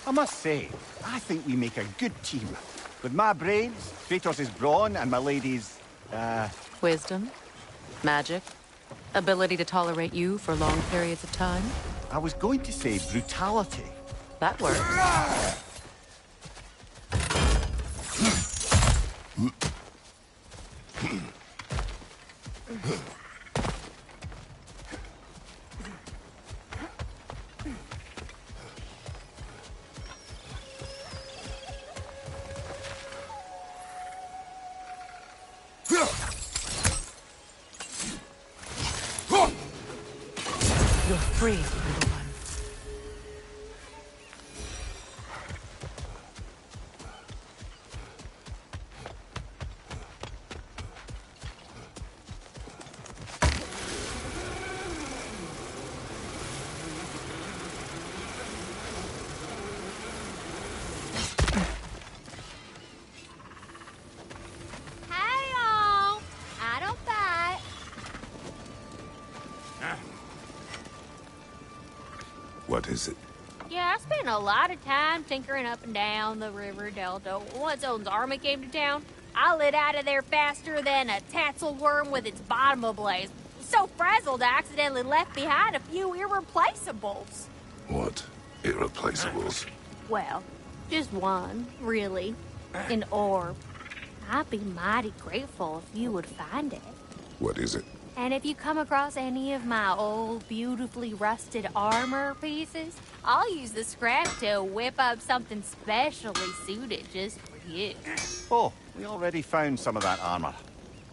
I must say, I think we make a good team. With my brains, Kratos' brawn, and my lady's, Wisdom? Magic? Ability to tolerate you for long periods of time? I was going to say brutality. That works. You're free, little one. Hey, all. I don't bite. What is it? Yeah, I spent a lot of time tinkering up and down the river delta. Once Odin's army came to town, I lit out of there faster than a tassel worm with its bottom ablaze. So frazzled, I accidentally left behind a few irreplaceables. What? Irreplaceables? Well, just one, really. An orb. I'd be mighty grateful if you would find it. What is it? And if you come across any of my old, beautifully rusted armor pieces, I'll use the scrap to whip up something specially suited just for you. Oh, we already found some of that armor.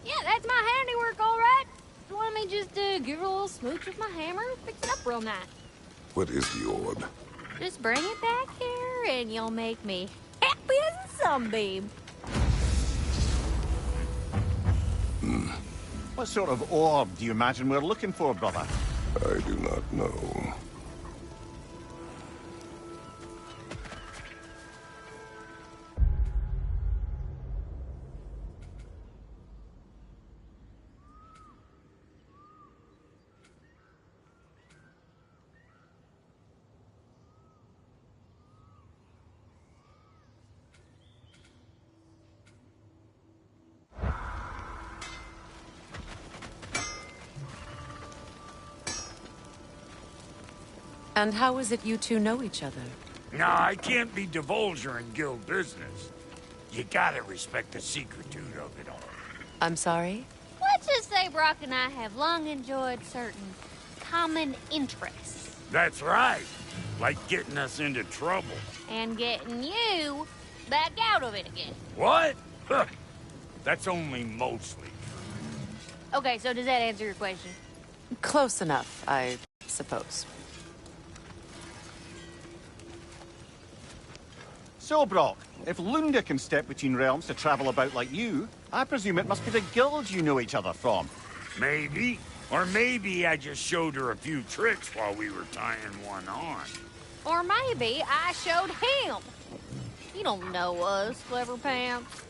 Yeah, that's my handiwork, all right. You want me just to give it a little smooch with my hammer? Fix it up real nice. What is the orb? Just bring it back here, and you'll make me happy as a sunbeam. What sort of orb do you imagine we're looking for, brother? I do not know. And how is it you two know each other? No, I can't be divulger in guild business. You gotta respect the secretude of it all. I'm sorry? Let's just say Brock and I have long enjoyed certain common interests. That's right. Like getting us into trouble. And getting you back out of it again. What? Huh. That's only mostly true. Okay, so does that answer your question? Close enough, I suppose. So, Brock, if Lunda can step between realms to travel about like you, I presume it must be the guild you know each other from. Maybe. Or maybe I just showed her a few tricks while we were tying one on. Or maybe I showed him. You don't know us, Clever Pants.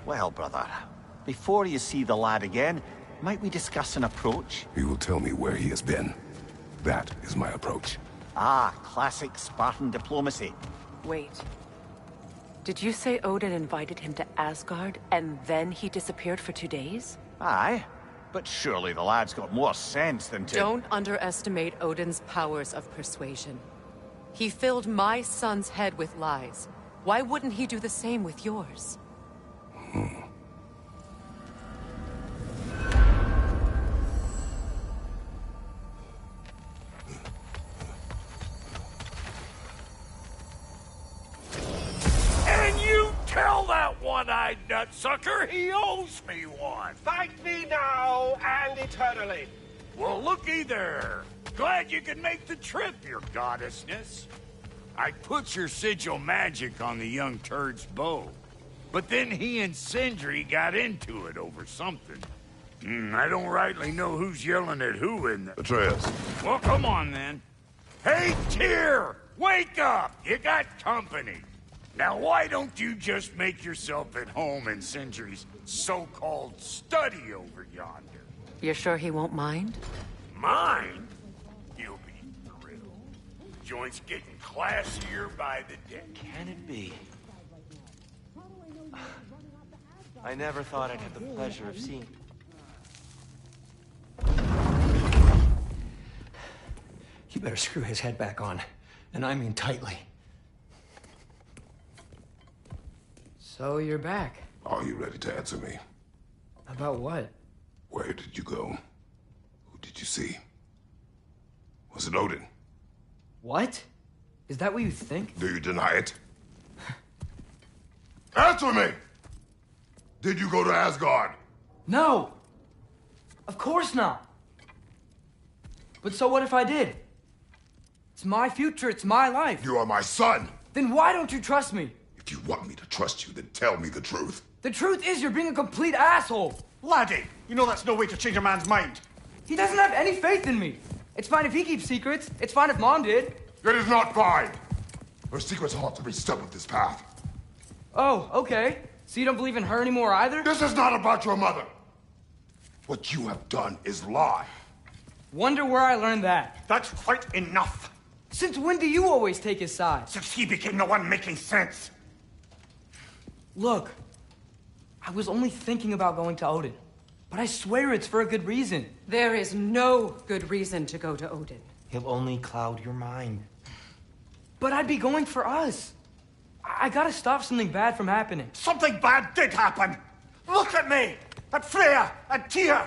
Well, brother, before you see the lad again, might we discuss an approach? He will tell me where he has been. That is my approach. Ah, classic Spartan diplomacy. Wait. Did you say Odin invited him to Asgard, and then he disappeared for 2 days? Aye, but surely the lad's got more sense than to... Don't underestimate Odin's powers of persuasion. He filled my son's head with lies. Why wouldn't he do the same with yours? And you tell that one-eyed nutsucker he owes me one. Fight me now and eternally. Well, looky there. Glad you can make the trip, your goddessness. I put your sigil magic on the young turd's bow. But then he and Sindri got into it over something. I don't rightly know who's yelling at who in the... Atreus, Well, come on, then. Hey, Tyr! Wake up! You got company. Now, why don't you just make yourself at home in Sindri's so-called study over yonder? You're sure he won't mind? Mine? You'll be thrilled. Joint's getting classier by the day. Can it be? I never thought I'd have the pleasure of seeing... You better screw his head back on. And I mean tightly. So you're back. are you ready to answer me? About what? Where did you go? Who did you see? Was it Odin? What? Is that what you think? Do you deny it? Answer me! Did you go to Asgard? No! Of course not! But so what if I did? It's my future, it's my life. You are my son! Then why don't you trust me? If you want me to trust you, then tell me the truth. The truth is you're being a complete asshole. Laddie, you know that's no way to change a man's mind. He doesn't have any faith in me. It's fine if he keeps secrets. It's fine if Mom did. It is not fine! Her secrets haunt every step of this path. Oh, okay. So you don't believe in her anymore either? This is not about your mother! What you have done is lie. Wonder where I learned that. That's quite enough. Since when do you always take his side? Since he became the one making sense. Look, I was only thinking about going to Odin. But I swear it's for a good reason. There is no good reason to go to Odin. He'll only cloud your mind. But I'd be going for us. I gotta stop something bad from happening. Something bad did happen. Look at me, at Freya, at Tyr.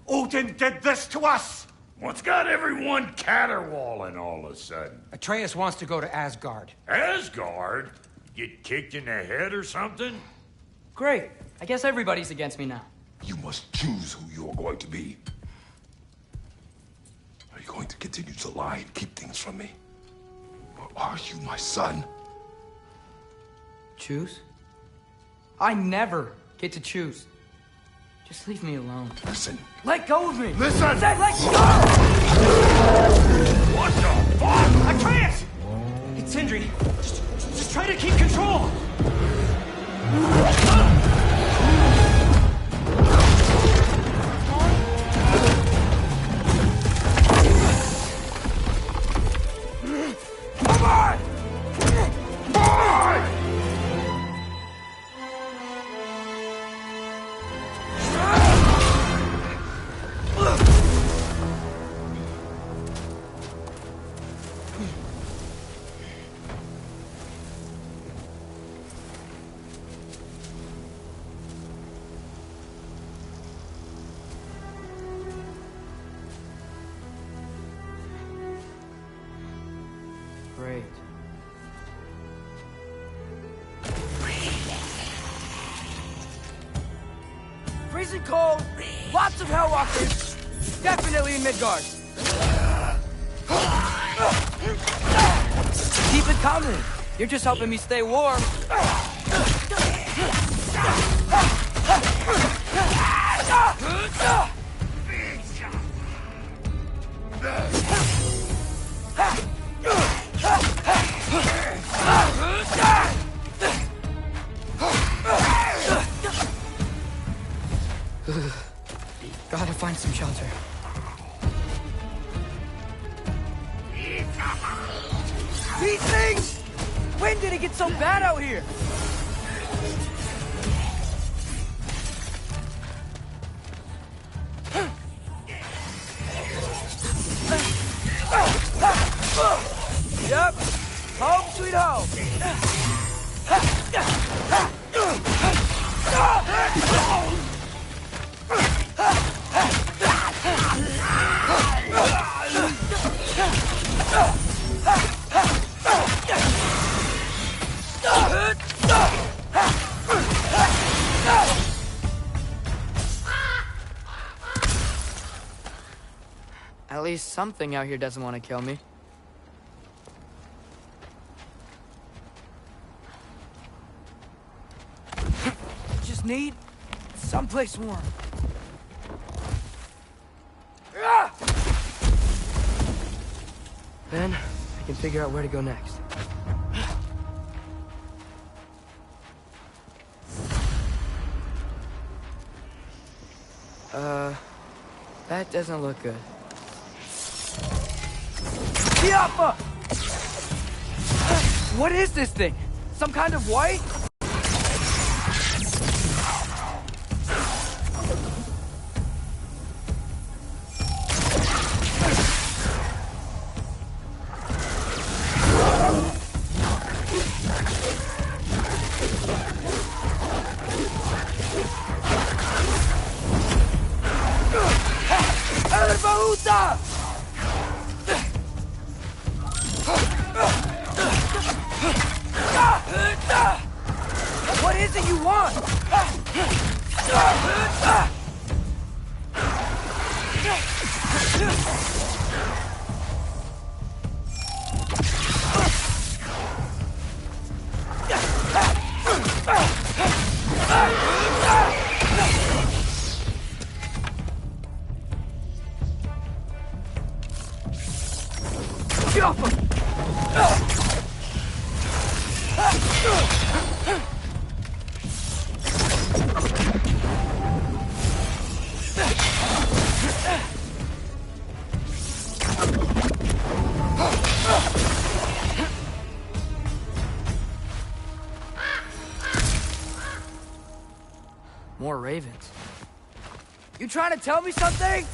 Odin did this to us. What's got everyone caterwauling all of a sudden? Atreus wants to go to Asgard. Asgard? Get kicked in the head or something? Great. I guess everybody's against me now. You must choose who you are going to be. Are you going to continue to lie and keep things from me? Or are you my son? Choose? I never get to choose. Just leave me alone. Listen. Let go of me! Listen! I said let go! What the fuck? Atreus! It's Sindri. Just try to keep control! Come on! Come on! Great. Freezing cold, lots of Hellwalkers. Definitely in Midgard. Keep it coming. You're just helping me stay warm. Gotta find some shelter. These things! When did it get so bad out here? Yep. Home sweet home. At least something out here doesn't want to kill me. Just need someplace warm. Then I can figure out where to go next. That doesn't look good. Tiapa! What is this thing? Some kind of white? What is it you want? More ravens. You trying to tell me something?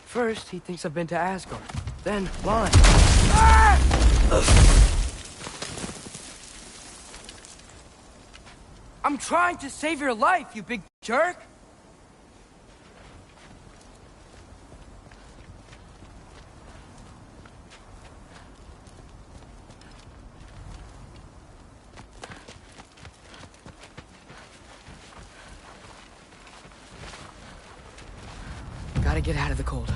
First, he thinks I've been to Asgard. Then, mine. I'm trying to save your life, you big jerk! Gotta get out of the cold.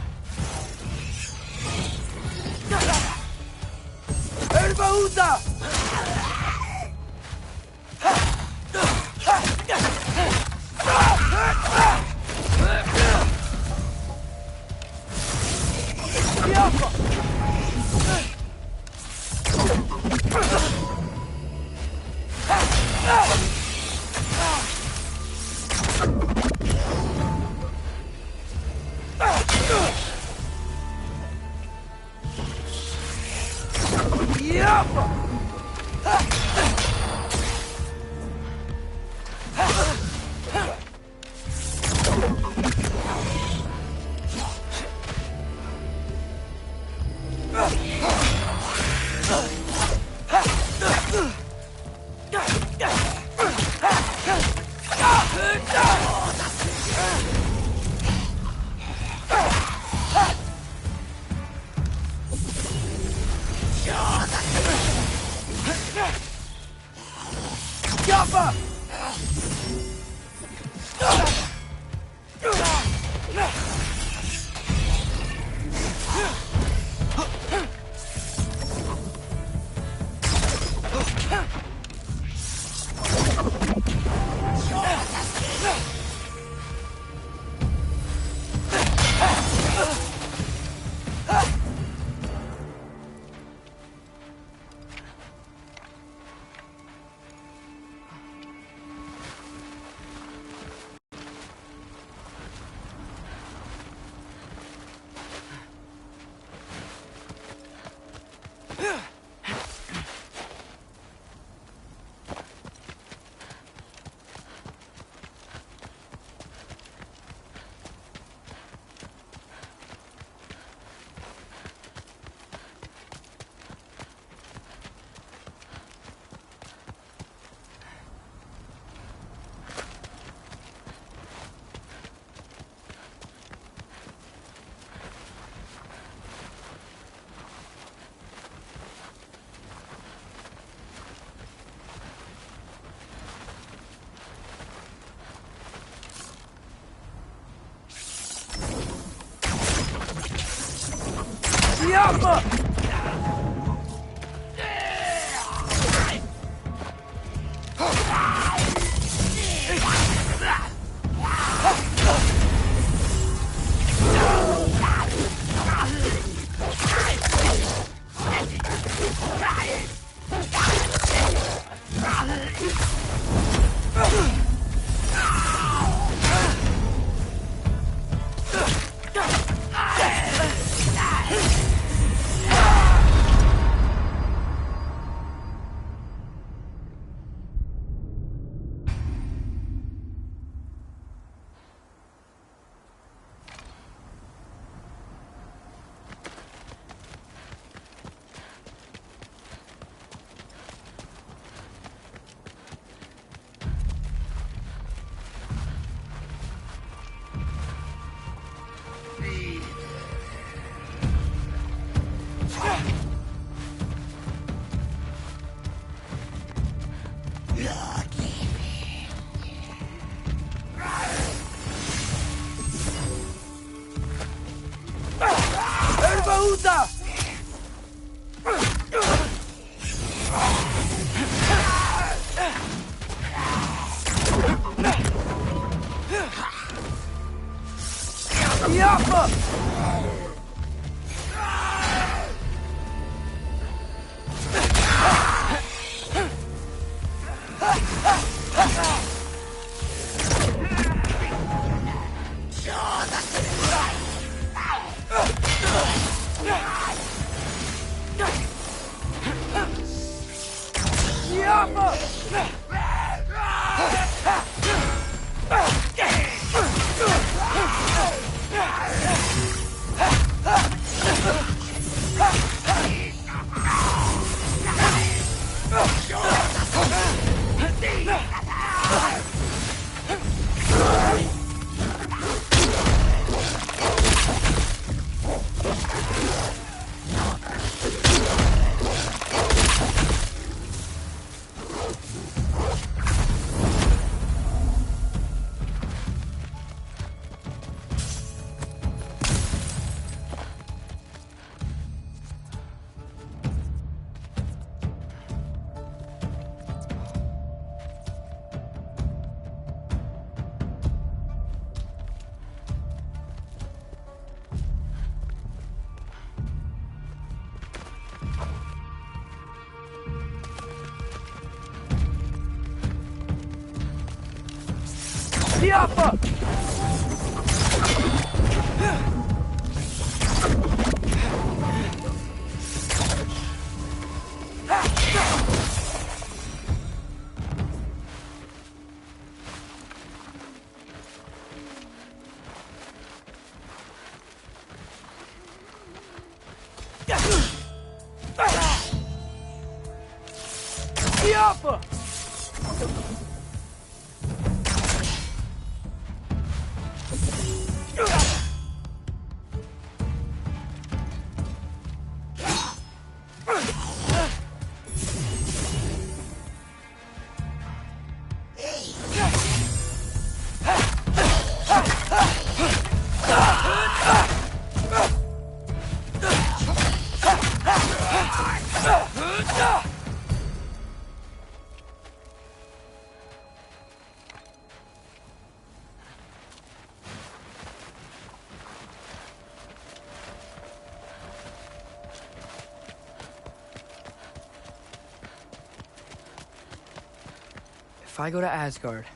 If I go to Asgard,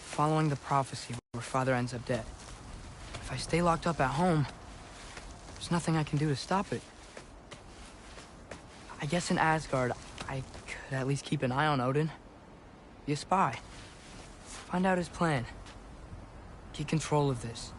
following the prophecy where Father ends up dead, if I stay locked up at home, there's nothing I can do to stop it. I guess in Asgard, I could at least keep an eye on Odin. Be a spy. Find out his plan. Get control of this.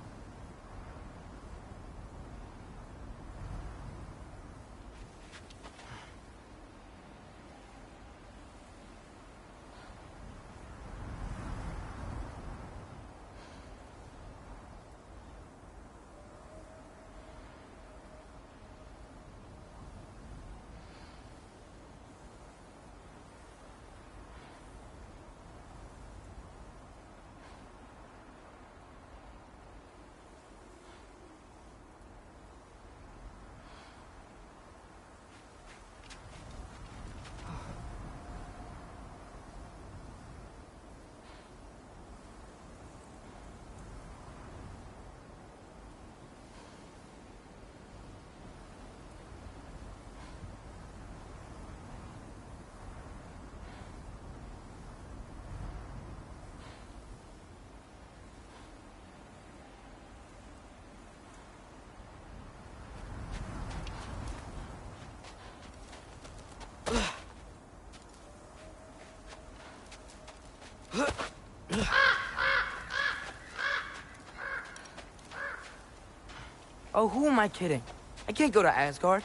Oh, who am I kidding? I can't go to Asgard.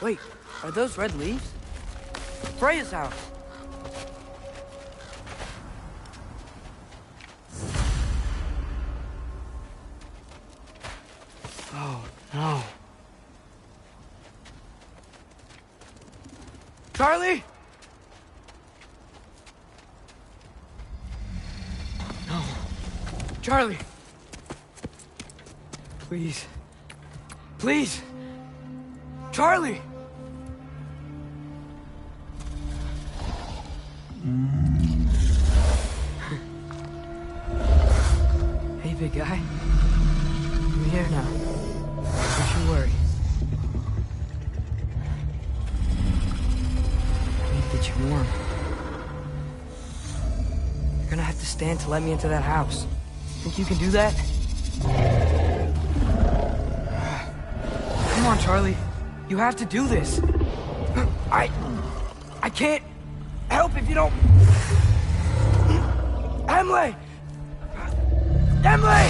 Wait, are those red leaves? Freya's house! Oh, no. Charlie! No. Charlie! Please. Please! Charlie! Hey, big guy. I'm here now. Don't you worry. I need to get you warm. You're gonna have to stand to let me into that house. Think you can do that? Come on, Charlie. You have to do this. I can't help if you don't... Emily! Emily!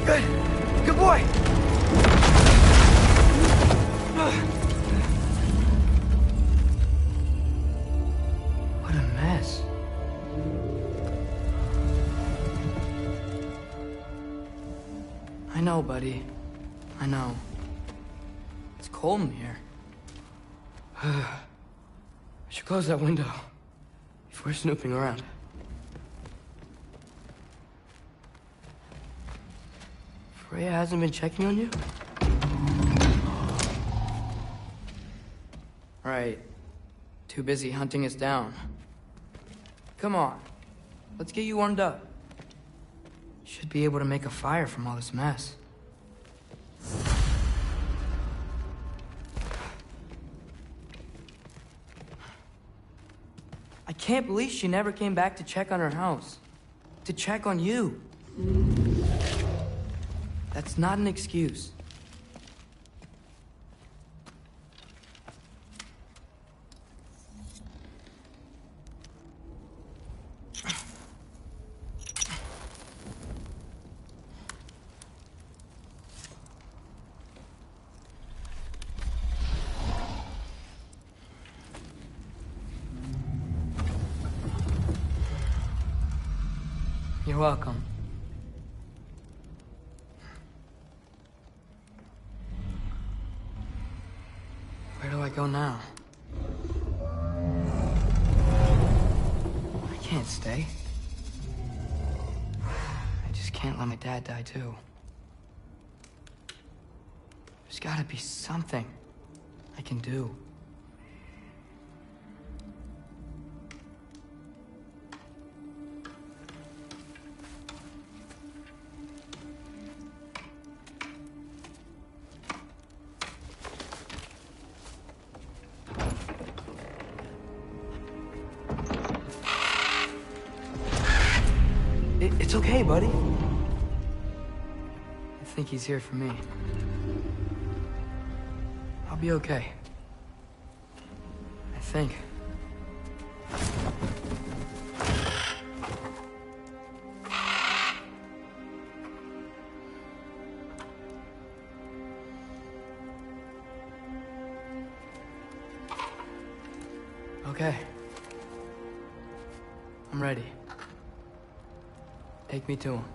Good. Good boy. What a mess. I know, buddy. I know. It's cold in here. I should close that window before snooping around. Freya hasn't been checking on you? Right. Too busy hunting us down. Come on. Let's get you warmed up. Should be able to make a fire from all this mess. I can't believe she never came back to check on her house. To check on you. That's not an excuse. You're welcome. Where do I go now? I can't stay. I just can't let my dad die too. There's gotta be something I can do. It's okay, buddy. I think he's here for me. I'll be okay. I think. Okay. I'm ready. Take me to him.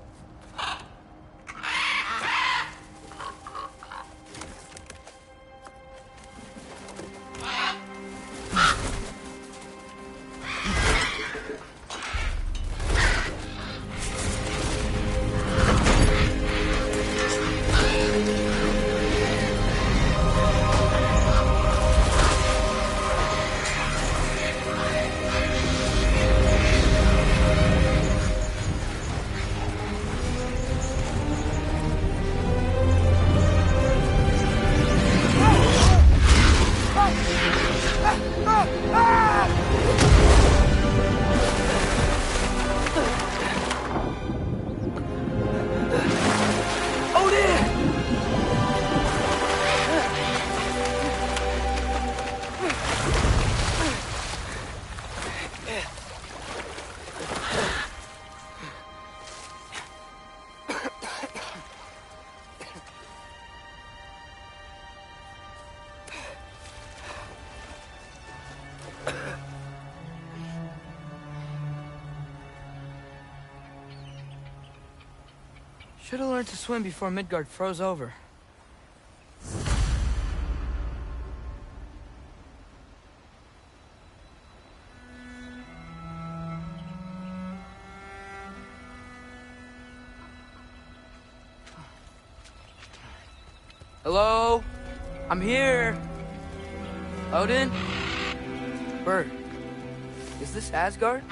Should have learned to swim before Midgard froze over. Hello? I'm here. Odin? Bird. Is this Asgard?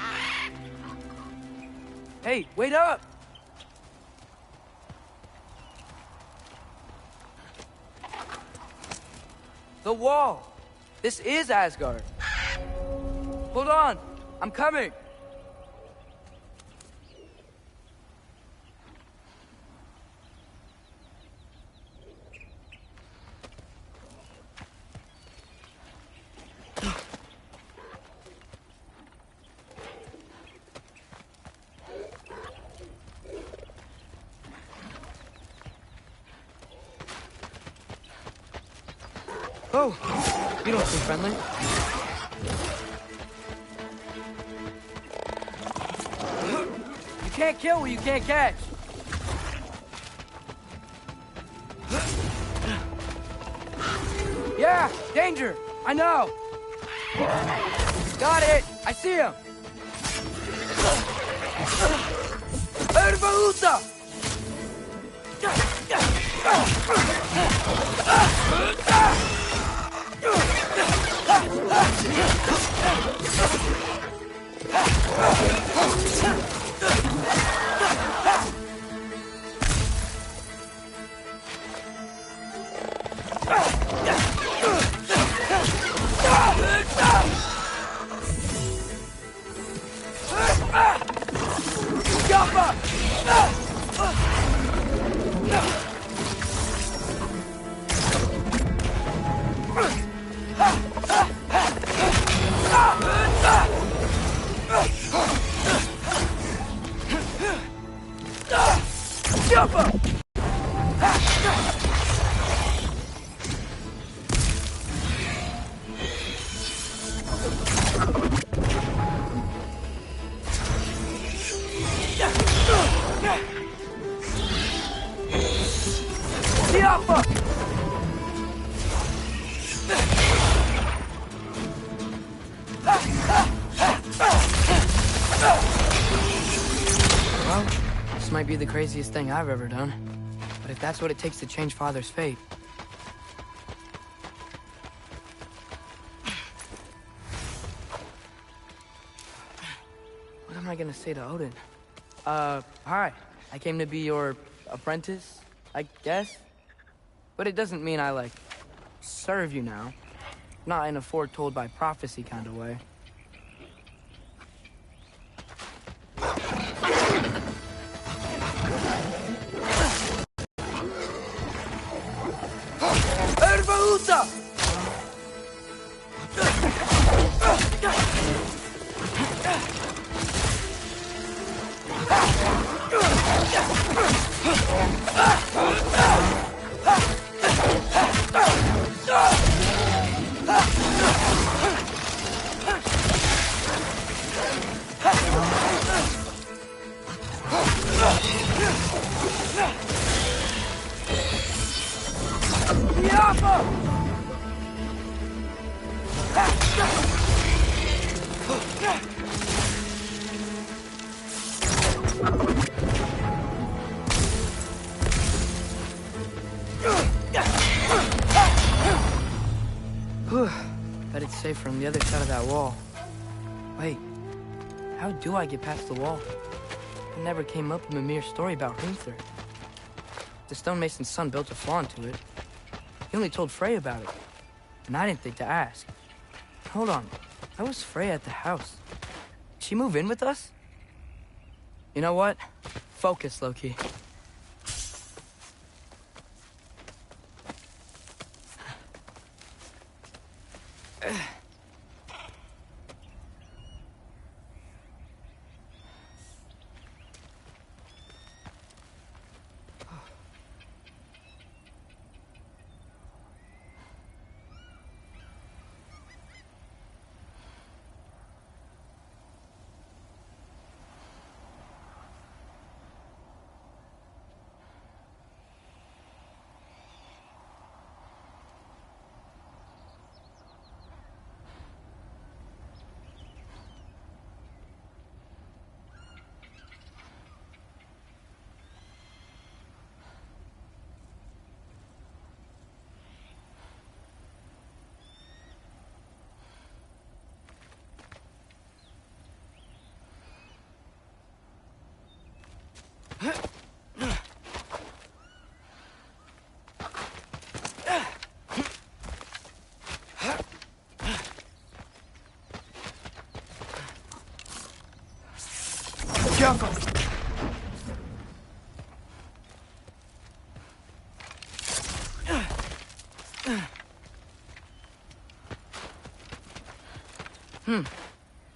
Hey, wait up! The wall! This is Asgard! Hold on! I'm coming! Oh, you don't seem friendly. You can't kill what you can't catch. Yeah, danger. I know. Got it. I see him. Ervaluta! Well, this might be the craziest thing I've ever done. But if that's what it takes to change Father's fate... What am I gonna say to Odin? Hi. I came to be your apprentice, I guess? But it doesn't mean I, like, serve you now. Not in a foretold by prophecy kind of way. puta! Bet it's safer on the other side of that wall. Wait, how do I get past the wall? It never came up in Mimir's story about Hinther. The stonemason's son built a flaw into it. He only told Frey about it, and I didn't think to ask. Hold on, how was Frey at the house? Did she move in with us? You know what? Focus, Loki.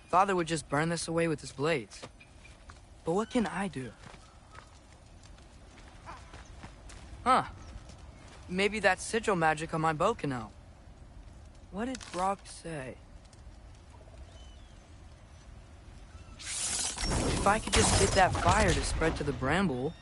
Father would just burn this away with his blades. But what can I do? Huh. Maybe that sigil magic on my bow can help. What did Brock say? If I could just get that fire to spread to the bramble...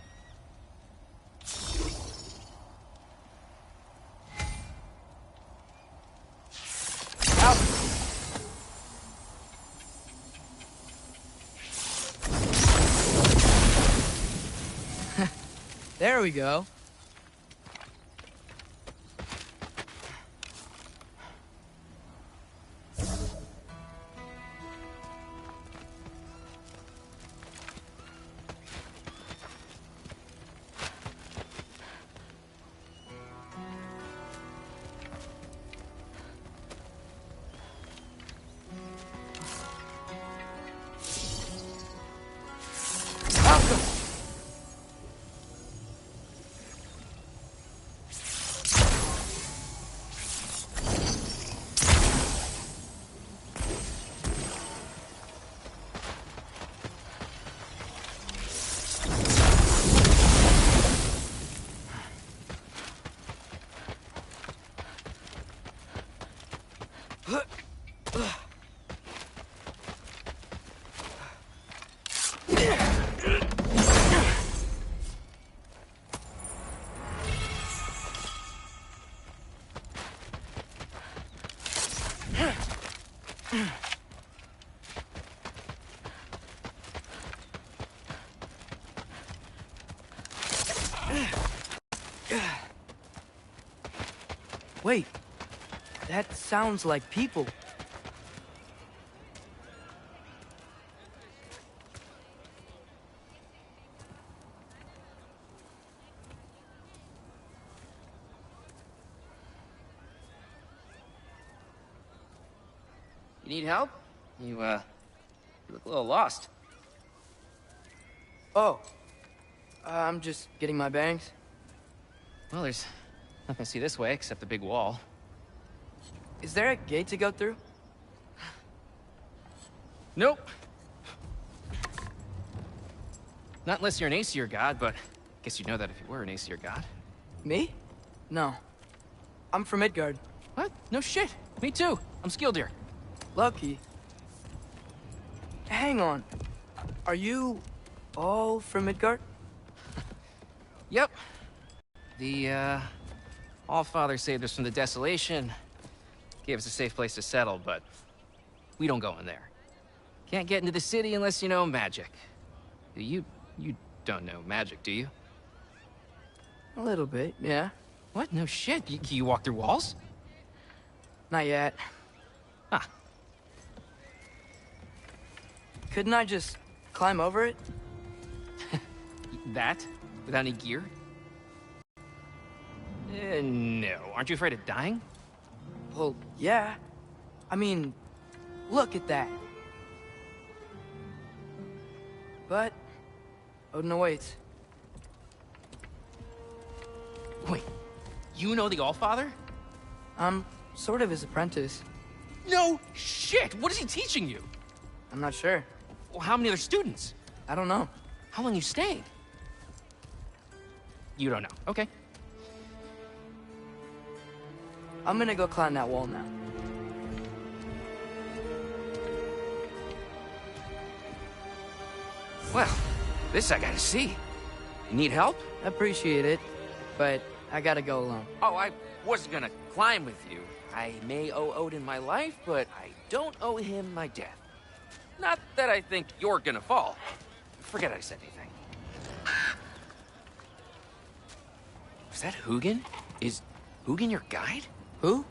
There we go. Wait, that sounds like people. You need help? You look a little lost. Oh, I'm just getting my bearings. Well, there's nothing to see this way except the big wall. Is there a gate to go through? Nope. Not unless you're an Aesir god, but I guess you'd know that if you were an Aesir god. Me? No. I'm from Midgard. What? No shit. Me too. I'm Skildir. Lucky. Hang on. Are you all from Midgard? Yep. The, Allfather saved us from the desolation. Gave us a safe place to settle, but we don't go in there. Can't get into the city unless you know magic. You don't know magic, do you? A little bit, yeah. What? No shit. You walk through walls? Not yet. Huh. Couldn't I just climb over it? That? Without any gear? No. Aren't you afraid of dying? Well, yeah. I mean, look at that. But Odin awaits. Wait, you know the Allfather? I'm sort of his apprentice. No shit! What is he teaching you? I'm not sure. Well, how many other students? I don't know. How long you stayed? You don't know. Okay. I'm gonna go climb that wall now. Well, this I gotta see. You need help? Appreciate it, but I gotta go alone. Oh, I wasn't gonna climb with you. I may owe Odin my life, but I don't owe him my death. Not that I think you're gonna fall. Forget I said anything. Was that Hugin? Is Hugin your guide? Who?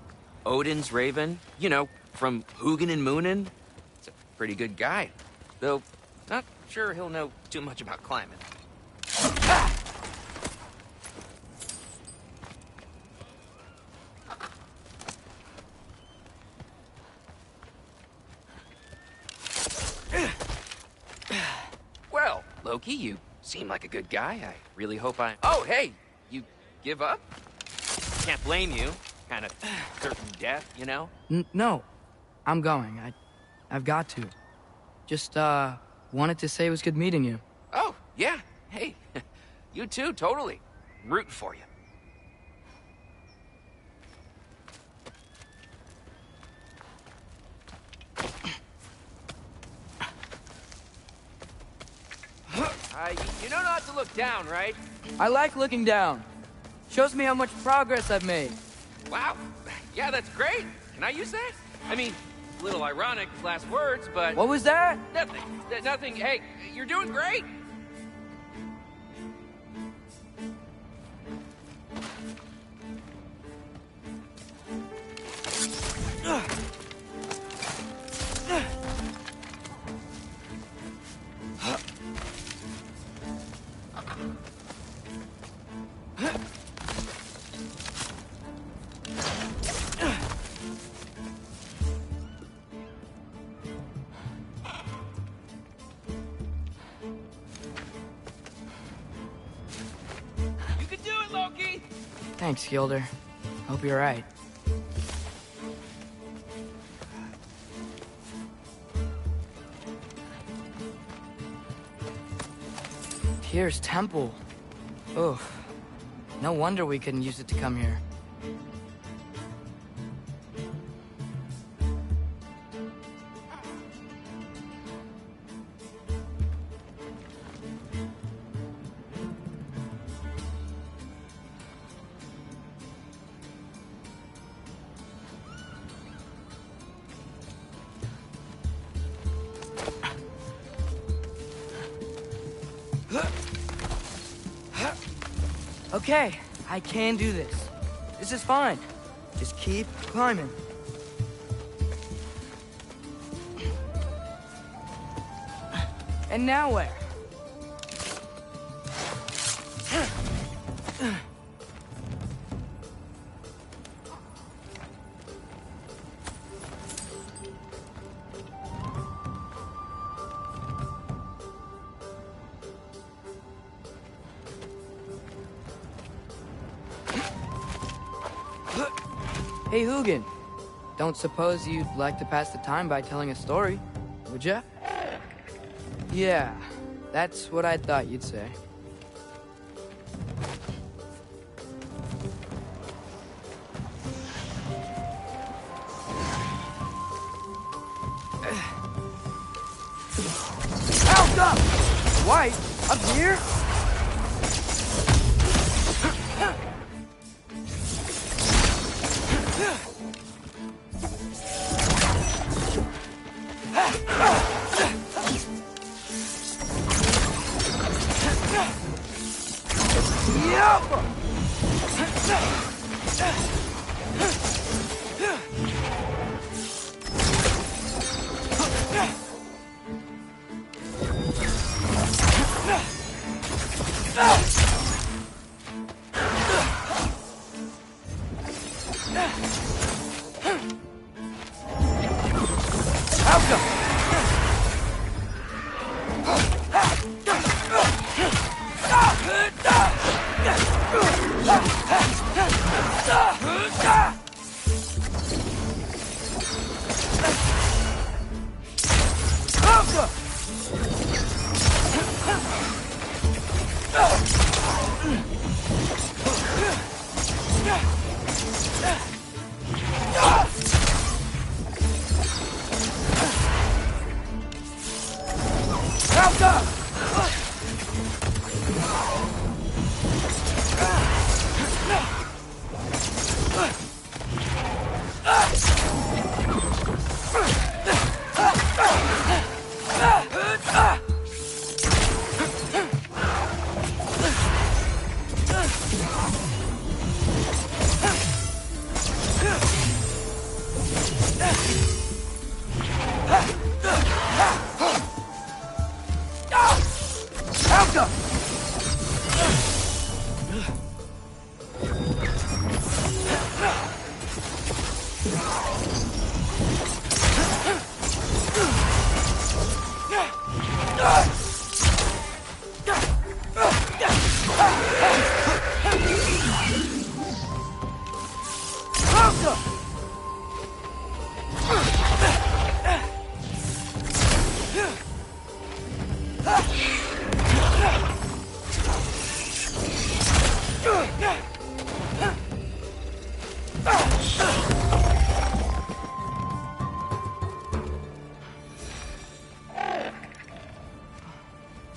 Odin's raven. You know, from Hugin and Moonin. It's a pretty good guide. Though, not sure he'll know too much about climbing. Well, Loki, you seem like a good guy. I really hope I... Oh, hey! You give up? Can't blame you. Kind of certain death, you know? No. I'm going. I've got to. Just, wanted to say it was good meeting you. Oh, yeah. Hey, you too, totally. Rooting for you. You know not to look down, right? I like looking down. Shows me how much progress I've made. Wow. Yeah, that's great. Can I use that? I mean, a little ironic, last words, but... What was that? Nothing. Nothing. Hey, you're doing great. Thanks, Gilder. Hope you're right. Tyr's temple. Ugh. No wonder we couldn't use it to come here. Okay, I can do this. This is fine. Just keep climbing. And now where? Hey, Hugin. Don't suppose you'd like to pass the time by telling a story, would ya? Yeah, that's what I thought you'd say. Out up! White? Up here?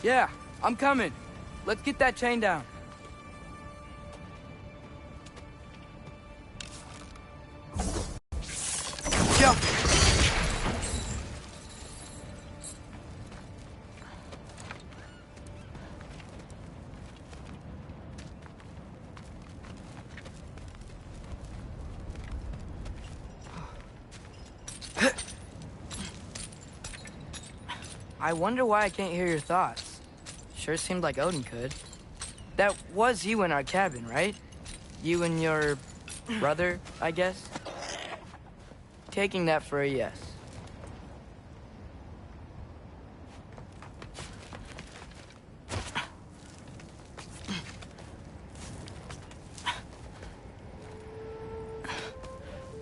Yeah, I'm coming. Let's get that chain down. Jump! I wonder why I can't hear your thoughts. Sure seemed like Odin could. That was you in our cabin, right? You and your brother, I guess? Taking that for a yes.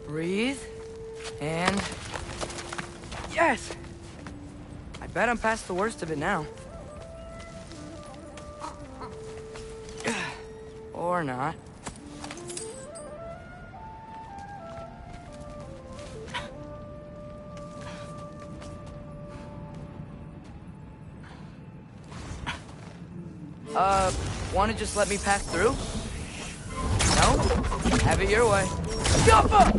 Breathe. And... yes! I bet I'm past the worst of it now. Or not. Wanna just let me pass through? No? Have it your way. Jump up!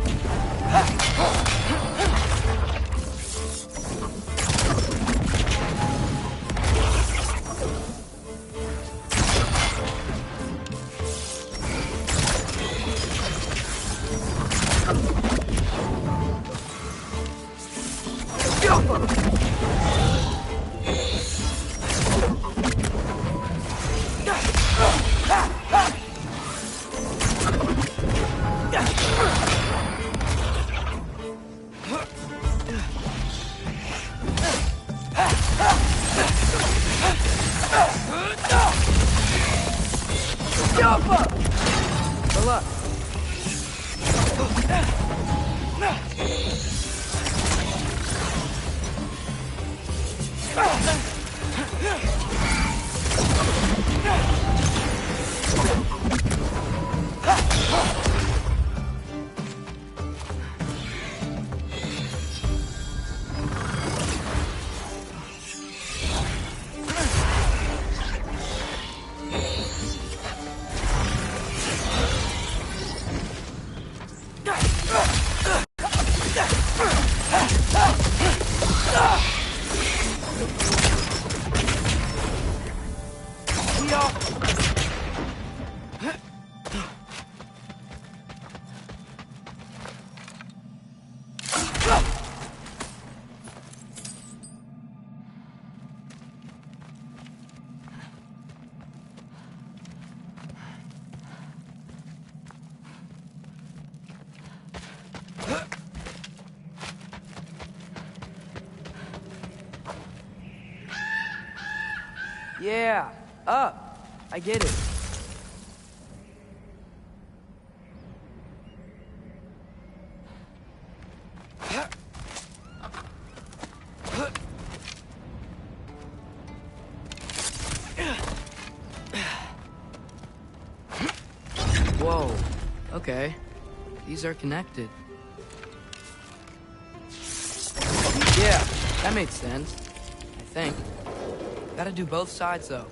Good luck. see y'all. Yeah, up. I get it. Whoa, okay. These are connected. Yeah, that made sense. I think. Gotta do both sides, though.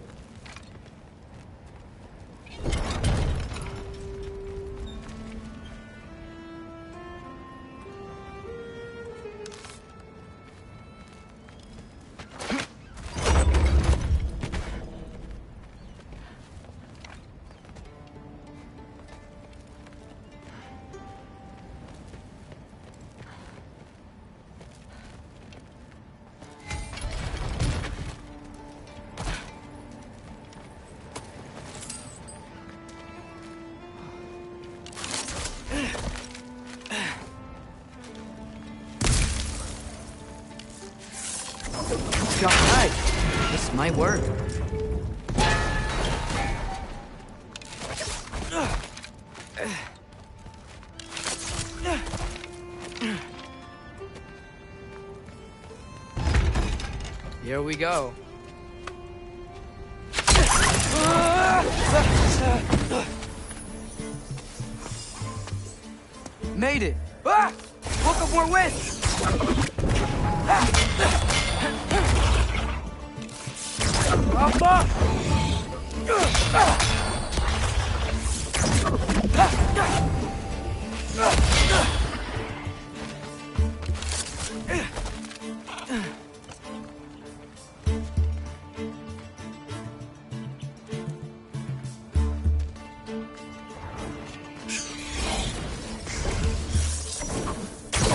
All right. This might work. Here we go. Made it. Ah! Woke up more wind.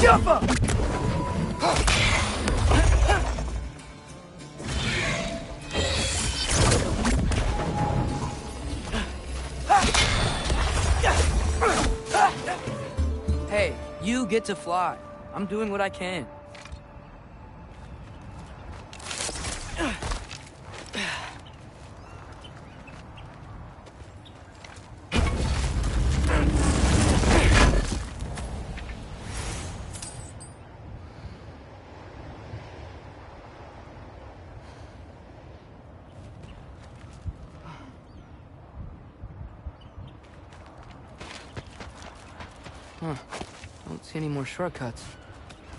Jump up! Hey, you get to fly. I'm doing what I can. Huh. Don't see any more shortcuts.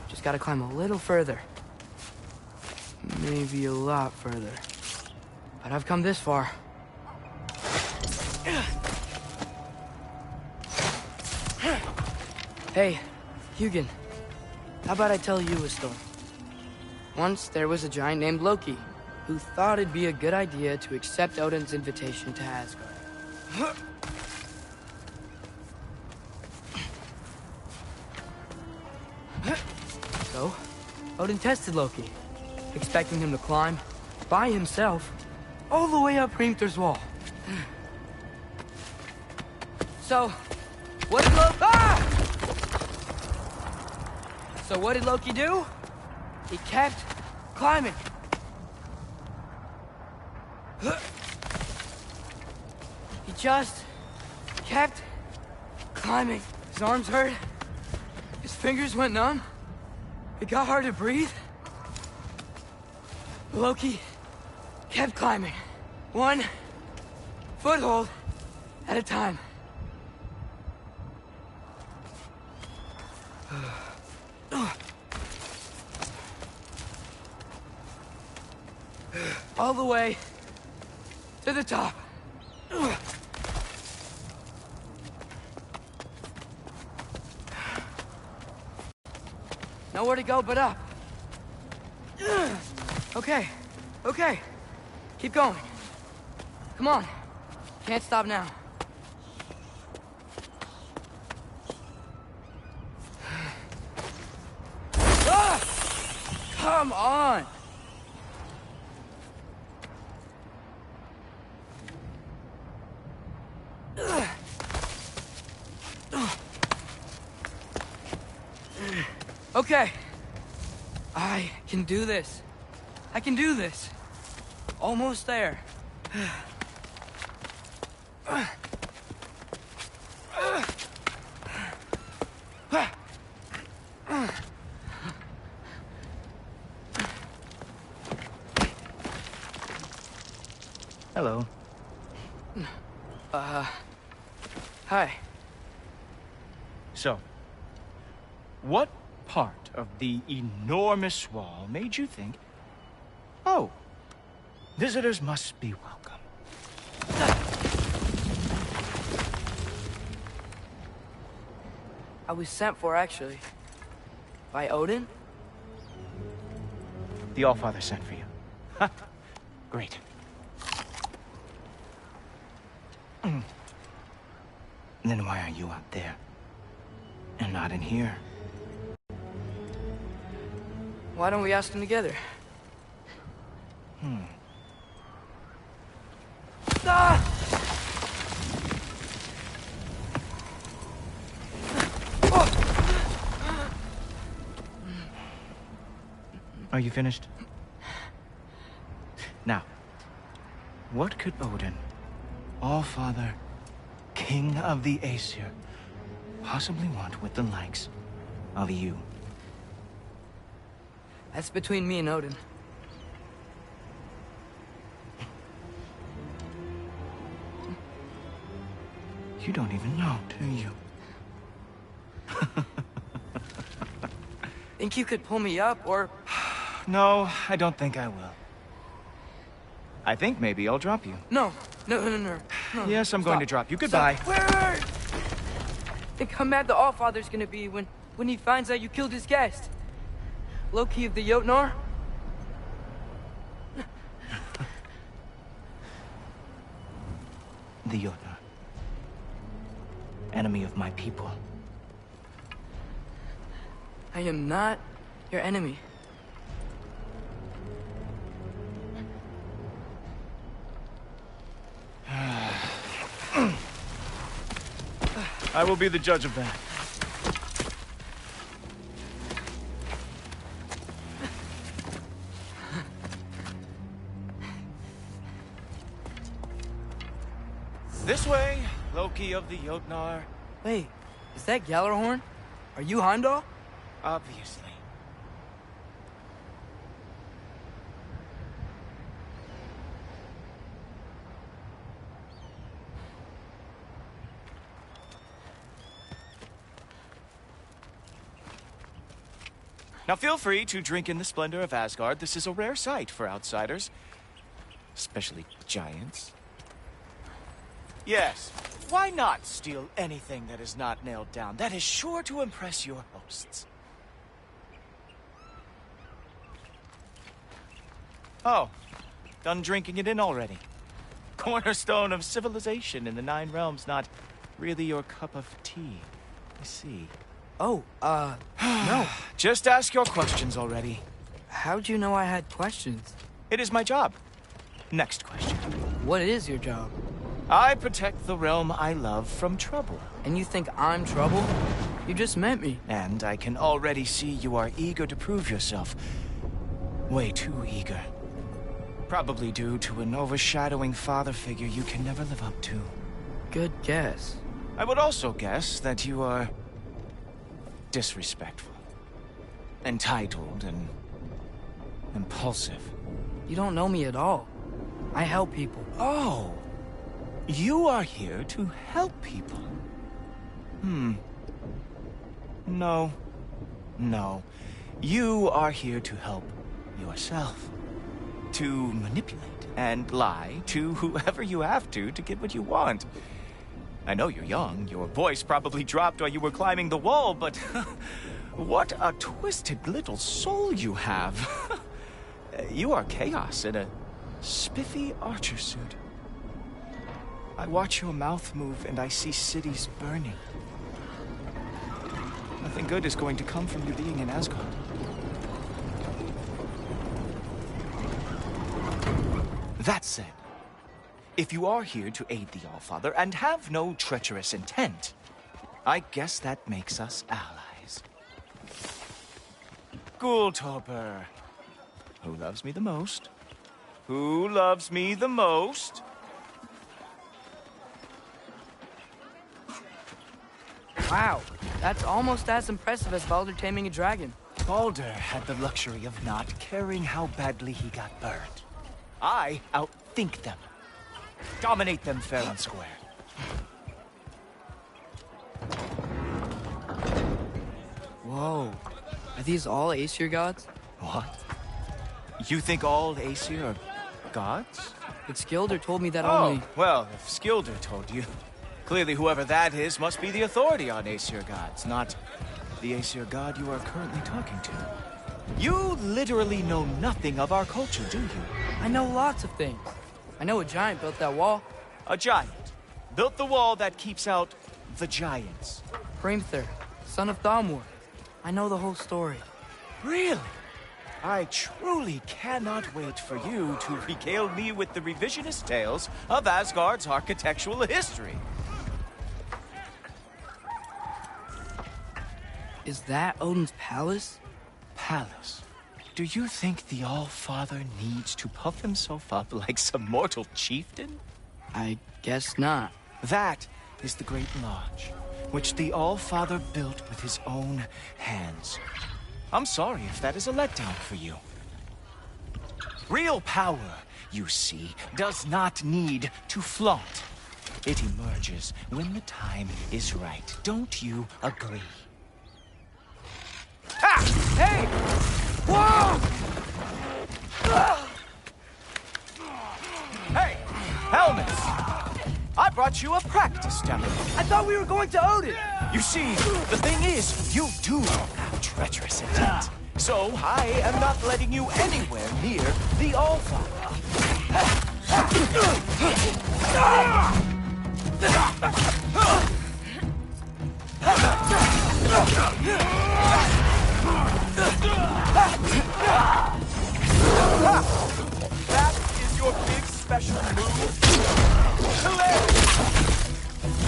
Just gotta climb a little further. Maybe a lot further. But I've come this far. Hey, Hugin. How about I tell you a story? Once there was a giant named Loki, who thought it'd be a good idea to accept Odin's invitation to Asgard. So, Odin tested Loki, expecting him to climb, by himself, all the way up Hrimthur's wall. So, what did Loki... Ah! So what did Loki do? He kept climbing. He just kept climbing. His arms hurt. His fingers went numb. It got hard to breathe. Loki kept climbing. One foothold at a time. All the way to the top. Nowhere to go but up. Okay, okay. Keep going. Come on. Can't stop now. Ah! Come on! Okay. I can do this. I can do this. Almost there. Hello. Hi. So, what part of the enormous wall made you think, oh, visitors must be welcome? I was sent for, actually. By Odin? The Allfather sent for you. Ha! Great. Then why are you out there? And not in here? Why don't we ask them together? Ah! Are you finished? Now, what could Odin, Allfather, King of the Aesir, possibly want with the likes of you? That's between me and Odin. You don't even know, do you? Think you could pull me up, or... No, I don't think I will. I think maybe I'll drop you. No. No. Yes, I'm going to drop you. Goodbye. Wait! Think how mad the Allfather's gonna be when he finds out you killed his guest. Loki of the Jotnar? The Jotnar. Enemy of my people. I am not your enemy. I will be the judge of that. This way, Loki of the Jotnar. Wait, is that Gjallarhorn? Are you Heimdall? Obviously. Now feel free to drink in the splendor of Asgard. This is a rare sight for outsiders. Especially giants. Yes, why not steal anything that is not nailed down? That is sure to impress your hosts. Oh, done drinking it in already. Cornerstone of civilization in the Nine Realms, not really your cup of tea. I see. Oh, no. Just ask your questions already. How'd you know I had questions? It is my job. Next question. What is your job? I protect the realm I love from trouble. And you think I'm trouble? You just met me. And I can already see you are eager to prove yourself. Way too eager. Probably due to an overshadowing father figure you can never live up to. Good guess. I would also guess that you are disrespectful, entitled, and impulsive. You don't know me at all. I help people. Oh, you are here to help people. No. You are here to help yourself. To manipulate and lie to whoever you have to get what you want. I know you're young. Your voice probably dropped while you were climbing the wall, but what a twisted little soul you have. You are chaos in a spiffy archer suit. I watch your mouth move and I see cities burning. Nothing good is going to come from you being in Asgard. That said, if you are here to aid the Allfather and have no treacherous intent, I guess that makes us allies. Ghoultober. Who loves me the most? Who loves me the most? Wow, that's almost as impressive as Baldur taming a dragon. Baldur had the luxury of not caring how badly he got burned. I outthink them. Dominate them fair and square. Whoa, are these all Aesir gods? What? You think all Aesir are gods? But Skilder told me that Oh, only... well, if Skilder told you, clearly whoever that is must be the authority on Aesir gods, not the Aesir god you are currently talking to. You literally know nothing of our culture, do you? I know lots of things. I know a giant built that wall. A giant built the wall that keeps out the giants. Hrimthur, son of Thamur. I know the whole story. Really? I truly cannot wait for you to regale me with the revisionist tales of Asgard's architectural history. Is that Odin's palace? Palace? Do you think the All-Father needs to puff himself up like some mortal chieftain? I guess not. That is the Great Lodge, which the All-Father built with his own hands. I'm sorry if that is a letdown for you. Real power, you see, does not need to flaunt. It emerges when the time is right. Don't you agree? Ah! Hey! Whoa! Hey! Helmets! I brought you a practice demo. I thought we were going to Odin! You see, the thing is, you do have treacherous intent. So I am not letting you anywhere near the Allfather. That is your big special move? Hilarious!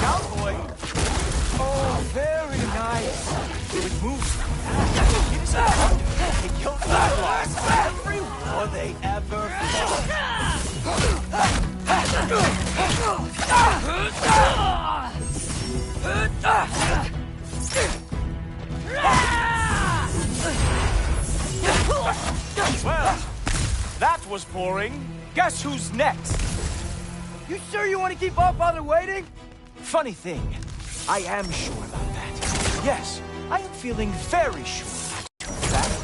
Cowboy! Oh, very nice. It moves fast. It is a wonder they killed lost every war they ever fought. Well, that was boring. Guess who's next? You sure you want to keep Allfather waiting? Funny thing, I am sure about that. Yes, I am feeling very sure about that.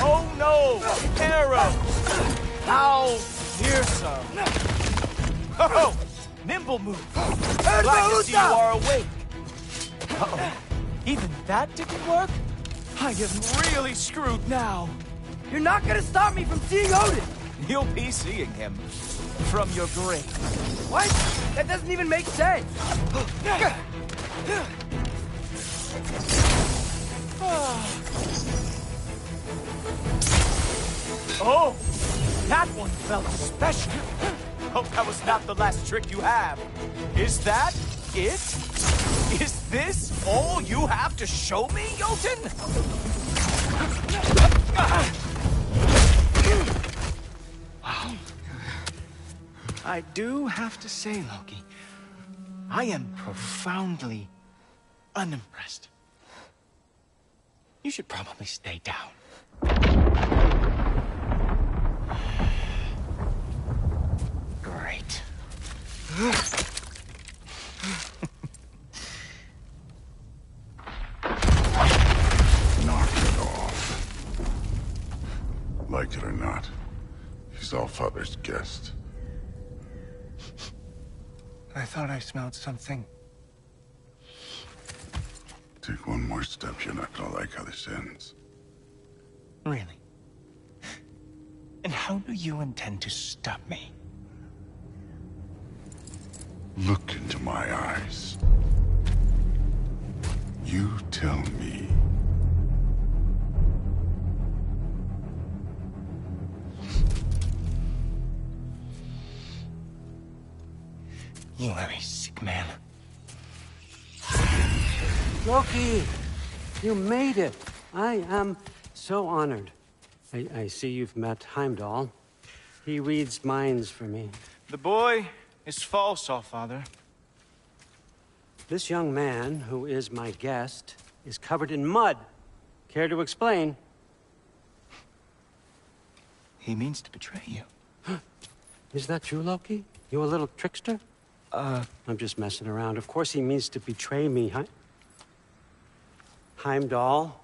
Oh no! Arrows! How fearsome! Oh! Nimble move! Glad to see you are awake! Uh-oh. Even that didn't work? I am really screwed now. You're not gonna stop me from seeing Odin! You'll be seeing him from your grave. What? That doesn't even make sense! Oh! That one felt special. Hope that was not the last trick you have. Is that it? Is this all you have to show me, Jotun? Wow. I do have to say, Loki, I am profoundly unimpressed. You should probably stay down. Great. Knock it off. Like it or not, he's Allfather's guest. I thought I smelled something. Take one more step, you're not gonna like how this ends. Really? And how do you intend to stop me? Look into my eyes. You tell me. You are a sick man. Loki, you made it. I am so honored. I see you've met Heimdall. He reads minds for me. The boy is false, Allfather. This young man, who is my guest, is covered in mud. Care to explain? He means to betray you. Is that true, Loki? You a little trickster? I'm just messing around. Of course he means to betray me, Heimdall.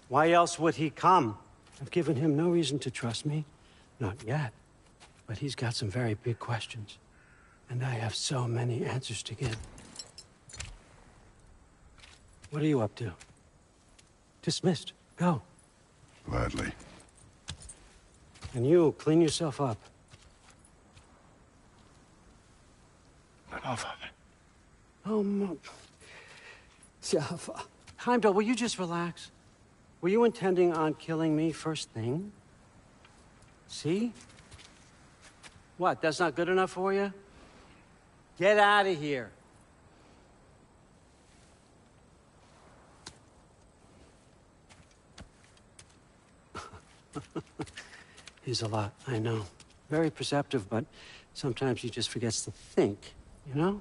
Why else would he come? I've given him no reason to trust me. Not yet. But he's got some very big questions. And I have so many answers to give. What are you up to? Dismissed. Go. Gladly. And you, clean yourself up. But Allfather. Oh, no. Heimdall, will you just relax? Were you intending on killing me first thing? See? What, that's not good enough for you? Get out of here. He's a lot, I know. Very perceptive, but sometimes he just forgets to think, you know?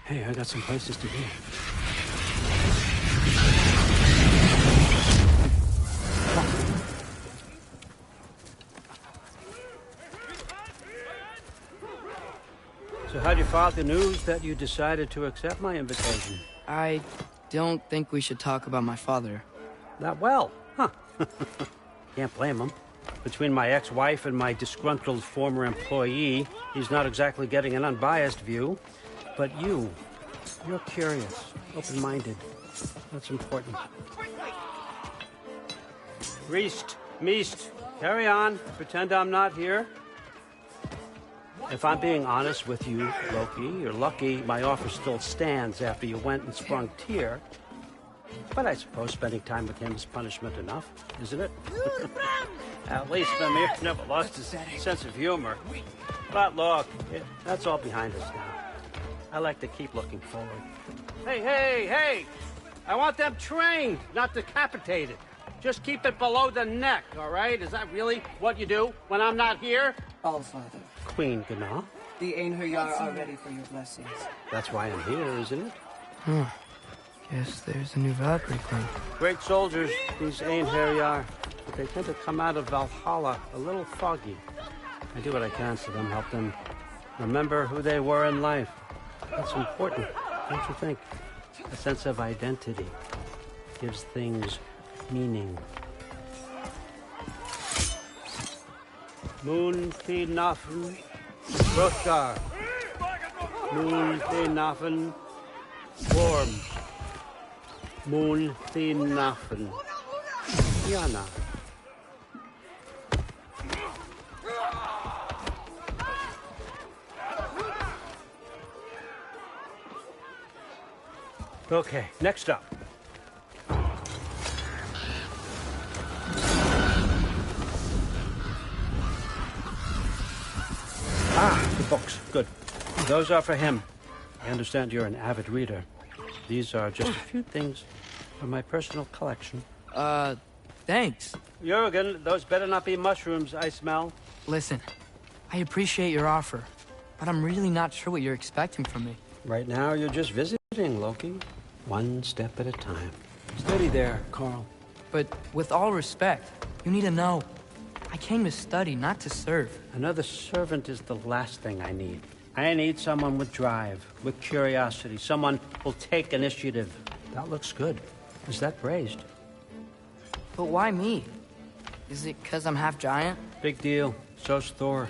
Hey, I got some places to be. So how'd you file the news that you decided to accept my invitation? I don't think we should talk about my father. Not well, huh? Can't blame him. Between my ex-wife and my disgruntled former employee, he's not exactly getting an unbiased view. But you're curious, open-minded. That's important. Meest, carry on. Pretend I'm not here. If I'm being honest with you, Loki, you're lucky my offer still stands after you went and sprung Tyr. But I suppose spending time with him is punishment enough, isn't it? At least Mimir never lost his sense of humor. But look, that's all behind us now. I like to keep looking forward. Hey! I want them trained, not decapitated. Just keep it below the neck, all right? Is that really what you do when I'm not here? Allfather. Queen Gná. The Einherjar are ready for your blessings. That's why I'm here, isn't it? Guess there's a new Valkyrie queen. Great soldiers, these Einherjar. But they tend to come out of Valhalla a little foggy. I do what I can for them, help them remember who they were in life. That's important, don't you think? A sense of identity gives things meaning. Moon Nafen, Hrothgar. Moon Nafen, Worm. Moon Nafen, Yana. Okay, next up. The books. Good. Those are for him. I understand you're an avid reader. These are just a few things from my personal collection. Thanks. Jurgen, those better not be mushrooms I smell. Listen, I appreciate your offer, but I'm really not sure what you're expecting from me. Right now, you're just visiting, Loki. One step at a time. Steady there, Carl. But with all respect, you need to know. I came to study, not to serve. Another servant is the last thing I need. I need someone with drive, with curiosity, someone who'll take initiative. That looks good. Is that praised? But why me? Is it because I'm half giant? Big deal. So's Thor.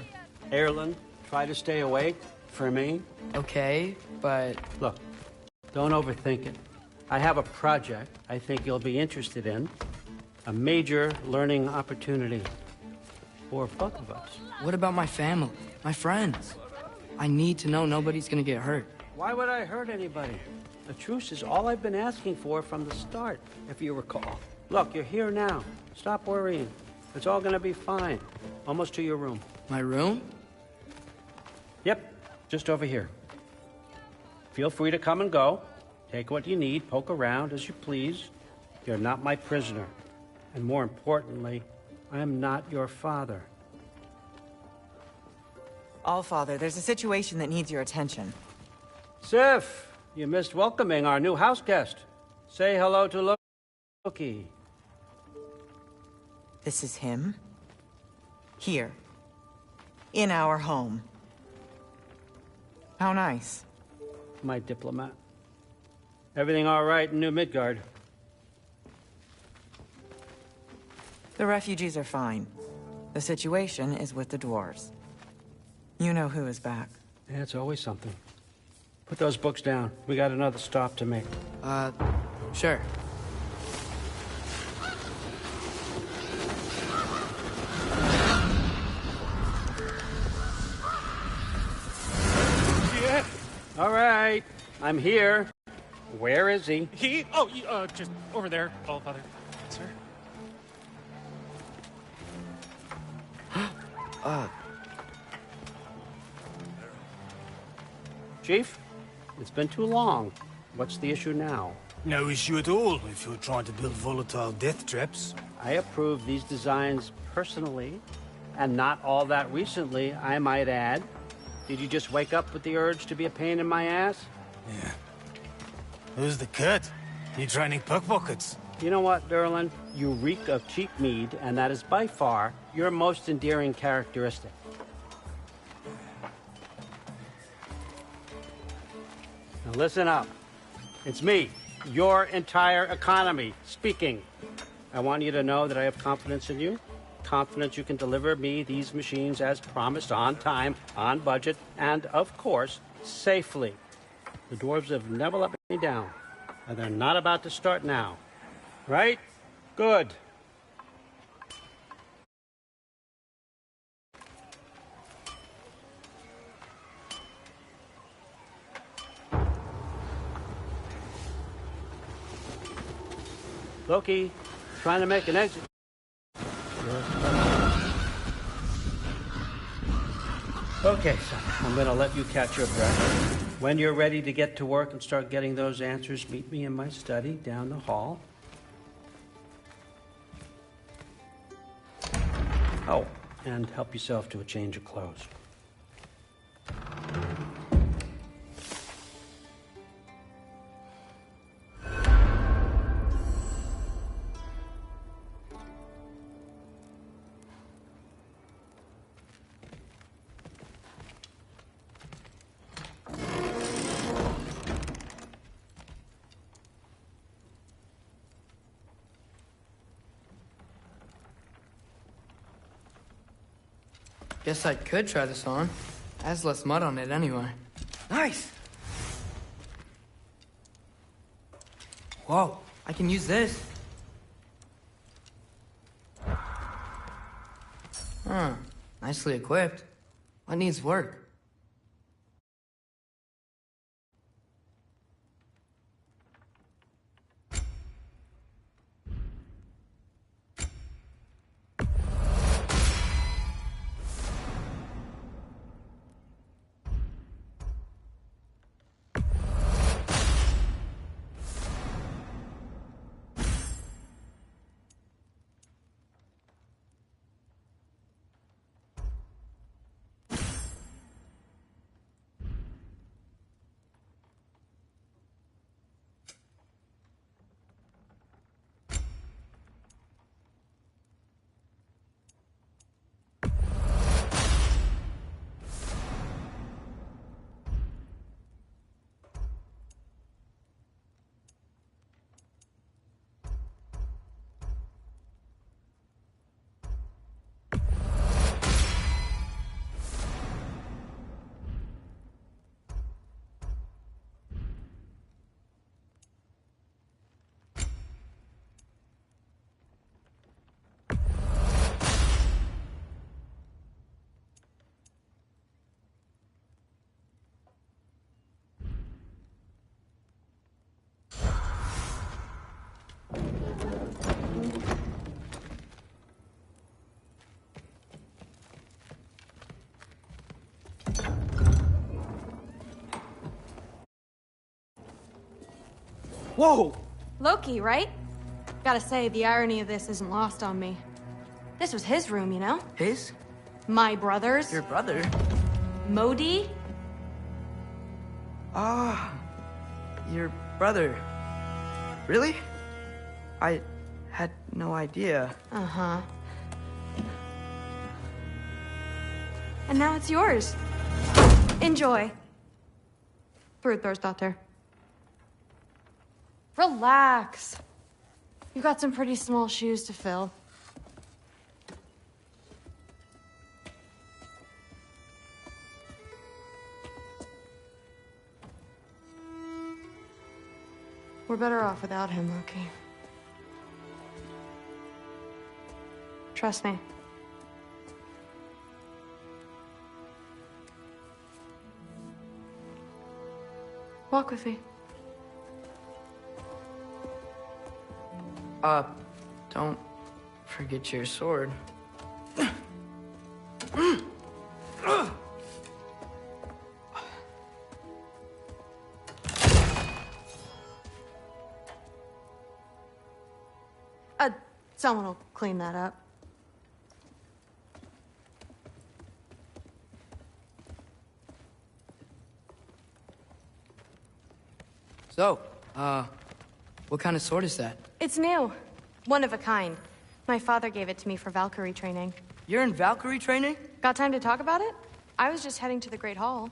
Erlen, try to stay awake for me. Okay, but... Look, don't overthink it. I have a project I think you'll be interested in. A major learning opportunity. for both of us. What about my family? My friends? I need to know nobody's gonna get hurt. Why would I hurt anybody? A truce is all I've been asking for from the start, if you recall. Look, you're here now. Stop worrying. It's all gonna be fine. Almost to your room. My room? Yep, just over here. Feel free to come and go. Take what you need, poke around as you please. You're not my prisoner. And more importantly, I am not your father. Allfather, there's a situation that needs your attention. Sif, you missed welcoming our new house guest. Say hello to Loki. This is him? Here. In our home. How nice. My diplomat. Everything all right in New Midgard? The refugees are fine. The situation is with the dwarves. You know who is back. Yeah, it's always something. Put those books down. We got another stop to make. Sure. Yeah. All right. I'm here. Where is he? Just over there, Allfather. Sir? Chief, it's been too long. What's the issue now? No issue at all if you're trying to build volatile death traps. I approve these designs personally, and not all that recently, I might add. Did you just wake up with the urge to be a pain in my ass? Yeah. Who's the cut? You training pickpockets? You know what, Derlin? You reek of cheap mead, and that is by far your most endearing characteristic. Now listen up. It's me, your entire economy, speaking. I want you to know that I have confidence in you. Confidence you can deliver me these machines as promised, on time, on budget, and, of course, safely. The dwarves have never let me down, and they're not about to start now. Right? Good. Loki, trying to make an exit. Okay, son, I'm gonna let you catch your breath. When you're ready to get to work and start getting those answers, meet me in my study down the hall. Oh, and help yourself to a change of clothes. Guess I could try this on. Has less mud on it anyway. Nice! Whoa, I can use this. Huh, nicely equipped. What needs work? Whoa! Loki, right? Gotta say, the irony of this isn't lost on me. This was his room, you know? His? My brother's. Your brother? Modi? Ah, your brother. Really? I had no idea. Uh-huh. And now it's yours. Enjoy. Daughter. Relax. You got some pretty small shoes to fill. We're better off without him, Loki. Trust me. Walk with me. Don't forget your sword. Someone will clean that up. So, what kind of sword is that? It's new. One of a kind. My father gave it to me for Valkyrie training. You're in Valkyrie training? Got time to talk about it? I was just heading to the Great Hall.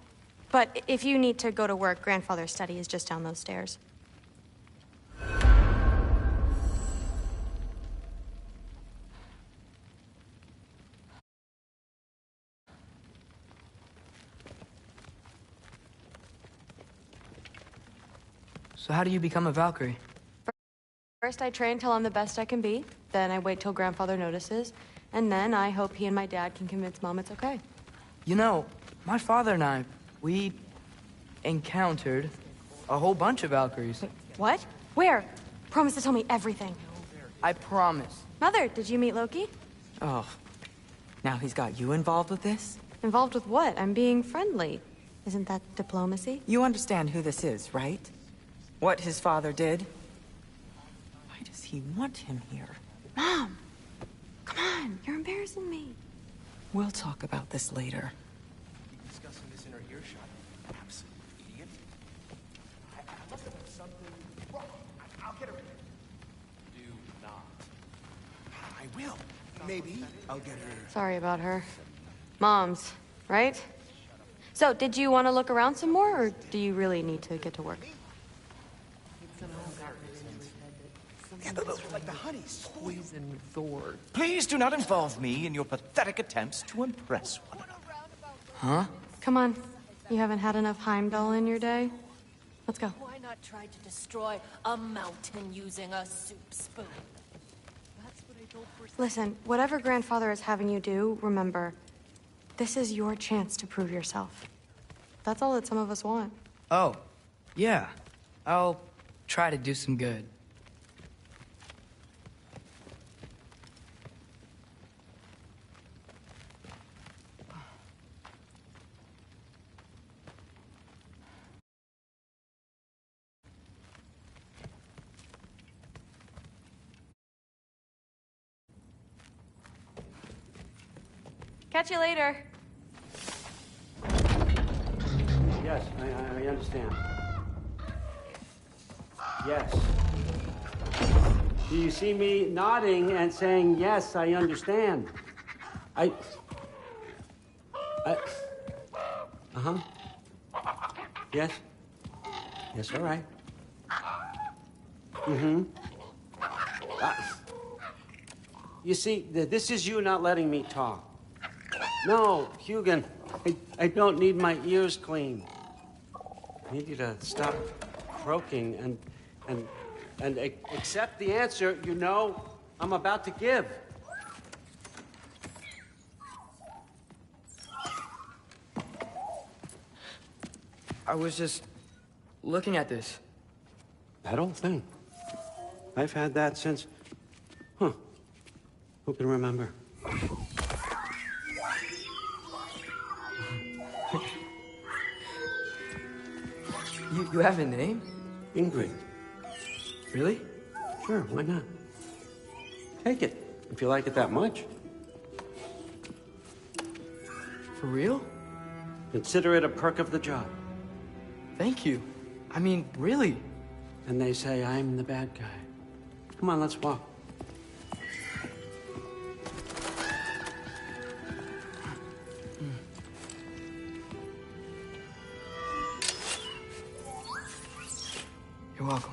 But if you need to go to work, Grandfather's study is just down those stairs. So how do you become a Valkyrie? First, I train till I'm the best I can be. Then I wait till Grandfather notices. And then I hope he and my dad can convince Mom it's okay. You know, my father and I, we encountered a whole bunch of Valkyries. What? Where? Promise to tell me everything. I promise. Mother, did you meet Loki? Oh, now he's got you involved with this? Involved with what? I'm being friendly. Isn't that diplomacy? You understand who this is, right? What his father did? Why does he want him here? Mom! Come on, you're embarrassing me. We'll talk about this later. Discussing this in her earshot. Absolute idiot. I must have done something wrong. I'll get her in there. Do not. I will. Maybe I'll get her. Sorry about her. Mom's, right? So, did you want to look around some more, or do you really need to get to work? Like the honey's poison Thor. Please do not involve me in your pathetic attempts to impress one. Huh? Come on. You haven't had enough Heimdall in your day? Let's go. Why not try to destroy a mountain using a soup spoon? That's what I told first. Listen, whatever Grandfather is having you do, remember, this is your chance to prove yourself. That's all that some of us want. Oh, yeah. I'll try to do some good. Catch you later. Yes, I understand. Yes. Do you see me nodding and saying, yes, I understand? Uh-huh. Yes? Yes, all right. Mm-hmm. You see, this is you not letting me talk. No, Hugin, I don't need my ears cleaned. I need you to stop croaking and accept the answer you know I'm about to give. I was just looking at this. That old thing. I've had that since... Huh. Who can remember? You have a name? Ingrid. Really? Sure, why not? Take it, if you like it that much. For real? Consider it a perk of the job. Thank you. I mean, really. And they say I'm the bad guy. Come on, let's walk. You're welcome.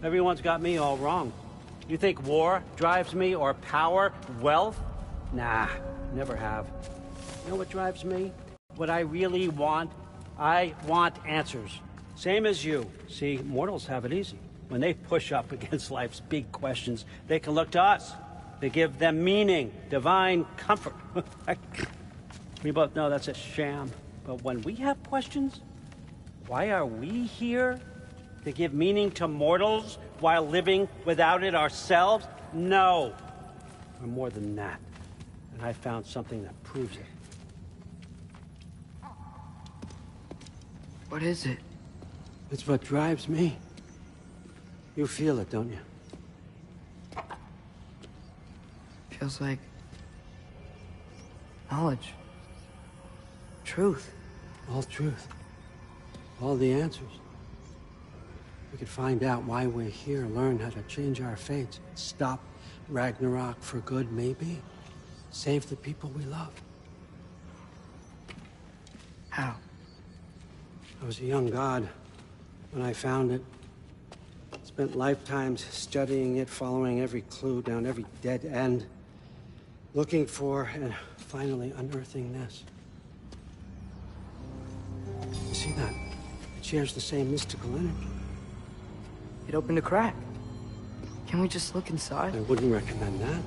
Everyone's got me all wrong. You think war drives me, or power, wealth? Nah, never have. You know what drives me? What I really want? I want answers. Same as you. See, mortals have it easy. When they push up against life's big questions, they can look to us. They give them meaning, divine comfort. We both know that's a sham. But when we have questions, why are we here? To give meaning to mortals while living without it ourselves? No. We're more than that. And I found something that proves it. What is it? It's what drives me. You feel it, don't you? Feels like knowledge. Truth. All truth. All the answers. We could find out why we're here, learn how to change our fates, stop ragnarok for good, maybe. Save the people we love. How? I was a young god when I found it. Spent lifetimes studying it, following every clue down every dead end, looking for and finally unearthing this. You see that? It shares the same mystical energy. It opened a crack. Can we just look inside? I wouldn't recommend that.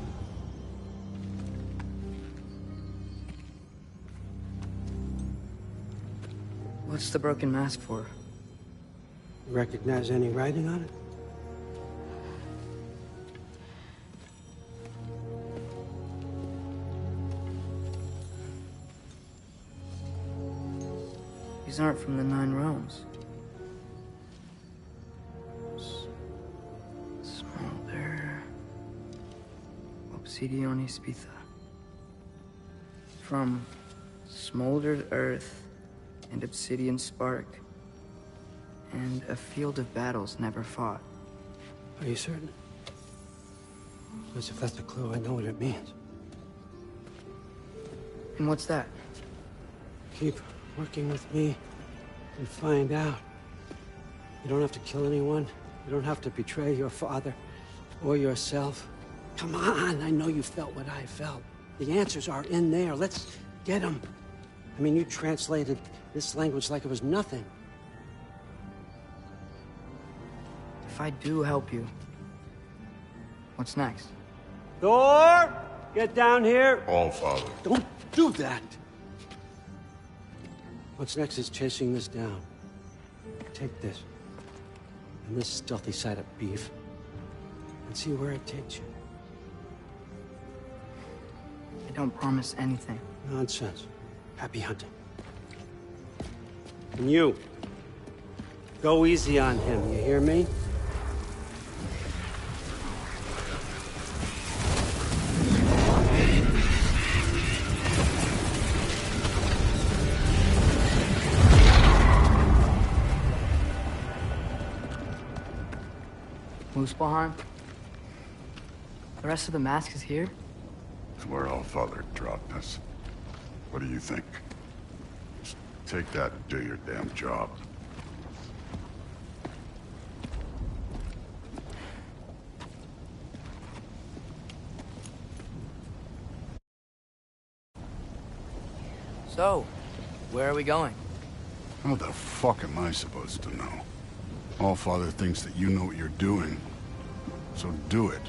What's the broken mask for? You recognize any writing on it? These aren't from the Nine Realms. Smolder. Obsidione Spitha. From smoldered earth and obsidian spark, and a field of battles never fought. Are you certain? Because if that's a clue, I know what it means. And what's that? Keep working with me and find out. You don't have to kill anyone. You don't have to betray your father or yourself. Come on, I know you felt what I felt. The answers are in there. Let's get them. I mean, you translated this language like it was nothing. If I do help you, what's next? Thor! Get down here! All, Father. Don't do that! What's next is chasing this down. Take this, and this stealthy side of beef, and see where it takes you. I don't promise anything. Nonsense. Happy hunting. And you, go easy on him, you hear me? Muspelheim? The rest of the mask is here? It's where All-Father dropped us. What do you think? Just take that and do your damn job. So, where are we going? How the fuck am I supposed to know? All-Father thinks that you know what you're doing, so do it.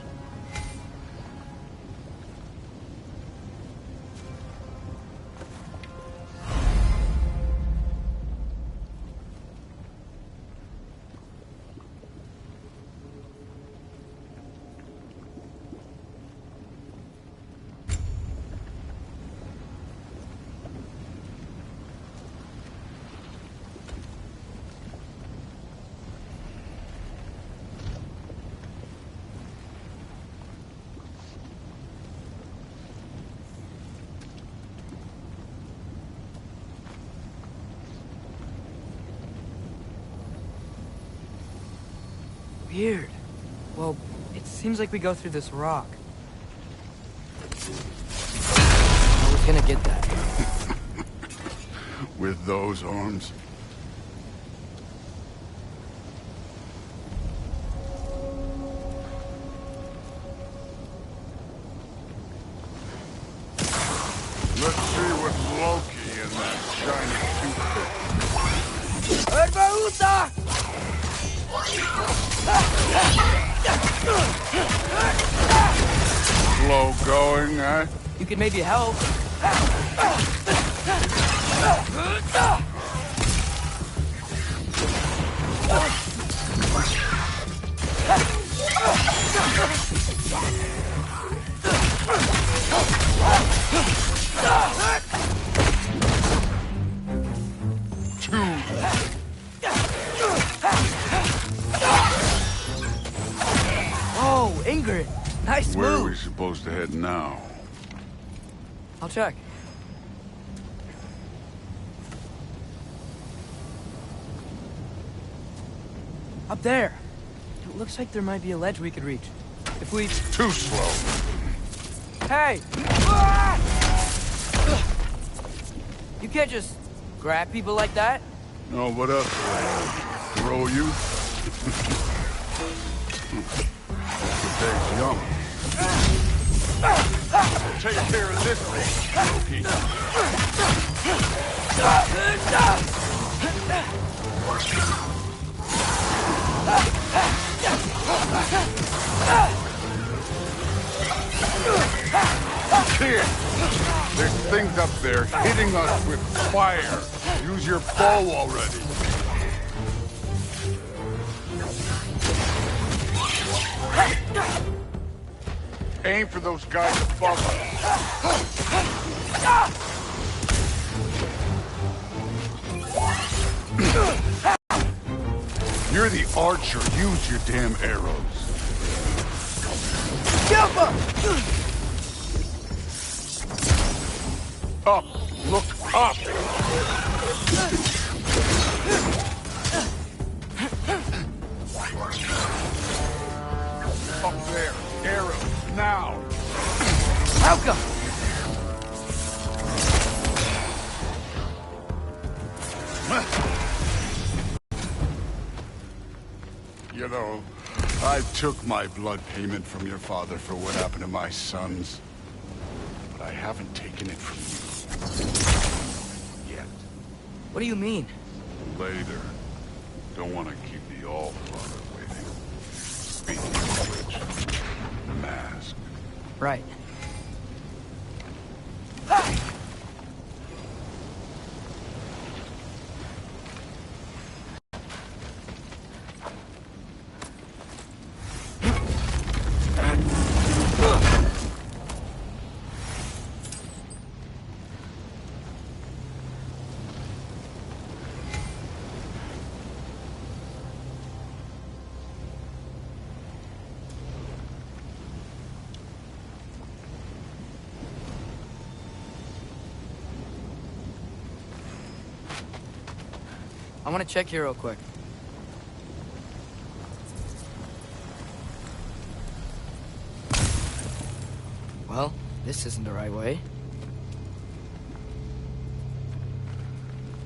Weird. Well, it seems like we go through this rock. I was gonna get that. With those arms? Let's see what's Loki in that shiny toothpick. Herbaruta! Slow going, eh? You could maybe help. Oh, Ingrid. Nice Where are move. we supposed to head now? I'll check. Up there. It looks like there might be a ledge we could reach. If we... Too slow. Hey! You can't just grab people like that. No, what else? Throw you? Today's young. Take care of this thing, Loki. Kid, there's things up there hitting us with fire. Use your bow already. Aim for those guys above us. You're the archer. Use your damn arrows. Up! Look up! Up there! Arrows! Now! How come? You know, I took my blood payment from your father for what happened to my sons. But I haven't taken it from you. Yet. What do you mean? Later. Don't want to keep the All-Father waiting. Speaking of which, the mask. Right. I want to check here real quick. Well, this isn't the right way.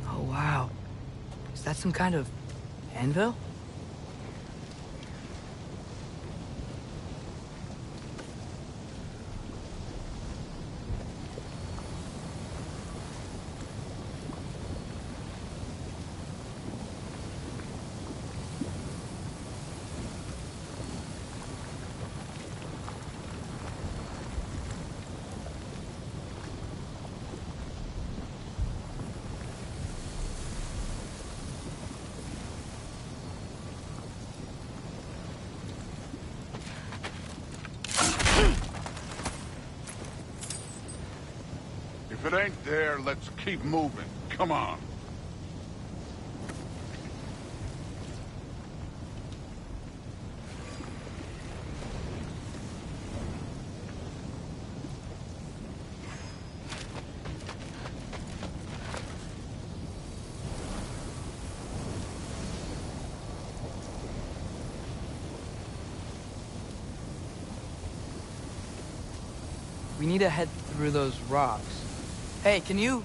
Oh, wow. Is that some kind of anvil? If it ain't there, let's keep moving. Come on. We need to head through those rocks. Hey, can you...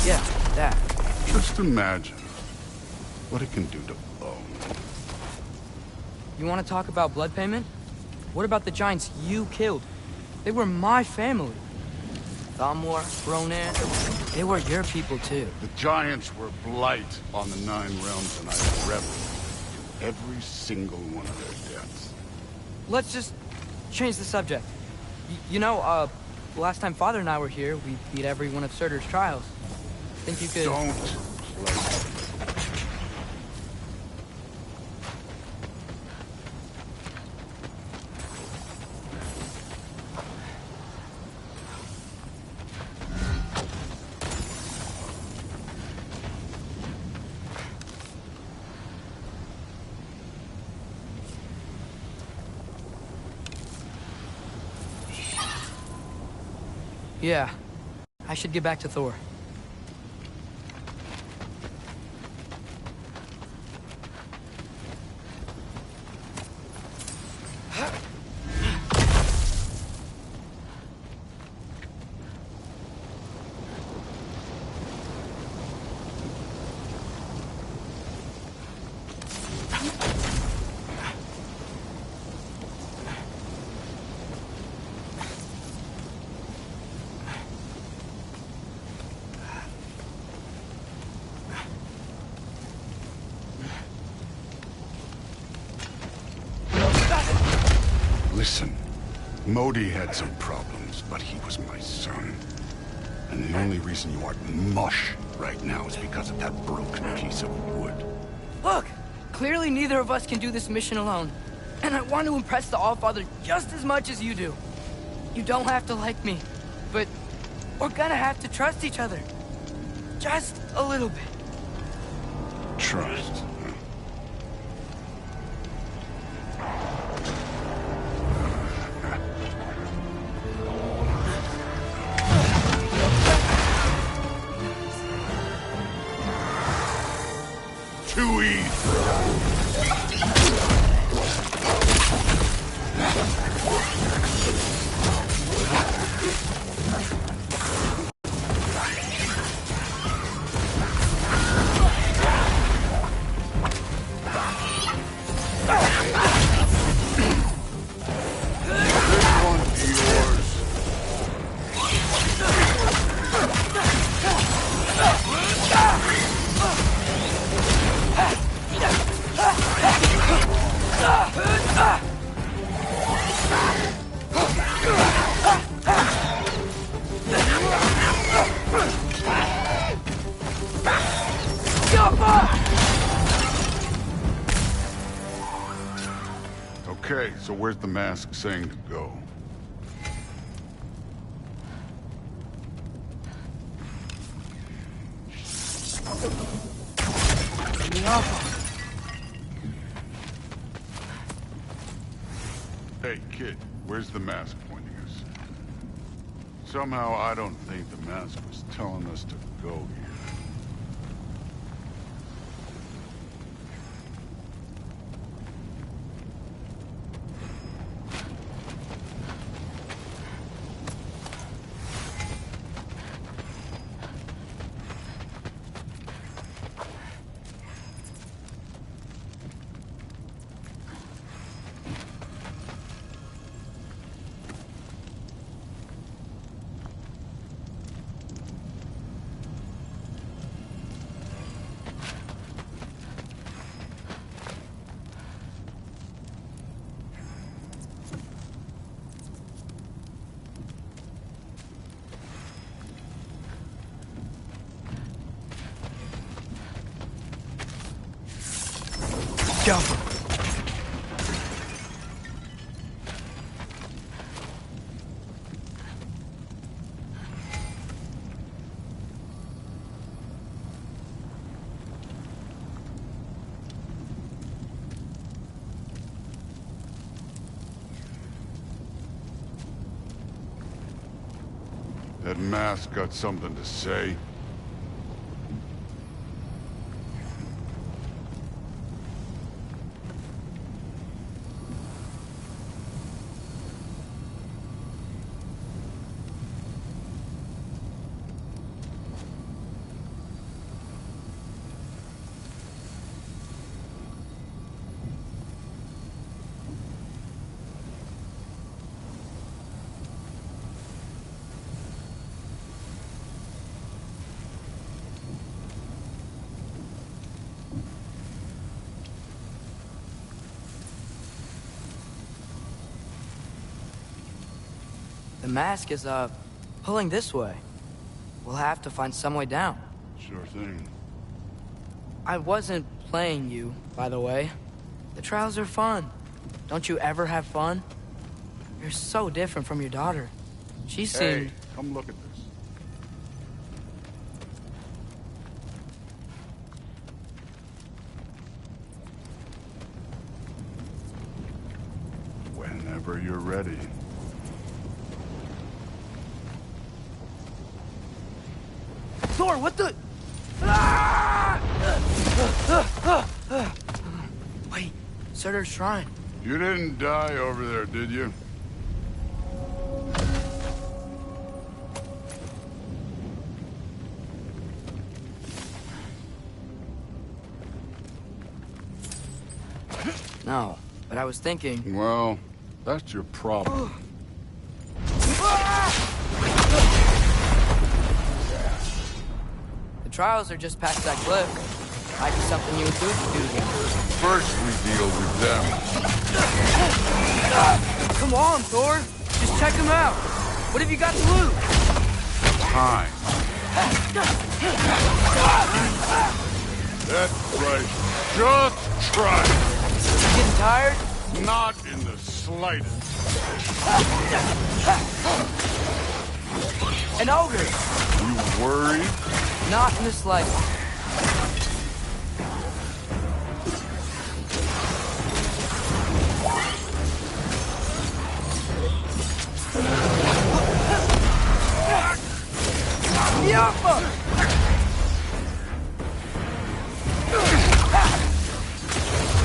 Yeah, that. Just imagine what it can do to bone. You want to talk about blood payment? What about the giants you killed? They were my family. Thamor, Ronan, they were your people too. The giants were blight on the 9 realms, and I reveled in every single one of their deaths. Let's just change the subject. You know, last time Father and I were here, we beat every one of Surtur's trials. Think you could... Don't play. Yeah. I should get back to Thor. Listen, Modi had some problems, but he was my son. And the only reason you aren't mush right now is because of that broken piece of wood. Look! Clearly neither of us can do this mission alone. And I want to impress the Allfather just as much as you do. You don't have to like me, but we're gonna have to trust each other. Just a little bit. Trust. Too easy. Okay, so where's the mask saying to go? Hey, kid, where's the mask pointing us? Somehow I don't think the mask was telling us to go here. Go. That mask got something to say. mask is, pulling this way. We'll have to find some way down. Sure thing. I wasn't playing you, by the way. The trials are fun. Don't you ever have fun? You're so different from your daughter. She seemed... Hey, come look at this. Whenever you're ready. Thor, what the... Wait, Surtur's shrine. You didn't die over there, did you? No, but I was thinking... Well, that's your problem. The trials are just past that cliff. Might be something you and Duke could do together. First we deal with them. Come on, Thor. Just check them out. What have you got to lose? Time. That's right. Just try it. You getting tired? Not in the slightest. An ogre. You worried? Not in the slightest. Yappa!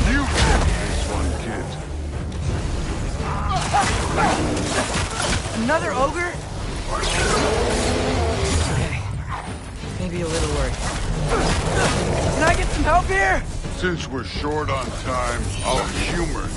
You get this one, kid. Another ogre? Okay. Maybe a little worried. Can I get some help here? Since we're short on time, I'll humor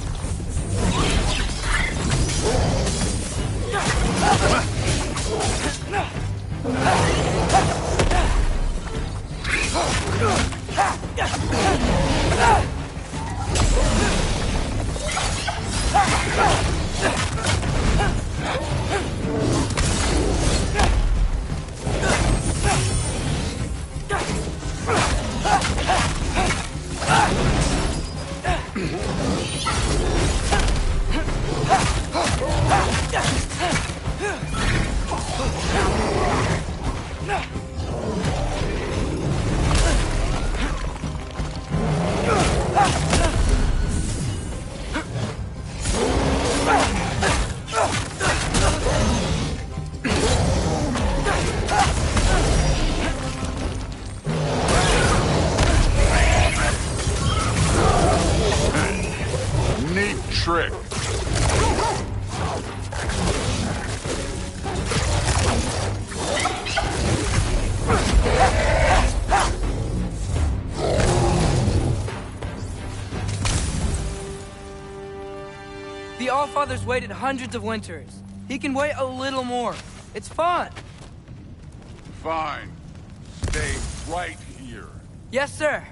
Neat trick. The Allfather's waited hundreds of winters. He can wait a little more. It's fun. Fine. Stay right here. Yes, sir.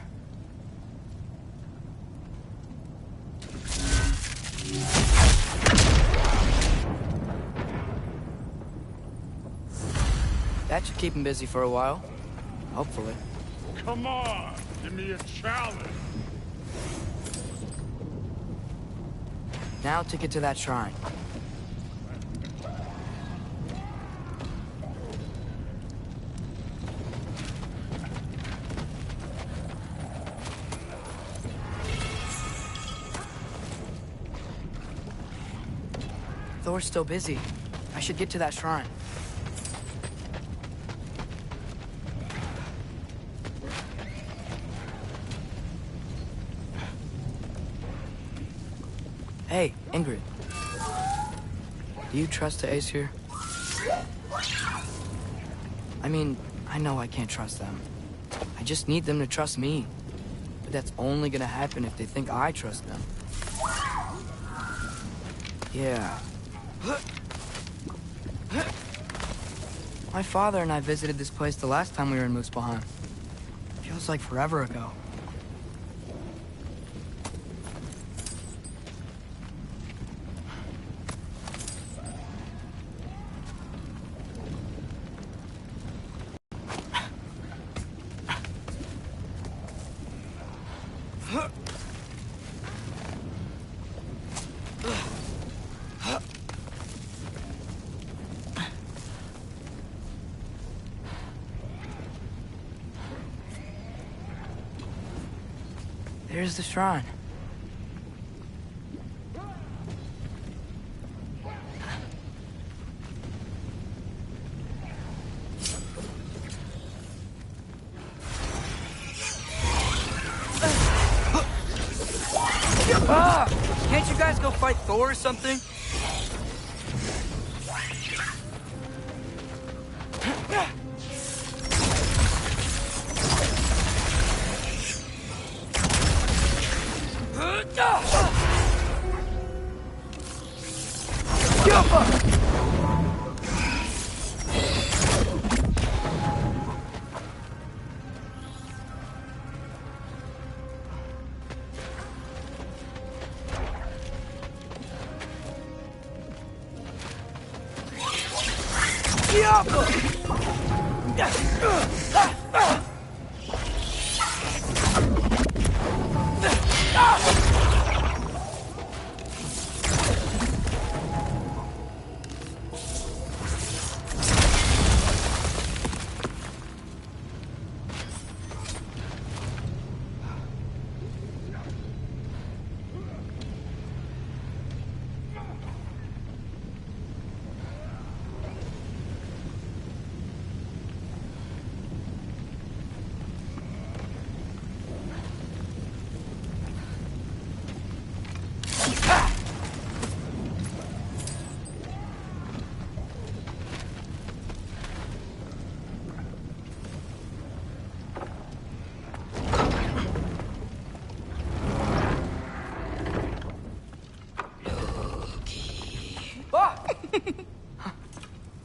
That should keep him busy for a while. Hopefully. Come on, give me a challenge. Now to get to that shrine. Thor's still busy. I should get to that shrine. Hey, Ingrid. Do you trust the Aesir? I mean, I know I can't trust them. I just need them to trust me. But that's only gonna happen if they think I trust them. Yeah. My father and I visited this place the last time we were in Muspelheim. Feels like forever ago. There's the shrine. Ah! Can't you guys go fight Thor or something?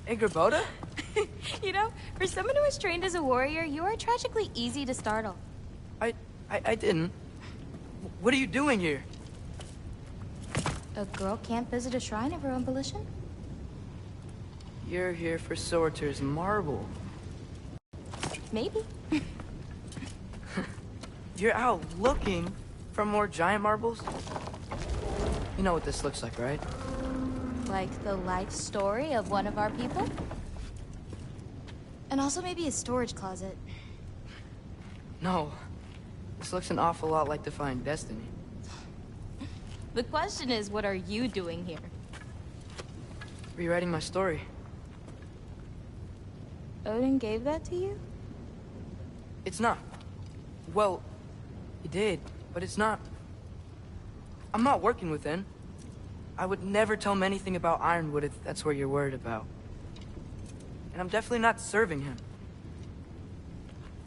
Hey, Gerboda? You know, for someone who was trained as a warrior, you are tragically easy to startle. I didn't. What are you doing here? A girl can't visit a shrine of her own volition? You're here for Sorter's marble. Maybe. You're out looking for more giant marbles? You know what this looks like, right? Like the life story of one of our people? And also maybe a storage closet. No. This looks an awful lot like Defying Destiny. The question is, what are you doing here? Rewriting my story. Odin gave that to you? It's not. Well, he did, but it's not. I'm not working with him. I would never tell him anything about Ironwood if that's what you're worried about. And I'm definitely not serving him.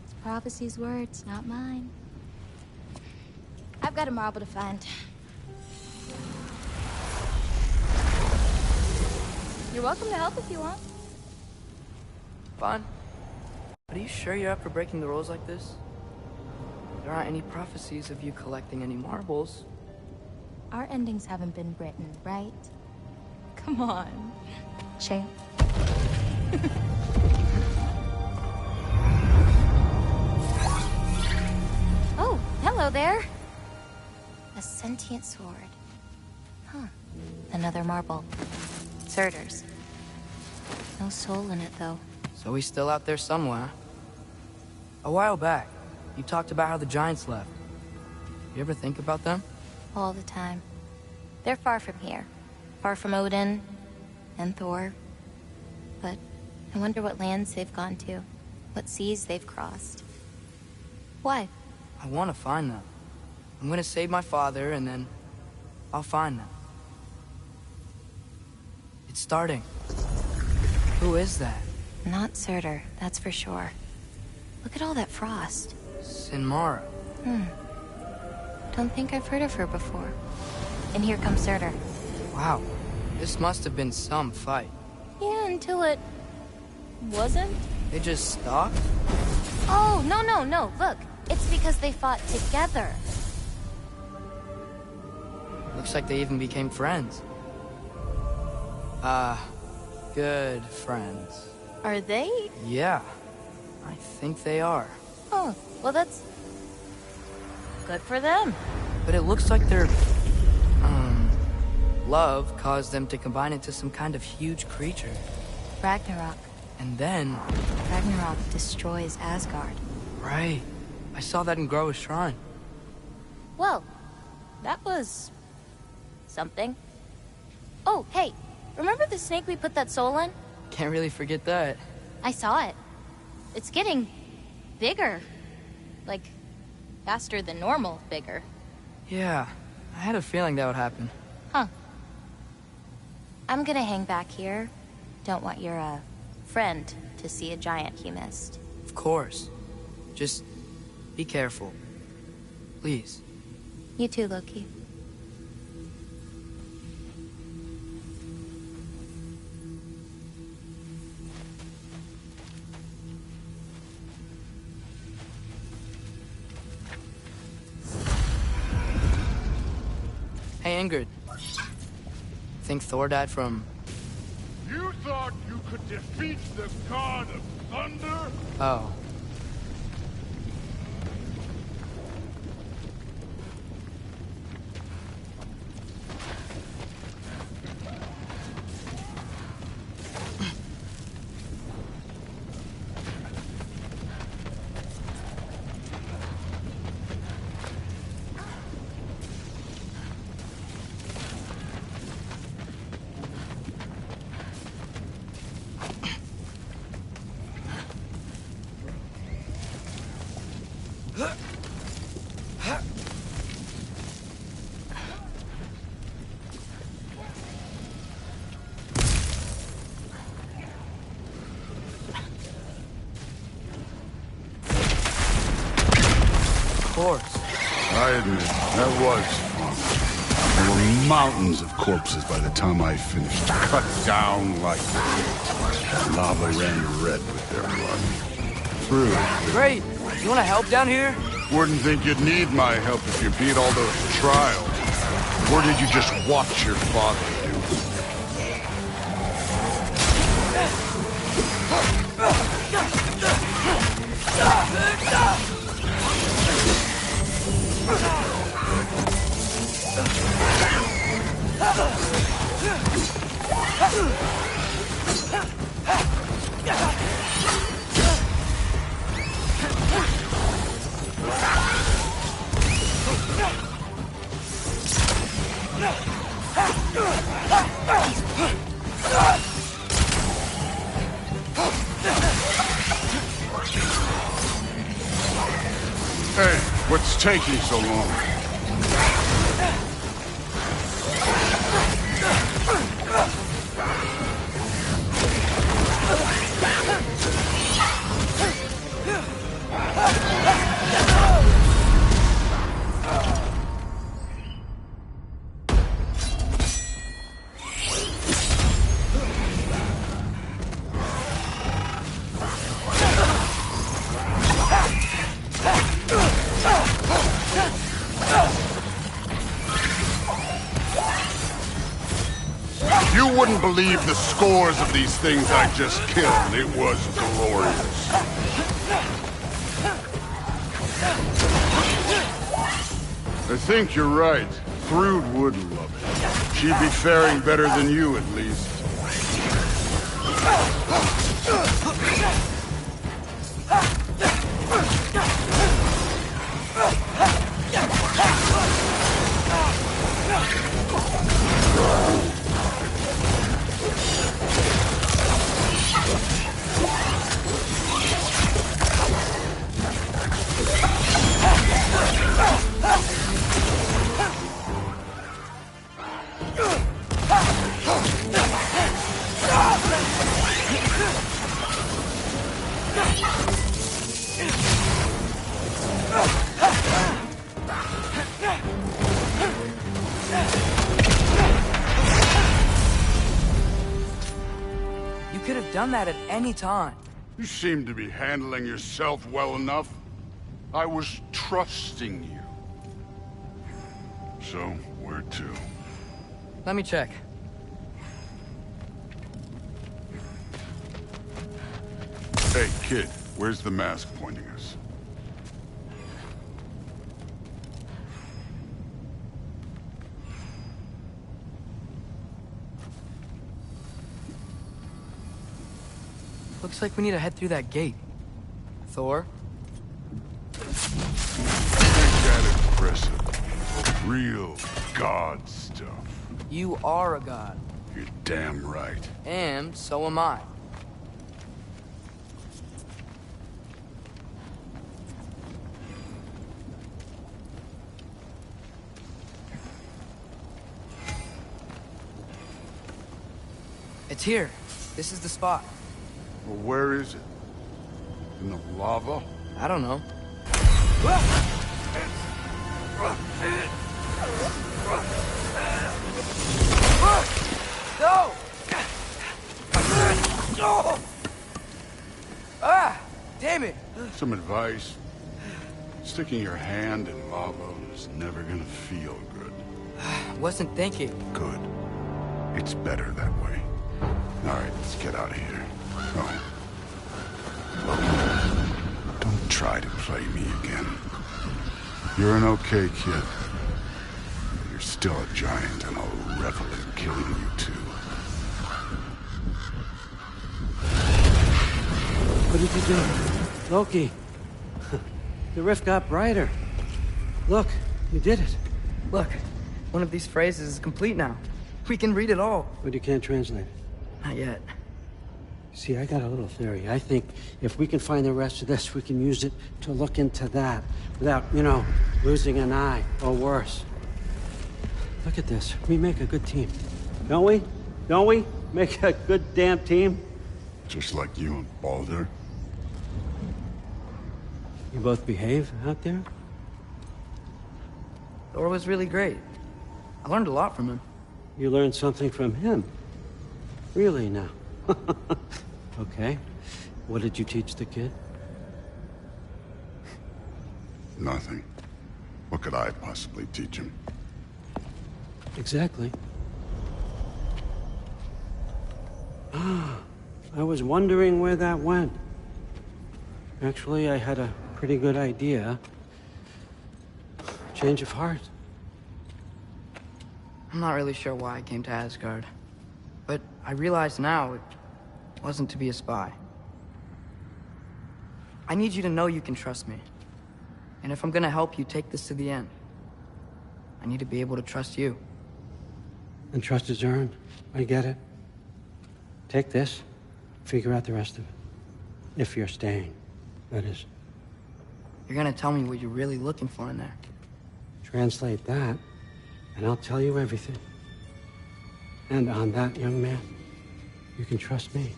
It's prophecy's words, not mine. I've got a marble to find. You're welcome to help if you want. Fine. But are you sure you're up for breaking the rules like this? There aren't any prophecies of you collecting any marbles. Our endings haven't been written, right? Come on, champ. Oh, hello there. A sentient sword. Huh. Another marble. Surtur's. No soul in it, though. So he's still out there somewhere. A while back, you talked about how the giants left. You ever think about them? All the time. They're far from here. Far from Odin and Thor. But I wonder what lands they've gone to. What seas they've crossed. Why? I want to find them. I'm gonna save my father, and then I'll find them. It's starting. Who is that? Not Surtur, that's for sure. Look at all that frost. Sinmara. Don't think I've heard of her before. And here comes Surtur. Wow. This must have been some fight. Yeah, until it... wasn't? They just stopped? Oh, no. Look, it's because they fought together. Looks like they even became friends. Good friends. Are they? Yeah, I think they are. Oh, well that's... Good for them. But it looks like their, love caused them to combine into some kind of huge creature. Ragnarok. And then... Ragnarok destroys Asgard. Right. I saw that in Groa's shrine. Well, that was... something. Oh, hey, remember the snake we put that soul in? Can't really forget that. I saw it. It's getting... bigger. Like, faster than normal bigger. Yeah, I had a feeling that would happen. Huh. I'm gonna hang back here. Don't want your, friend to see a giant he missed. Of course. Just be careful. Please. You too, Loki. Hey, Ingrid. Think Thor died from... You thought you could defeat the god of thunder? Oh. I admit, that was fun. There were mountains of corpses by the time I finished, cut down like lava ran red with their blood. True. Great! You wanna help down here? Wouldn't think you'd need my help if you beat all those trials. Or did you just watch your father do? Hey, what's taking so long? You wouldn't believe the scores of these things I just killed. It was glorious. I think you're right. Thrud would love it. She'd be faring better than you, at least. You could have done that at any time. You seem to be handling yourself well enough. I was trusting you. So, where to? Let me check. Hey, kid, where's the mask pointing us? Looks like we need to head through that gate. Thor? Ain't that impressive? Real god stuff. You are a god. You're damn right. And so am I. It's here. This is the spot. Well, where is it? In the lava? I don't know. No! Ah! Damn it! Some advice. Sticking your hand in lava is never gonna feel good. Wasn't thinking. Good. It's better that way. All right, let's get out of here. Oh. Look, don't try to play me again. You're an okay kid. But you're still a giant, and I'll revel in killing you too. What did you do? Loki. The rift got brighter. Look, you did it. Look, one of these phrases is complete now. We can read it all. But you can't translate it. Not yet. See, I got a little theory. I think if we can find the rest of this, we can use it to look into that without, losing an eye or worse. Look at this. We make a good team. Don't we? Don't we? Make a good damn team? Just like you and Baldur. You both behave out there? Thor was really great. I learned a lot from him. You learned something from him? Really now? Okay. What did you teach the kid? Nothing. What could I possibly teach him? Exactly. I was wondering where that went. Actually, I had a pretty good idea. Change of heart. I'm not really sure why I came to Asgard. But I realize now it wasn't to be a spy. I need you to know you can trust me. And if I'm gonna help you take this to the end, I need to be able to trust you. And trust is earned. I get it. Take this, figure out the rest of it. If you're staying, that is. You're gonna tell me what you're really looking for in there. Translate that, and I'll tell you everything. And on that, young man, you can trust me.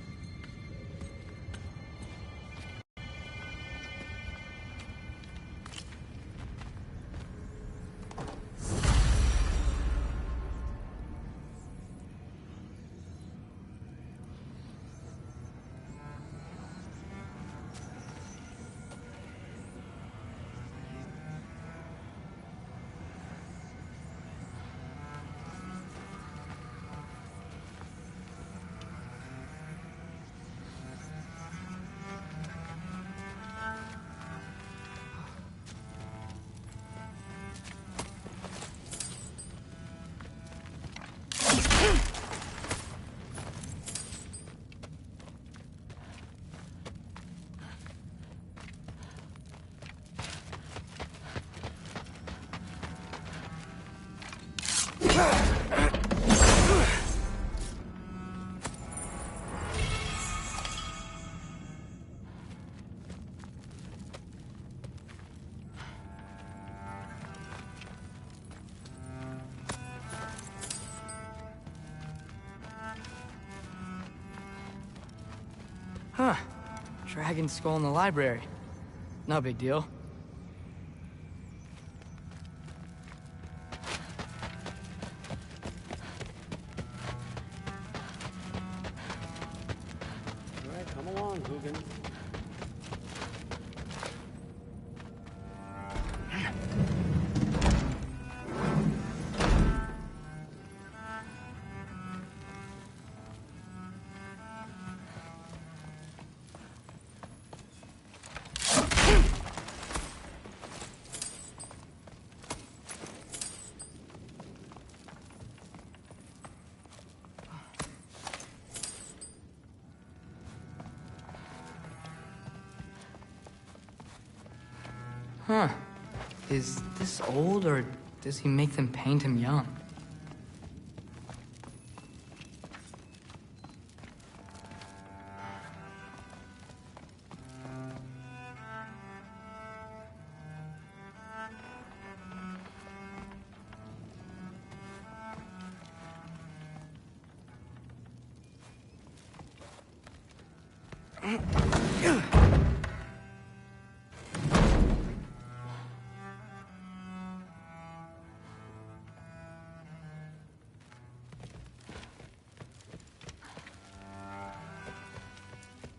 Huh. Dragon skull in the library. No big deal. All right, come along, Hugin. Huh. Is this old, or does he make them paint him young?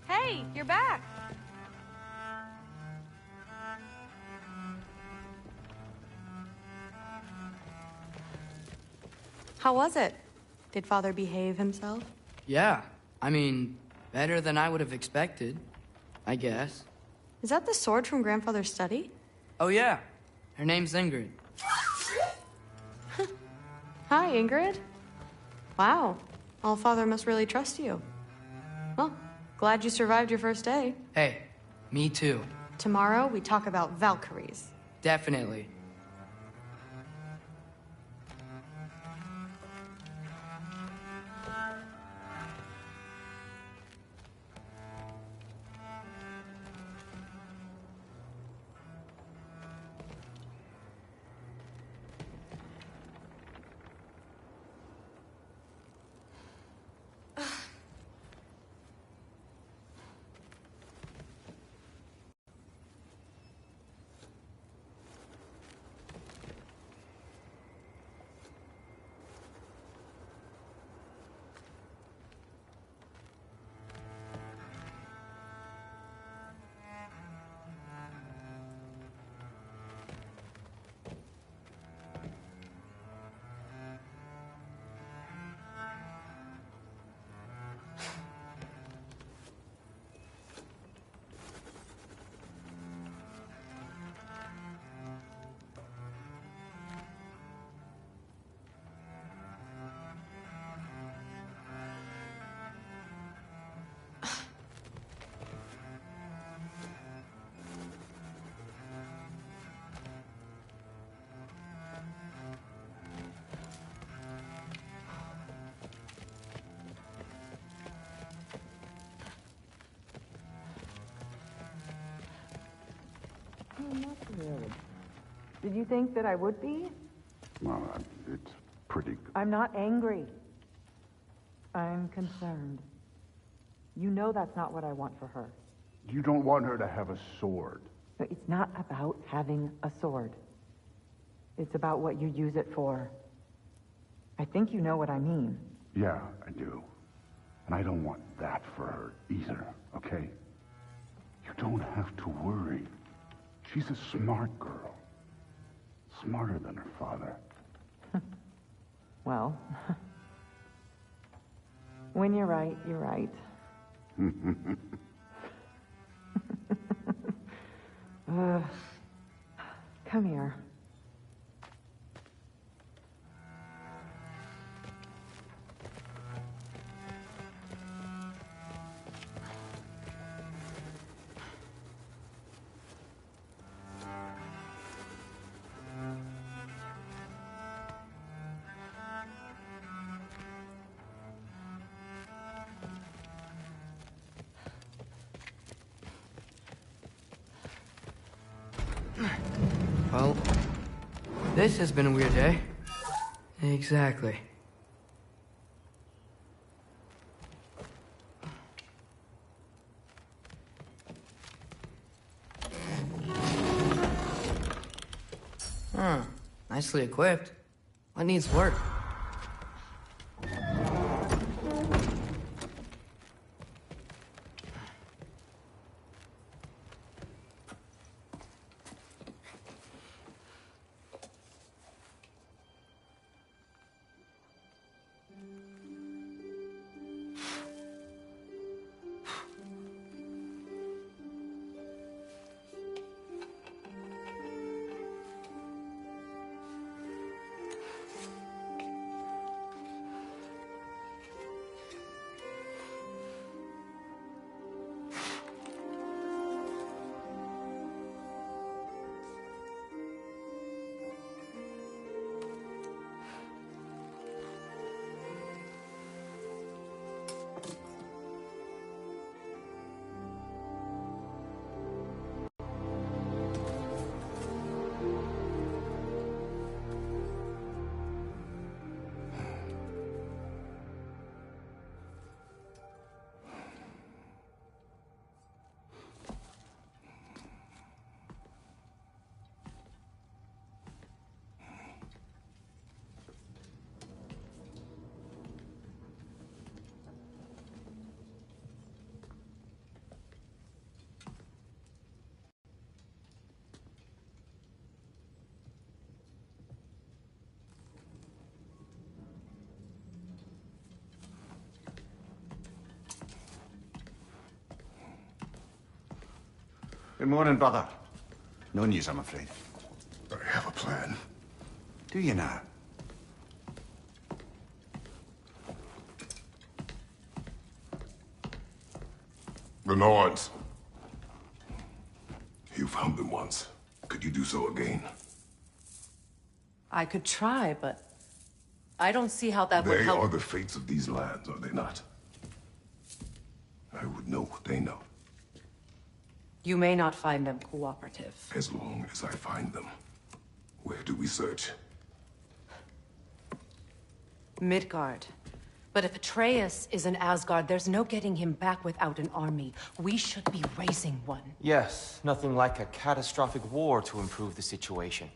Hey, you're back. How was it? Did Father behave himself? Yeah. I mean, better than I would have expected, I guess. Is that the sword from Grandfather's study? Oh, yeah. Her name's Ingrid. Hi, Ingrid. Wow. Allfather must really trust you. Well, glad you survived your first day. Hey, me too. Tomorrow, we talk about Valkyries. Definitely. Not really. Did you think that I would be? Well, it's pretty... I'm not angry. I'm concerned. You know that's not what I want for her. You don't want her to have a sword. But it's not about having a sword. It's about what you use it for. I think you know what I mean. Yeah, I do. And I don't want that for her either, okay? You don't have to worry. She's a smart girl. Smarter than her father. Well, when you're right, you're right. Come here. Well, this has been a weird day. Exactly. Huh. Nicely equipped. What needs work? Good morning, brother. No news, I'm afraid. I have a plan. Do you now? The Norns. You found them once. Could you do so again? I could try, but I don't see how that would They help. are the fates of these lands, are they not? I would know what they know, You may not find them cooperative. as long as I find them. Where do we search? Midgard. But if Atreus is in Asgard, there's no getting him back without an army. We should be raising one. Yes, nothing like a catastrophic war to improve the situation.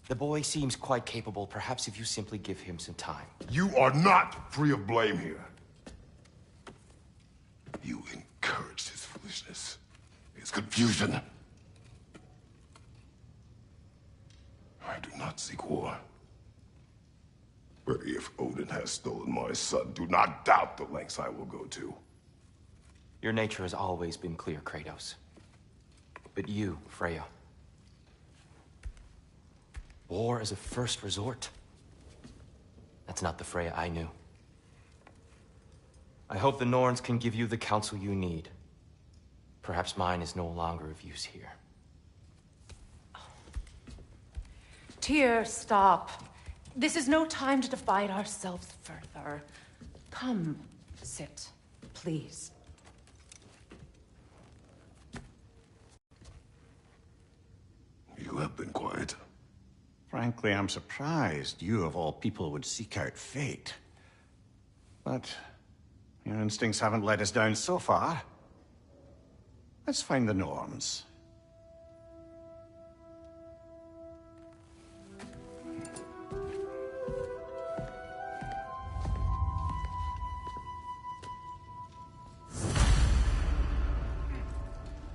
The boy seems quite capable. Perhaps if you simply give him some time. You are not free of blame here. You encouraged his foolishness, his confusion. I do not seek war. But if Odin has stolen my son, do not doubt the lengths I will go to. Your nature has always been clear, Kratos. But you, Freya. War is a first resort. That's not the Freya I knew. I hope the Norns can give you the counsel you need. Perhaps mine is no longer of use here. Tyr, stop. This is no time to divide ourselves further. Come, sit, please. You have been quiet. Frankly, I'm surprised you, of all people, would seek out fate. But your instincts haven't let us down so far. Let's find the Norns.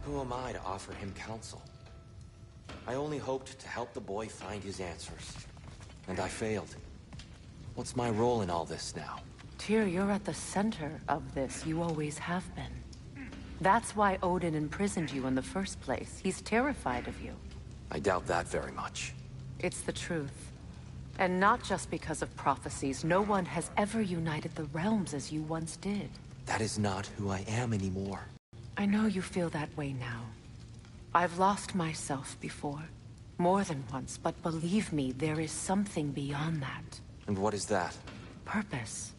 Who am I to offer him counsel? I only hoped to help the boy find his answers. And I failed. What's my role in all this now? Tyr, you're at the center of this. You always have been. That's why Odin imprisoned you in the first place. He's terrified of you. I doubt that very much. It's the truth. And not just because of prophecies. No one has ever united the realms as you once did. That is not who I am anymore. I know you feel that way now. I've lost myself before. More than once, but believe me, there is something beyond that. And what is that? Purpose.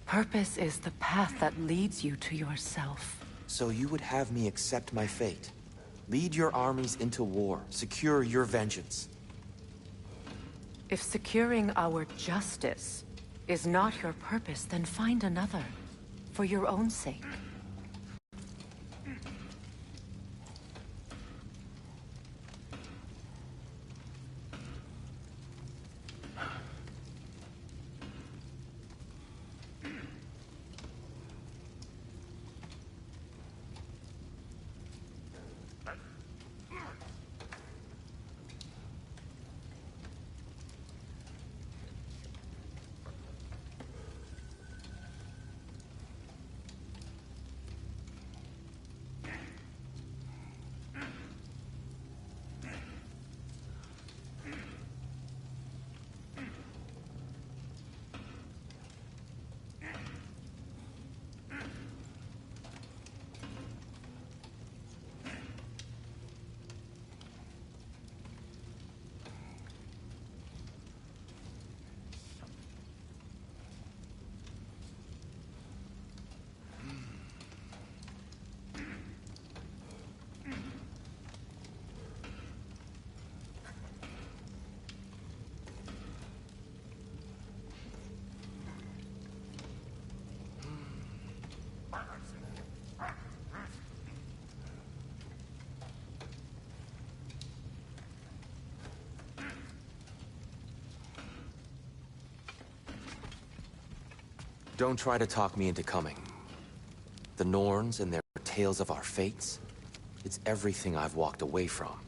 Purpose is the path that leads you to yourself. So you would have me accept my fate? Lead your armies into war, secure your vengeance. If securing our justice is not your purpose, then find another. For your own sake. Don't try to talk me into coming. The Norns and their tales of our fates, it's everything I've walked away from.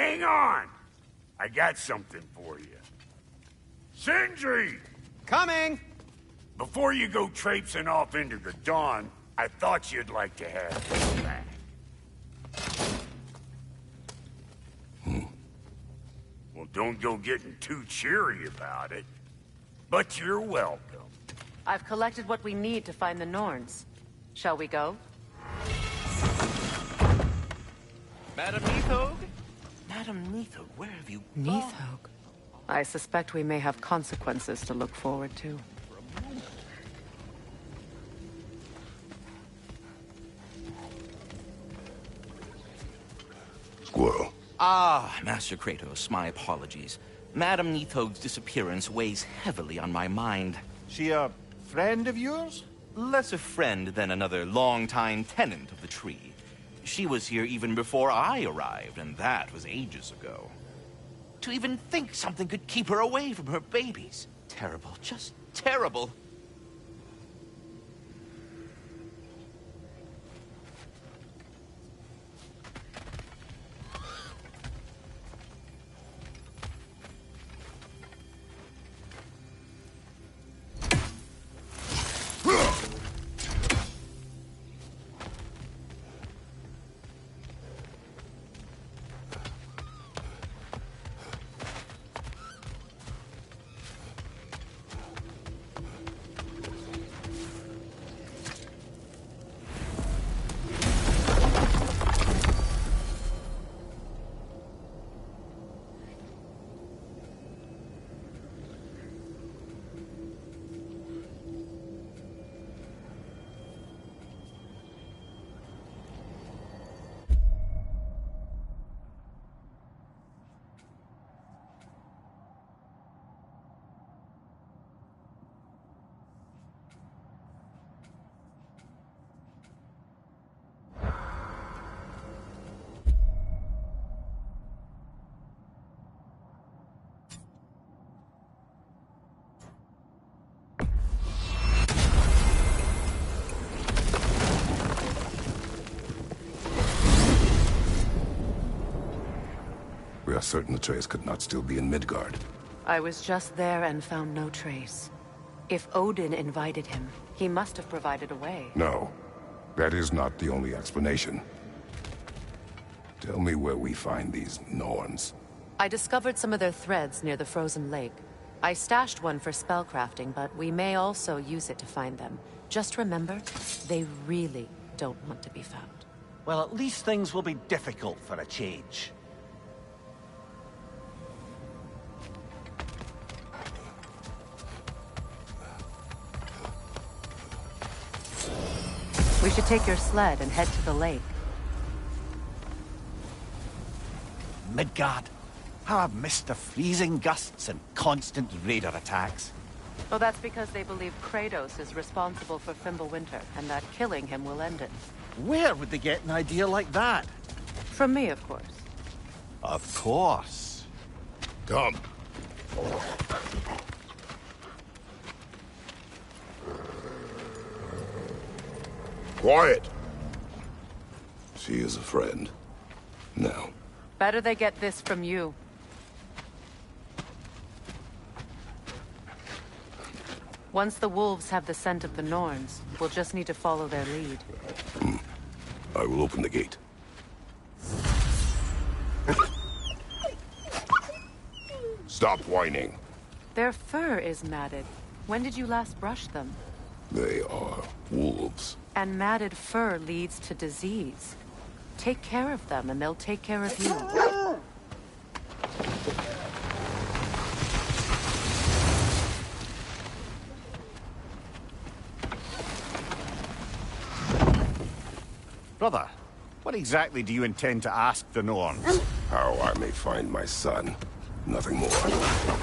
hang on! I got something for you. Sindri! Coming! Before you go traipsing off into the dawn, I thought you'd like to have this back. Well, don't go getting too cheery about it. But you're welcome. I've collected what we need to find the Norns. Shall we go? Madam Neathog? Madam Neathog, where have you gone? Neathog? I suspect we may have consequences to look forward to. Squirrel. Ah, Master Kratos, my apologies. Madam Neathog's disappearance weighs heavily on my mind. She a friend of yours? Less a friend than another long-time tenant of the tree. She was here even before I arrived, and that was ages ago. To even think something could keep her away from her babies. Terrible, just terrible. We are certain Atreus could not still be in Midgard. I was just there and found no trace. If Odin invited him, he must have provided a way. No, that is not the only explanation. Tell me where we find these Norns. I discovered some of their threads near the frozen lake. I stashed one for spellcrafting, but we may also use it to find them. Just remember, they really don't want to be found. Well, at least things will be difficult for a change. We should take your sled and head to the lake. Midgard. How I've missed the freezing gusts and constant raider attacks. Well, that's because they believe Kratos is responsible for Fimbulwinter, and that killing him will end it. Where would they get an idea like that? From me, of course. Of course. Come. Quiet. She is a friend. Now. Better they get this from you. Once the wolves have the scent of the Norns, we'll just need to follow their lead. I will open the gate. Stop whining. Their fur is matted. When did you last brush them? They are wolves. And matted fur leads to disease. Take care of them, and they'll take care of you. Brother, what exactly do you intend to ask the Norns? How I may find my son. Nothing more.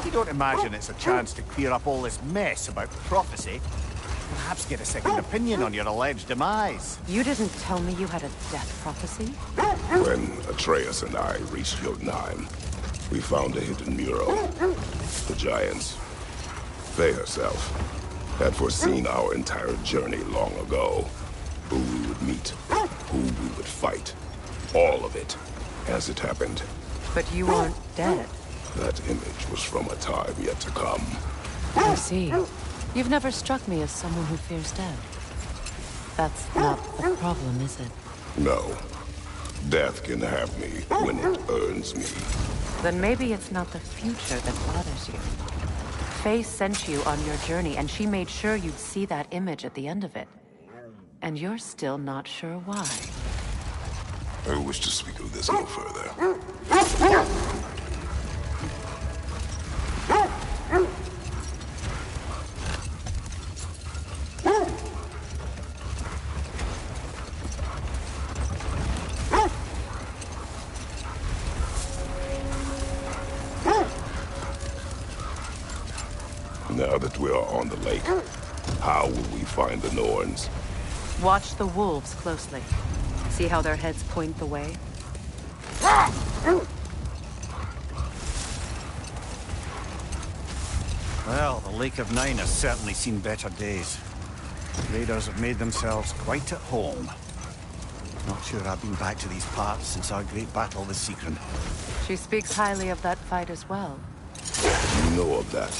You don't imagine it's a chance to clear up all this mess about prophecy? Perhaps get a second opinion on your alleged demise. You didn't tell me you had a death prophecy? When Atreus and I reached Jotunheim, we found a hidden mural. The giants, they herself, had foreseen our entire journey long ago. Who we would meet, who we would fight. All of it, as it happened. But you aren't dead. That image was from a time yet to come. I see. You've never struck me as someone who fears death. That's not the problem, is it? No. Death can have me when it earns me. Then maybe it's not the future that bothers you. Faye sent you on your journey, and she made sure you'd see that image at the end of it. And you're still not sure why. I wish to speak of this no further. Now that we are on the lake, how will we find the Norns? Watch the wolves closely. See how their heads point the way? Well, the Lake of Nine has certainly seen better days. Raiders have made themselves quite at home. Not sure I've been back to these parts since our great battle with Secret. She speaks highly of that fight as well. You know of that?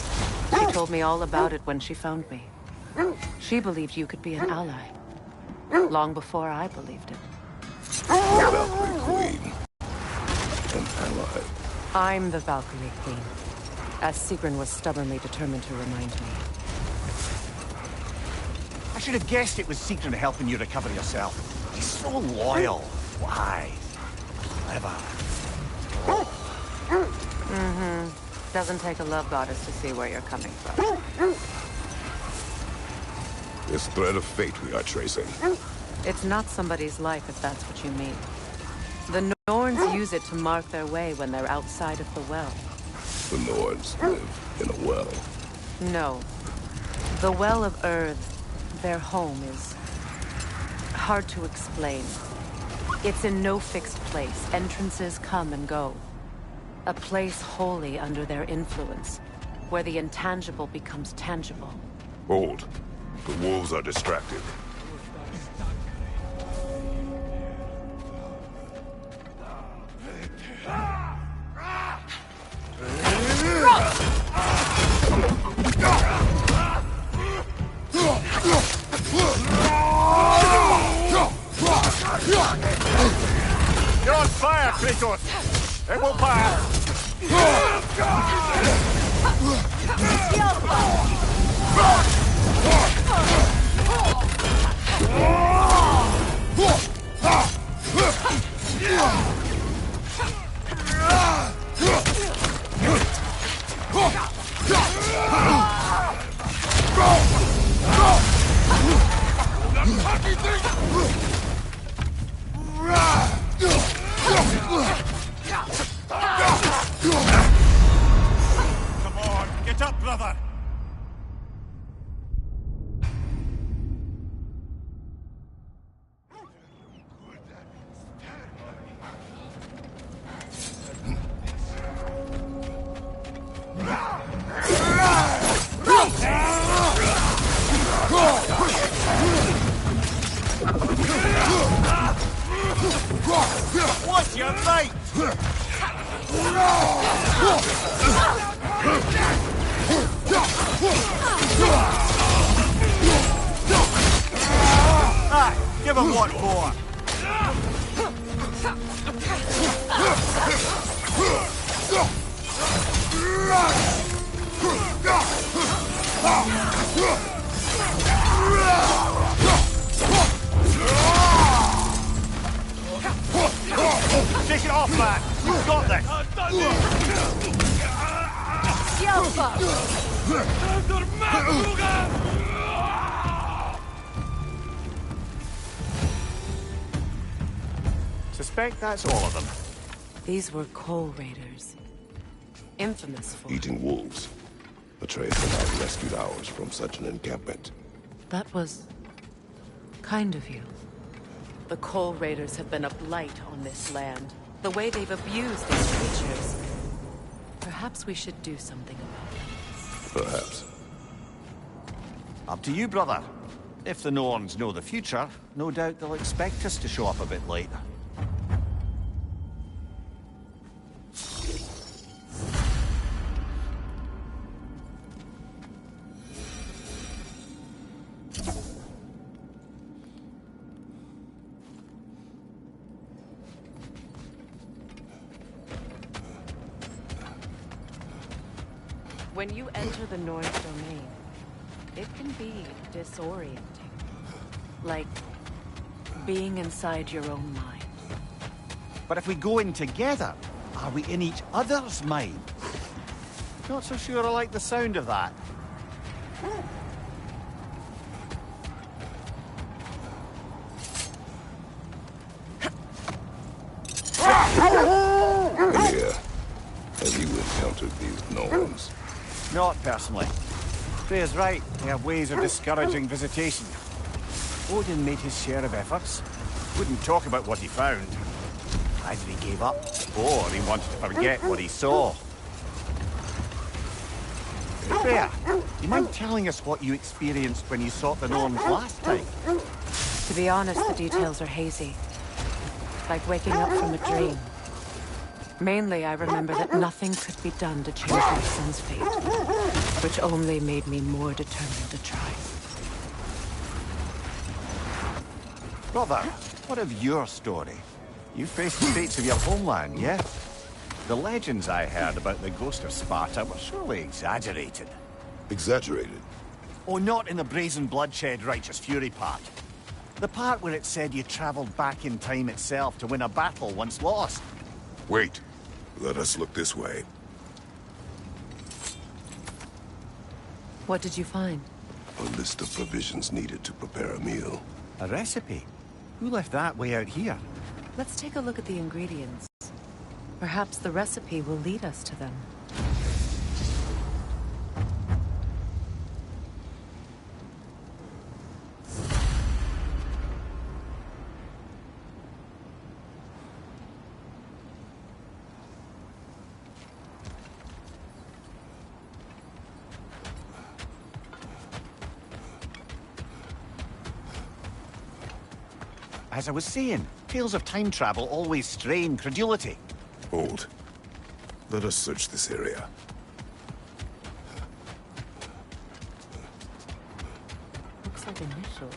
She told me all about it when she found me. She believed you could be an ally. Long before I believed it. Valkyrie Queen. An ally. I'm the Valkyrie Queen, as Sigrun was stubbornly determined to remind me. I should have guessed it was Secret helping you recover yourself. He's so loyal. Why? Clever. Mm-hmm. Doesn't take a love goddess to see where you're coming from. This thread of fate we are tracing. It's not somebody's life, if that's what you mean. The Norns use it to mark their way when they're outside of the well. The Norns live in a well. No. The Well of Earth, their home, is hard to explain. It's in no fixed place. Entrances come and go. A place wholly under their influence, where the intangible becomes tangible. Hold. The wolves are distracted. You're on fire, Kratos! It will pass! Come on, get up, brother! What's your mate? Aye, give him what for. Take it off, man. You've got this. Suspect that's all of them. These were coal raiders. Infamous for... Eating wolves. Atreus and I rescued ours from such an encampment. That was... kind of you. The coal raiders have been a blight on this land. The way they've abused these creatures. Perhaps we should do something about it. Perhaps. Up to you, brother. If the Norns know the future, no doubt they'll expect us to show up a bit later. When you enter the Norn's domain, it can be disorienting. Like being inside your own mind. But if we go in together, are we in each other's mind? Not so sure I like the sound of that. Here, have you encountered these Norns? Not personally. Freya's right. They have ways of discouraging visitation. Odin made his share of efforts. Wouldn't talk about what he found. Either he gave up, or he wanted to forget what he saw. Freya, you mind telling us what you experienced when you sought the Norns last time? To be honest, the details are hazy. Like waking up from a dream. Mainly, I remember that nothing could be done to change my son's fate, which only made me more determined to try. Brother, what of your story? You faced the fates of your homeland, yeah? The legends I heard about the ghost of Sparta were surely exaggerated. Exaggerated? Oh, not in the brazen bloodshed righteous fury part. The part where it said you traveled back in time itself to win a battle once lost. Wait. Let us look this way. What did you find? A list of provisions needed to prepare a meal. A recipe? Who left that way out here? Let's take a look at the ingredients. Perhaps the recipe will lead us to them. As I was saying, tales of time travel always strain credulity. Hold. Let us search this area. Looks like initials.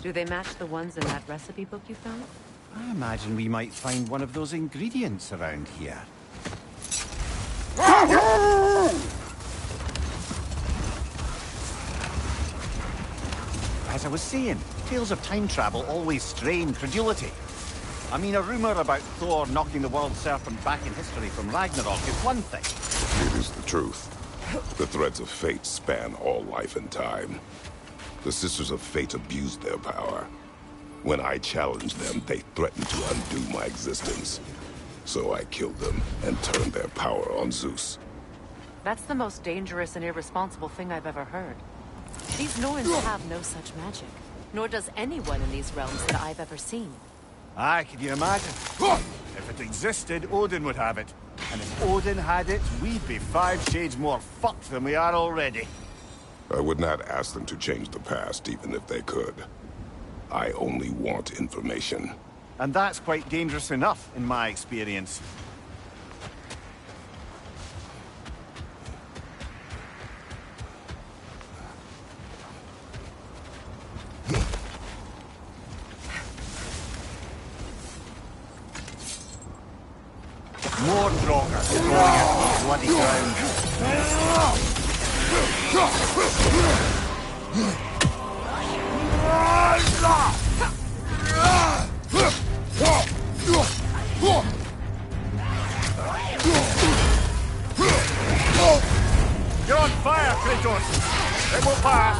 Do they match the ones in that recipe book you found? I imagine we might find one of those ingredients around here. As I was saying, tales of time travel always strain credulity. I mean, a rumor about Thor knocking the world serpent back in history from Ragnarok is one thing. It is the truth. The threads of fate span all life and time. The Sisters of Fate abused their power. When I challenged them, they threatened to undo my existence. So I killed them and turned their power on Zeus. That's the most dangerous and irresponsible thing I've ever heard. These Norns have no such magic, nor does anyone in these realms that I've ever seen. Aye, can you imagine? If it existed, Odin would have it. And if Odin had it, we'd be 5 shades more fucked than we are already. I would not ask them to change the past, even if they could. I only want information. And that's quite dangerous enough, in my experience. More Droggers going at the bloody ground. You're on fire, Kratos! It will pass!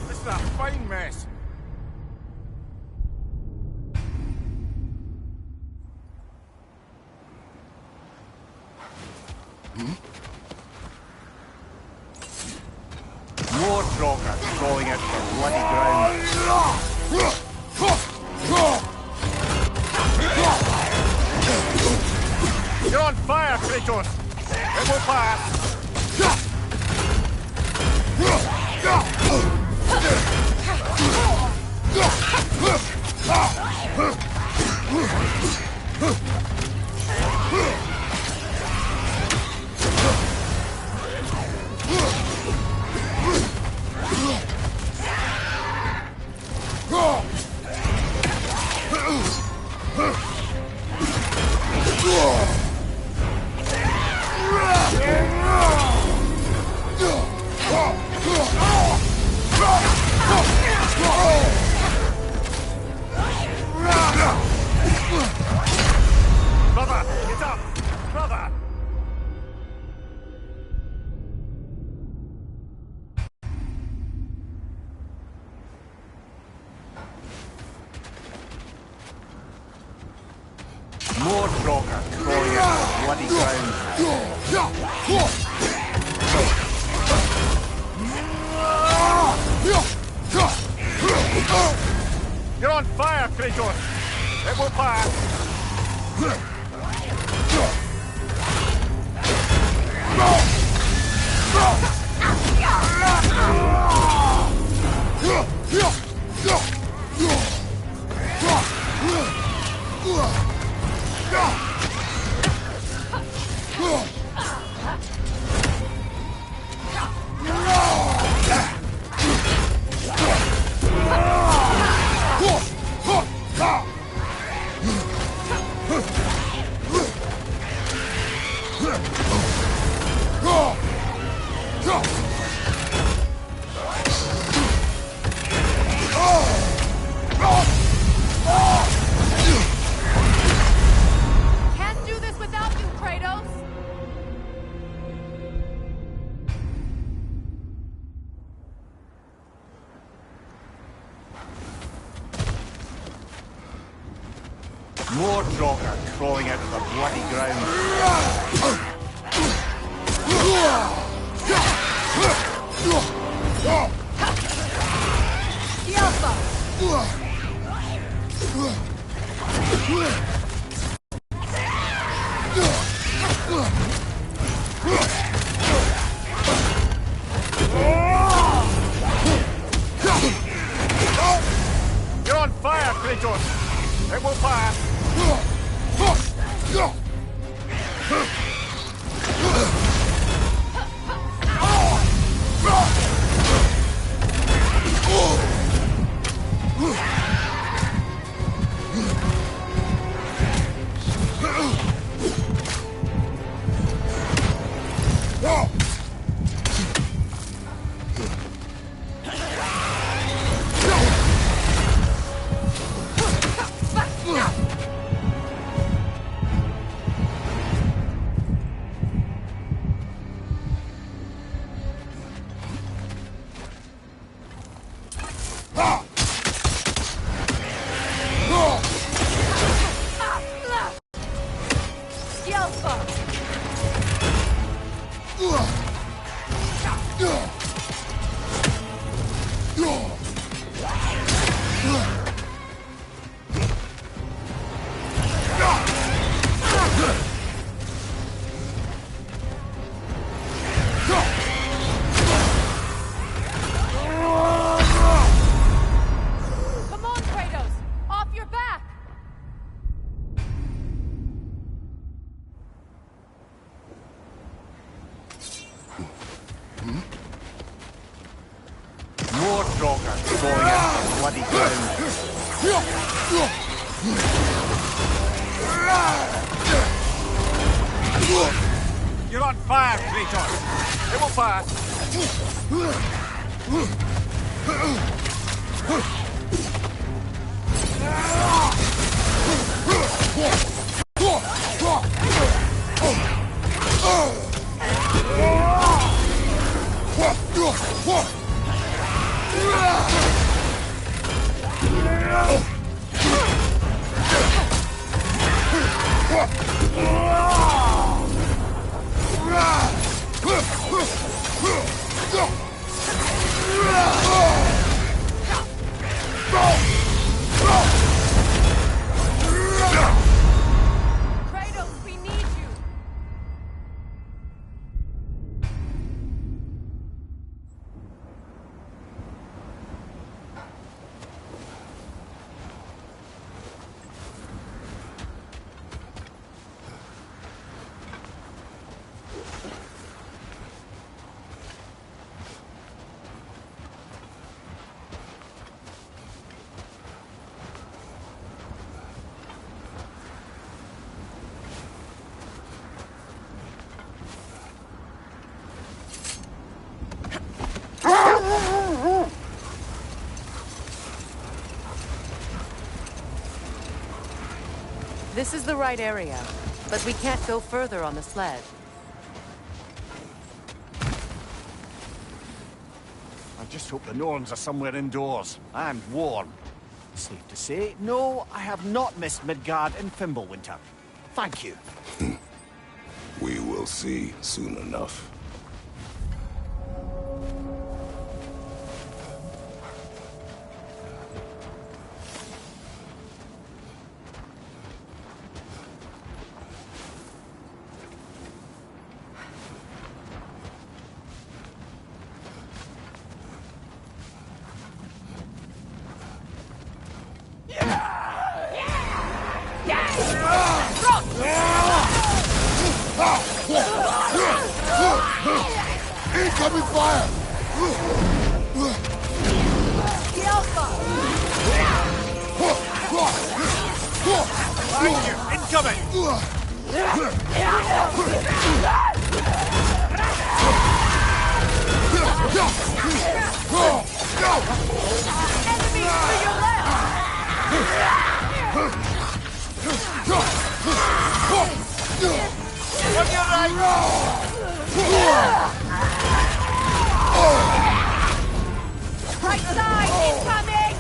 This is a fine mess. More Droggers crawling out the bloody ground. You're on fire, Kratos! It will pass! Brother, get up! Brother! More Draugr crawling out of the bloody ground. You're on fire, Kratos! It will pass! Can't do this without you, Kratos! More Draugr crawling out of the bloody ground. You're on fire, Kratos! It will pass! Come on, Kratos! Off your back! More Draugr crawling out of the bloody ground. You're on fire, Kratos! It will pass! Kratos, we need you! This is the right area, but we can't go further on the sled. I just hope the Norns are somewhere indoors, and warm. Safe to say, no, I have not missed Midgard in Fimbulwinter. Thank you. We will see soon enough. Incoming fire! Behind you! Incoming! Enemy to your left! On your right! Right side, incoming!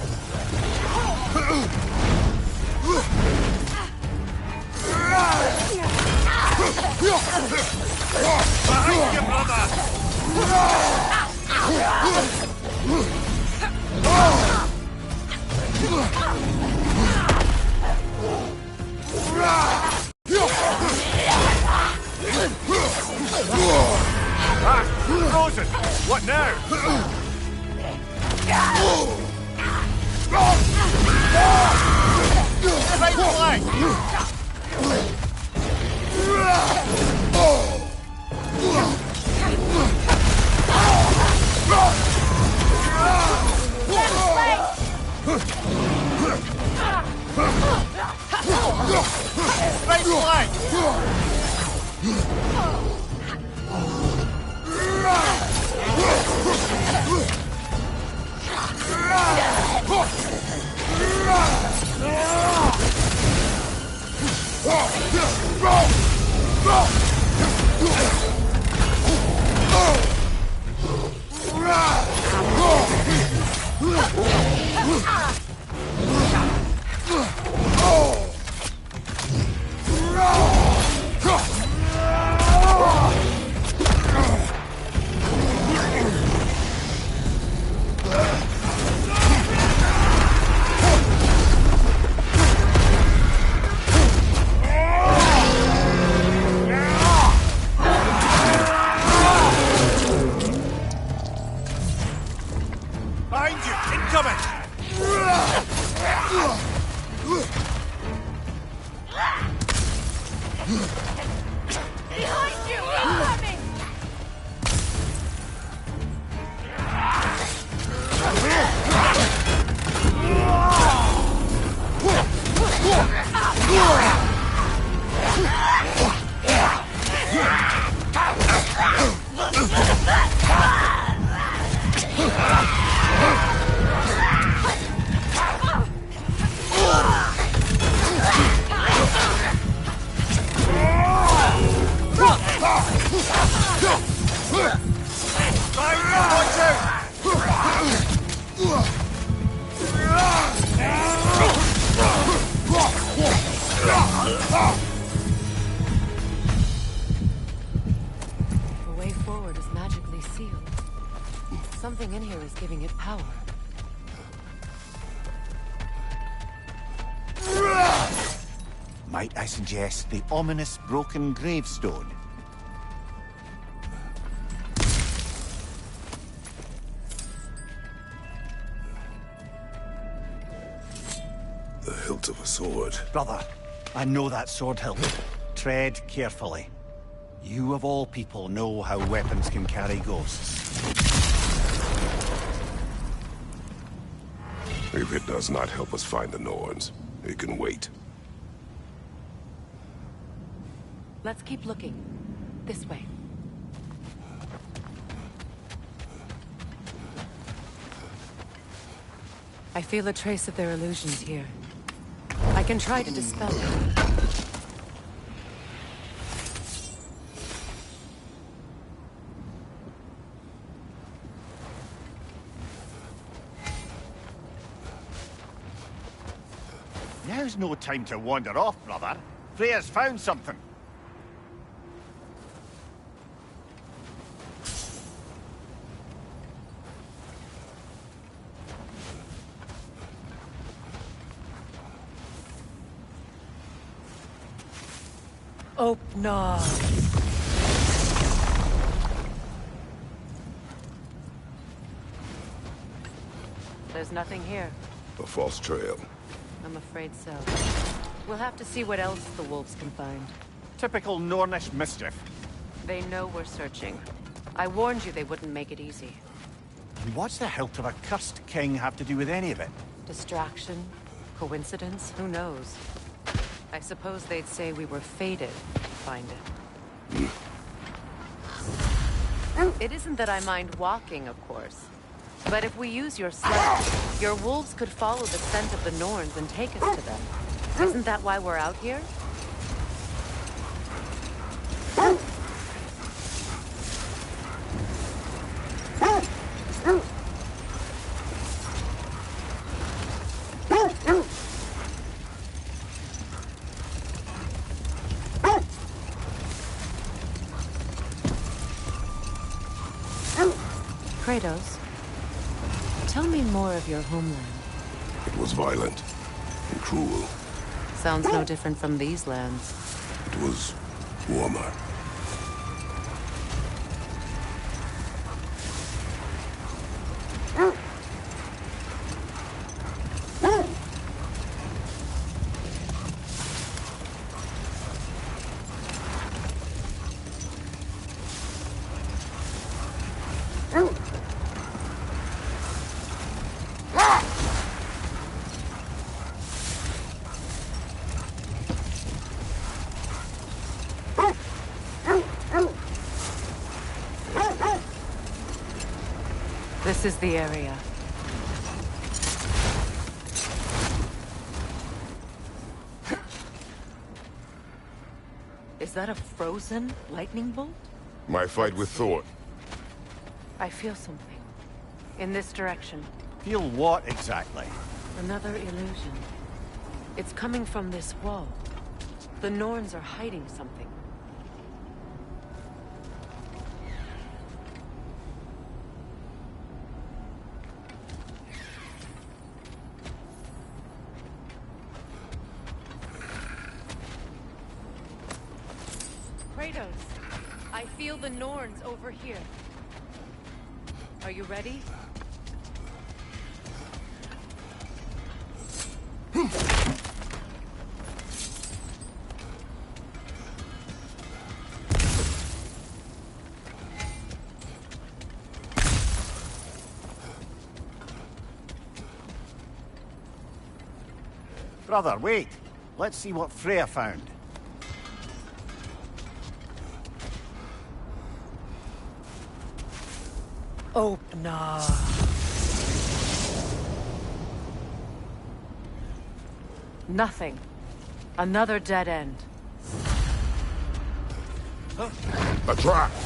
Behind you, brother! Frozen! What now? Right flank! Right flank! Behind you! Incoming! Behind you! Incoming! The way forward is magically sealed. Something in here is giving it power. Might I suggest the ominous broken gravestone? The hilt of a sword. Brother, I know that sword hilt. Tread carefully. You of all people know how weapons can carry ghosts. If it does not help us find the Norns, it can wait. Let's keep looking. This way. I feel a trace of their illusions here. I can try to dispel it. Now's no time to wander off, brother. Freya's found something. Open up. There's nothing here. A false trail. I'm afraid so. We'll have to see what else the wolves can find. Typical Nornish mischief. They know we're searching. I warned you they wouldn't make it easy. And what's the hilt of a cursed king have to do with any of it? Distraction? Coincidence? Who knows? I suppose they'd say we were fated to find it. It isn't that I mind walking, of course. But if we use your sled, your wolves could follow the scent of the Norns and take us to them. Isn't that why we're out here? Kratos, tell me more of your homeland. It was violent and cruel. Sounds no different from these lands. It was warmer. This is the area. Is that a frozen lightning bolt? My fight with Thor. I feel something. In this direction. Feel what exactly? Another illusion. It's coming from this wall. The Norns are hiding something. Kratos, I feel the Norns over here. Are you ready? Brother, wait. Let's see what Freya found. Open up. Nothing. Another dead end. A trap! Too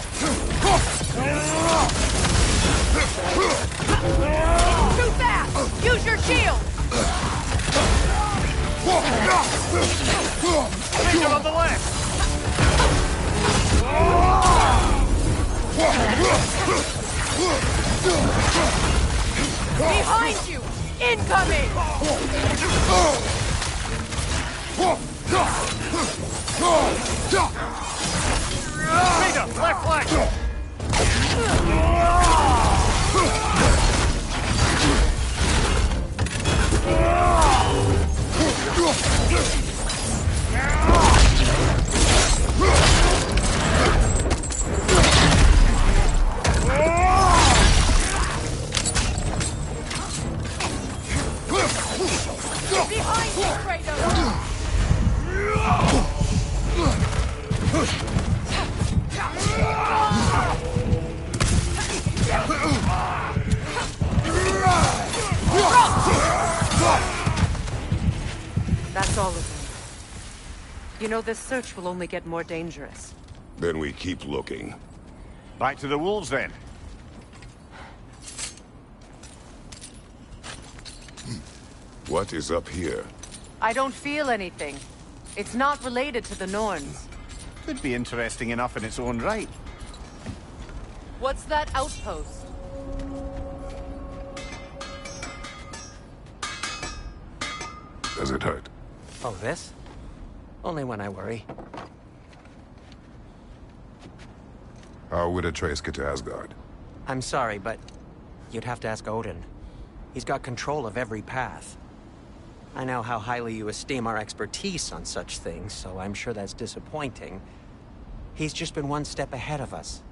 fast! Use your shield! Finger on the left! Behind you! Incoming! Peter, left leg! Behind you, Kratos! That's all of them. You know, this search will only get more dangerous. Then we keep looking. Back to the wolves, then. What is up here? I don't feel anything. It's not related to the Norns. Could be interesting enough in its own right. What's that outpost? Does it hurt? Oh, this? Only when I worry. How would Atreus get to Asgard? I'm sorry, but you'd have to ask Odin. He's got control of every path. I know how highly you esteem our expertise on such things, so I'm sure that's disappointing. He's just been one step ahead of us.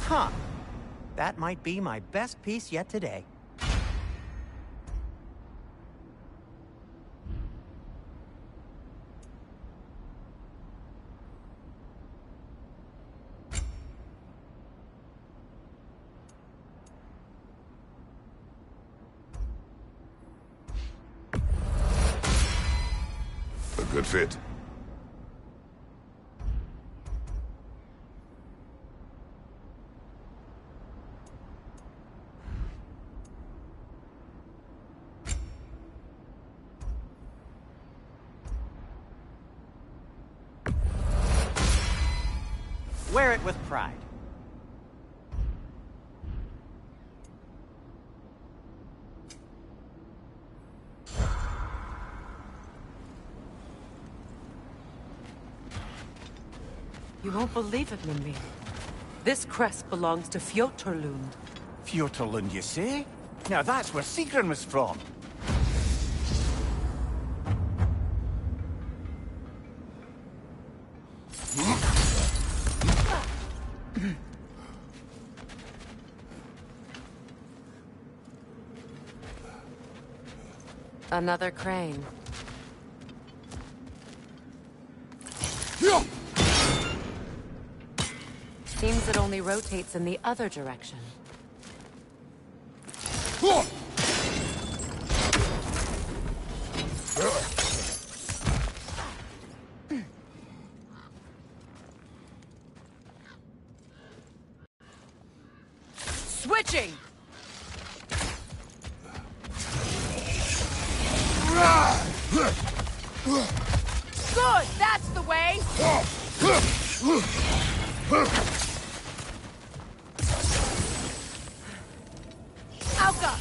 Huh. That might be my best piece yet today. A good fit. Wear it with pride. You won't believe it, Mimir. This crest belongs to Fjoturlund. Fjoturlund, you say? Now that's where Sigrun was from. Another crane. Seems it only rotates in the other direction. Switching! Good! That's the way! Alka!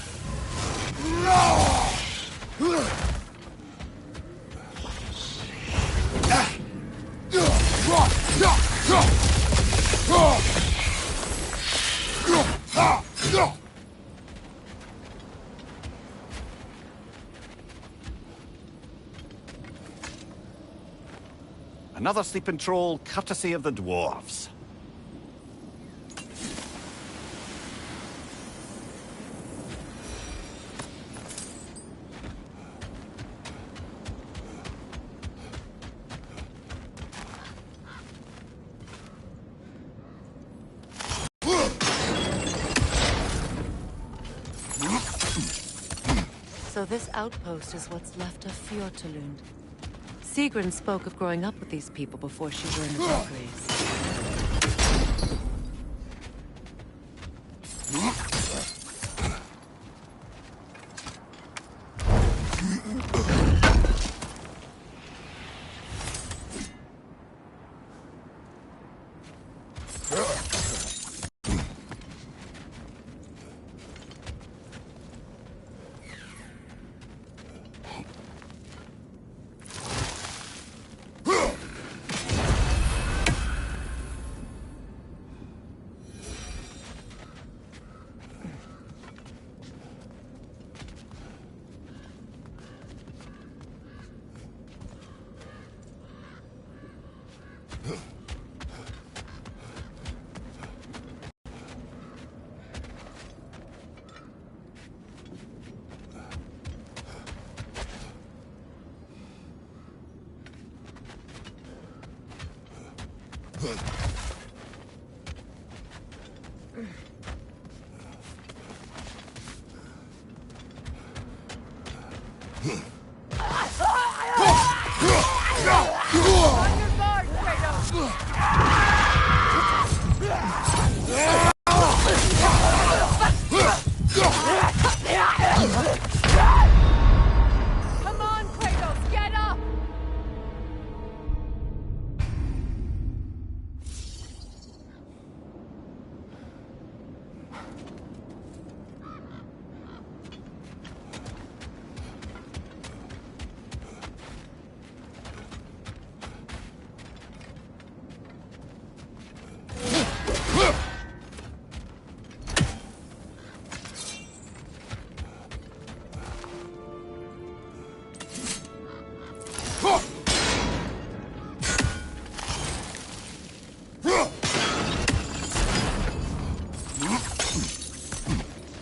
Another sleeping troll, courtesy of the dwarves. So this outpost is what's left of Fjoturlund. Sigrun spoke of growing up with these people before she joined the Valkyries. Come on, Kratos, get up!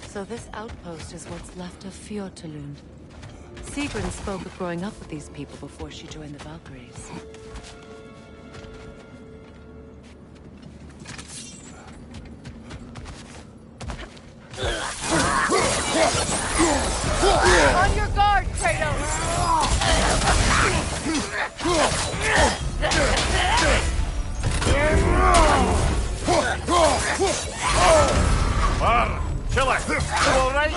So this outpost is what's left of Fjordtalund. Sigrun spoke of growing up with these people before she joined the Valkyries. On your guard, Kratos! Chill it. You all right?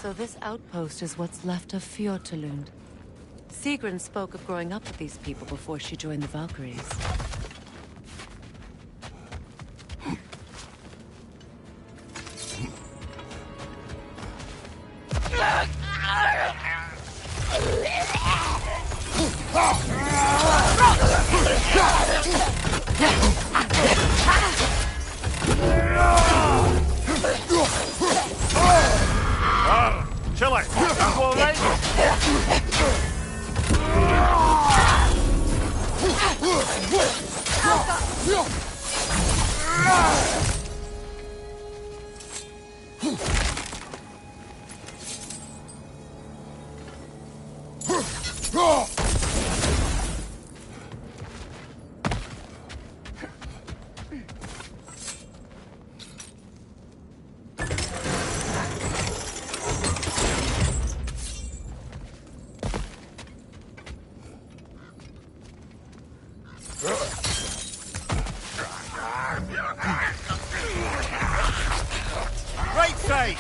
So this outpost is what's left of Fjordtalund. Sigrun spoke of growing up with these people before she joined the Valkyries. Chill it. You all right? Right side!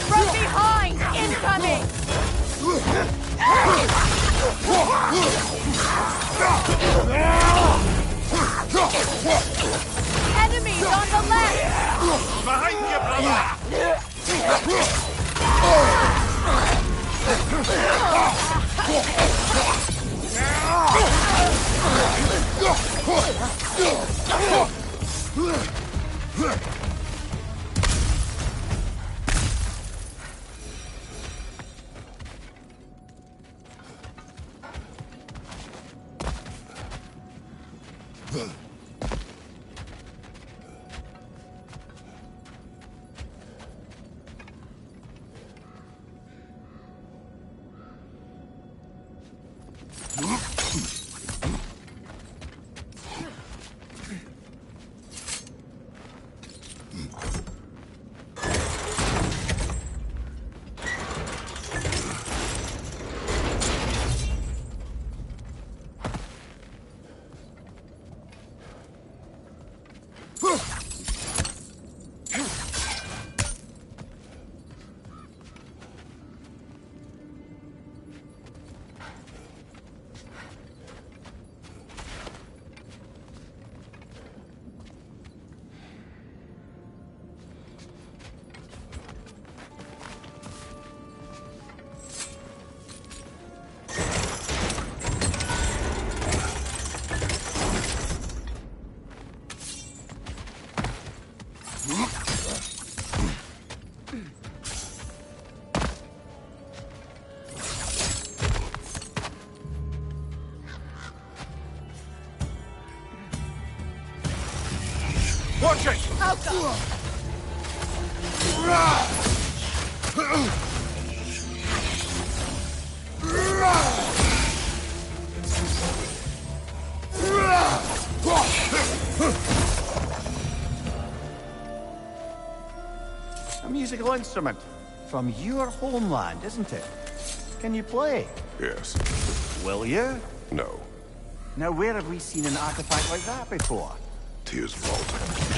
From behind! Incoming! Enemies on the left! Behind you, brother! Watch it! A musical instrument from your homeland, isn't it? Can you play? Yes. Will you? No. Now, where have we seen an artifact like that before? Tears vault.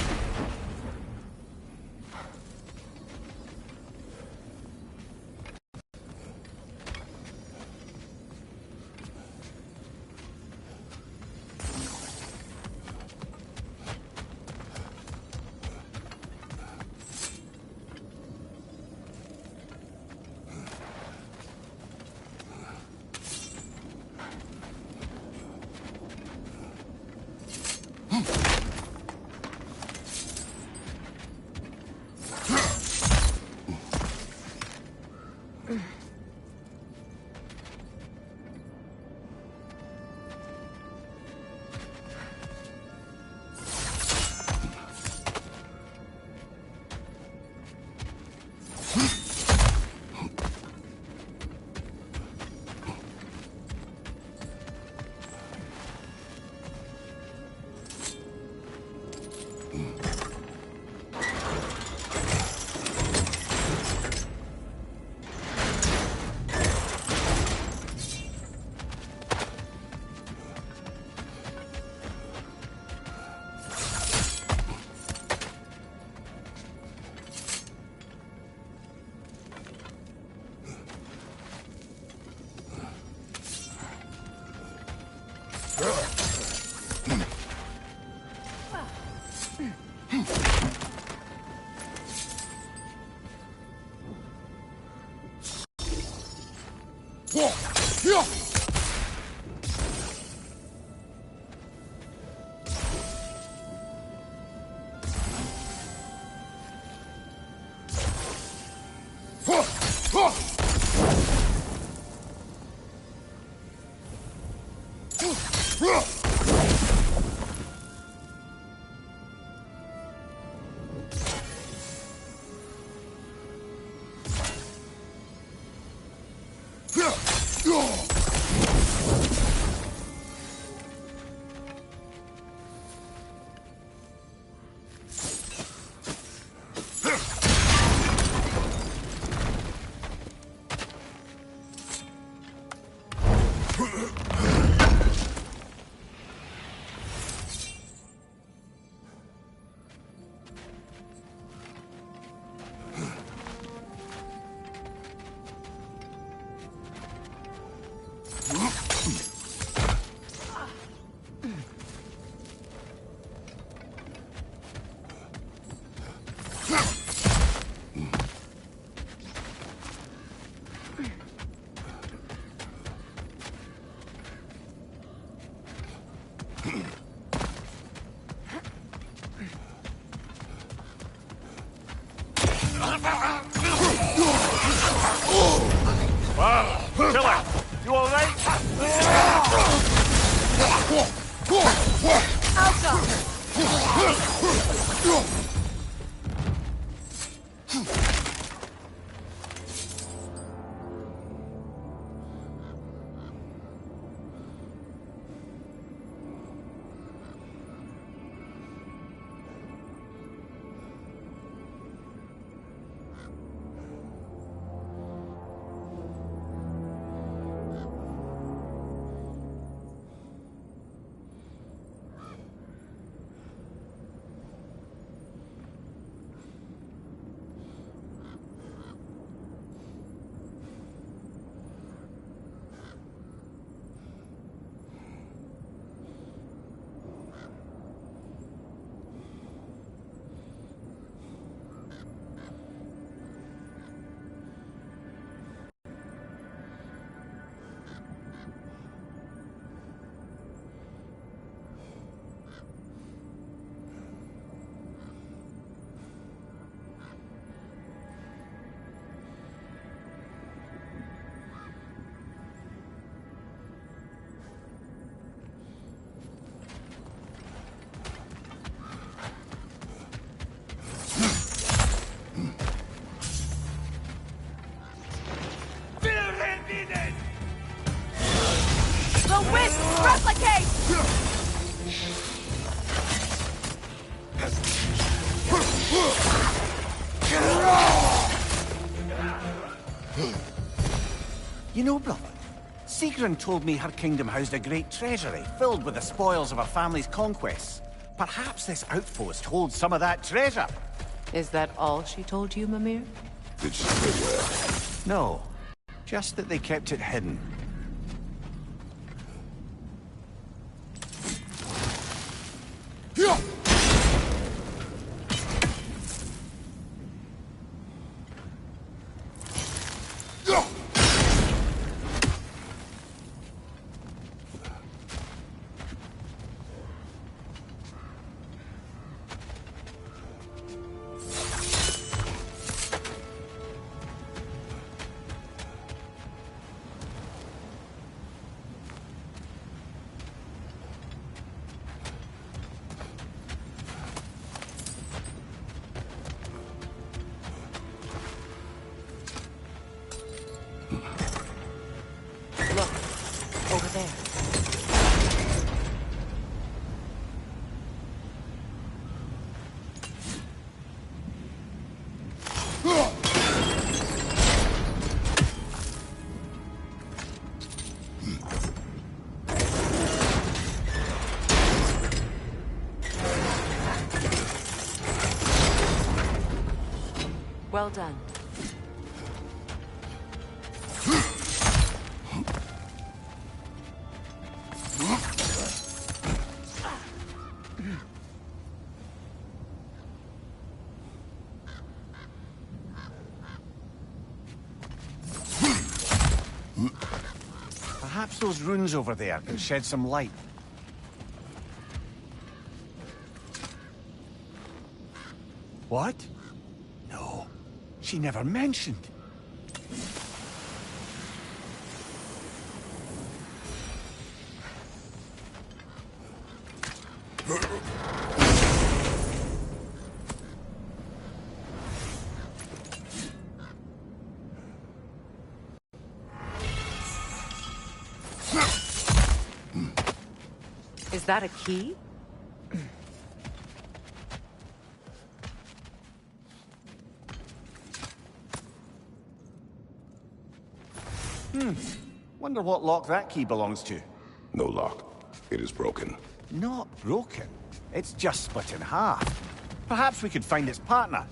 Wow, killer, you all right? Will-O-Wisp, replicate! You know, brother, Sigrun told me her kingdom housed a great treasury filled with the spoils of her family's conquests. Perhaps this outpost holds some of that treasure. Is that all she told you, Mimir? Did she say where? No, just that they kept it hidden. Over there. Well done. Perhaps those runes over there can shed some light. What? No, she never mentioned. Is that a key? Wonder what lock that key belongs to. No lock. It is broken. Not broken. It's just split in half. Perhaps we could find its partner.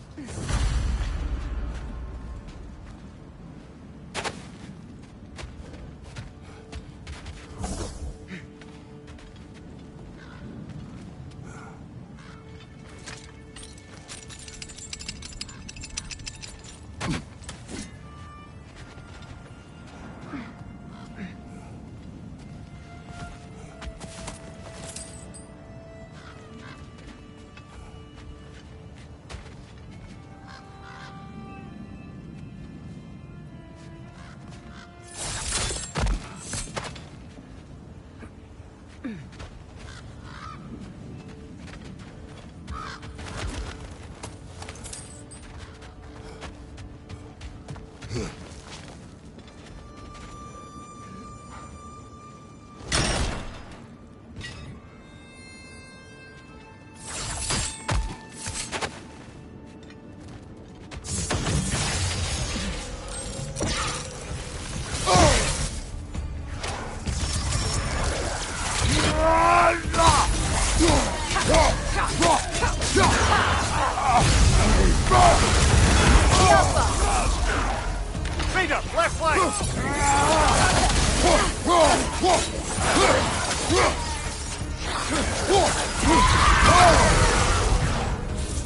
Freedom, left flank!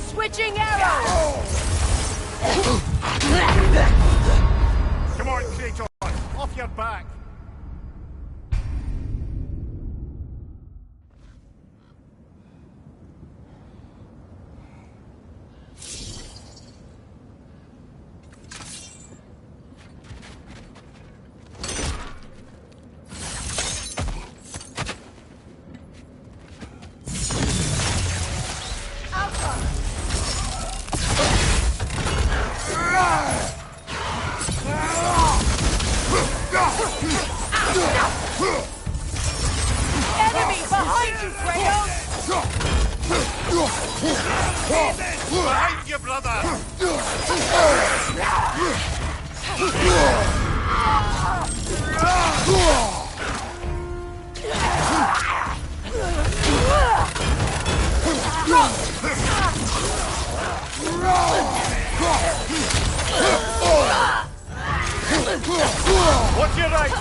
Switching arrows! Come on, Kratos! Off your back! Behind you, Kratos! Behind you, brother! What's your right?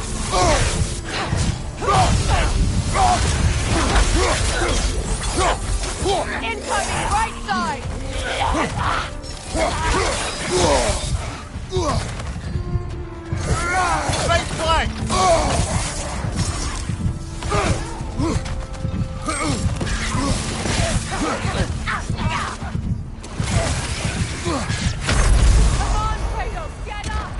Incoming right side! Right flank! Come on, Kratos, get up!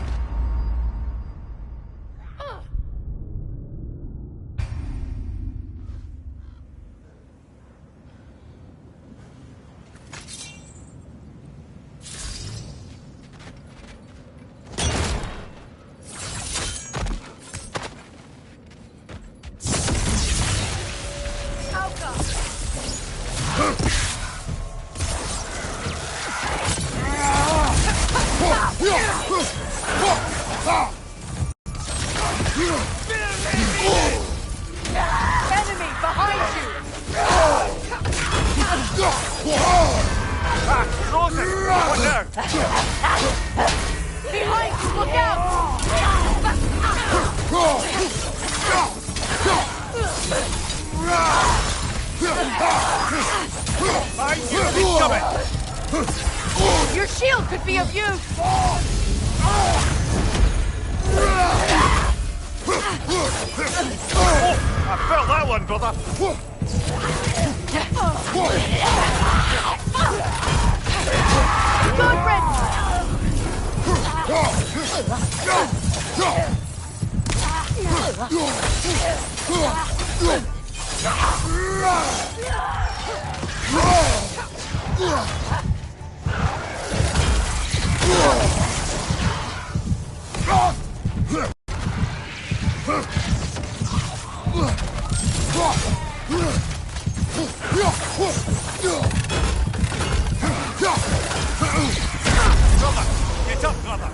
Enemy behind you! Frozen! What now? Behind you, look out! He's coming! Your shield could be of use! I felt that one, brother! Good Brother! Get up, brother!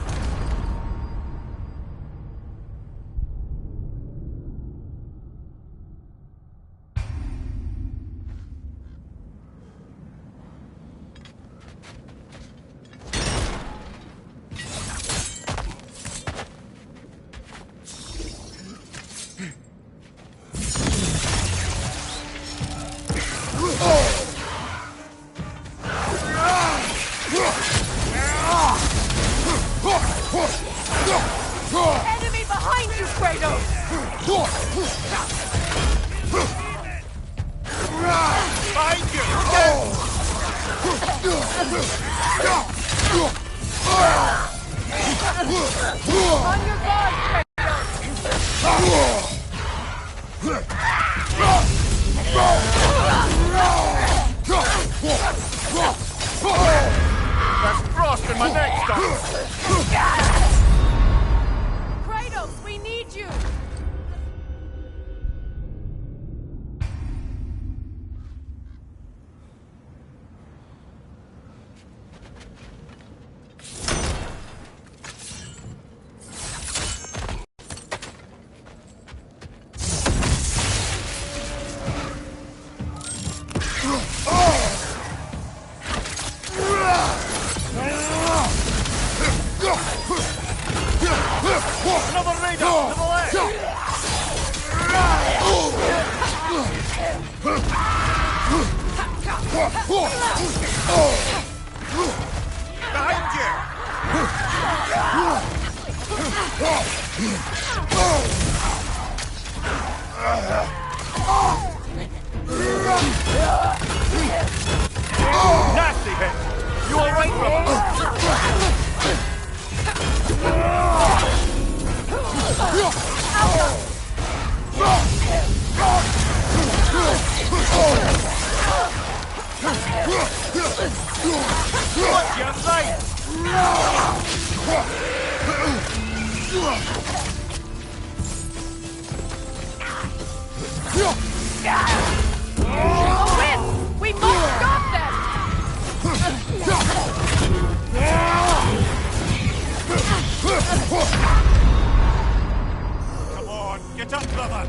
Enemy behind you, Kratos! Behind you! On your guard, There's frost in my neck, Kratos, we need you! Another raider to the left! Behind you! Nasty hit! You alright, brother? Watch your sight! it up, brother!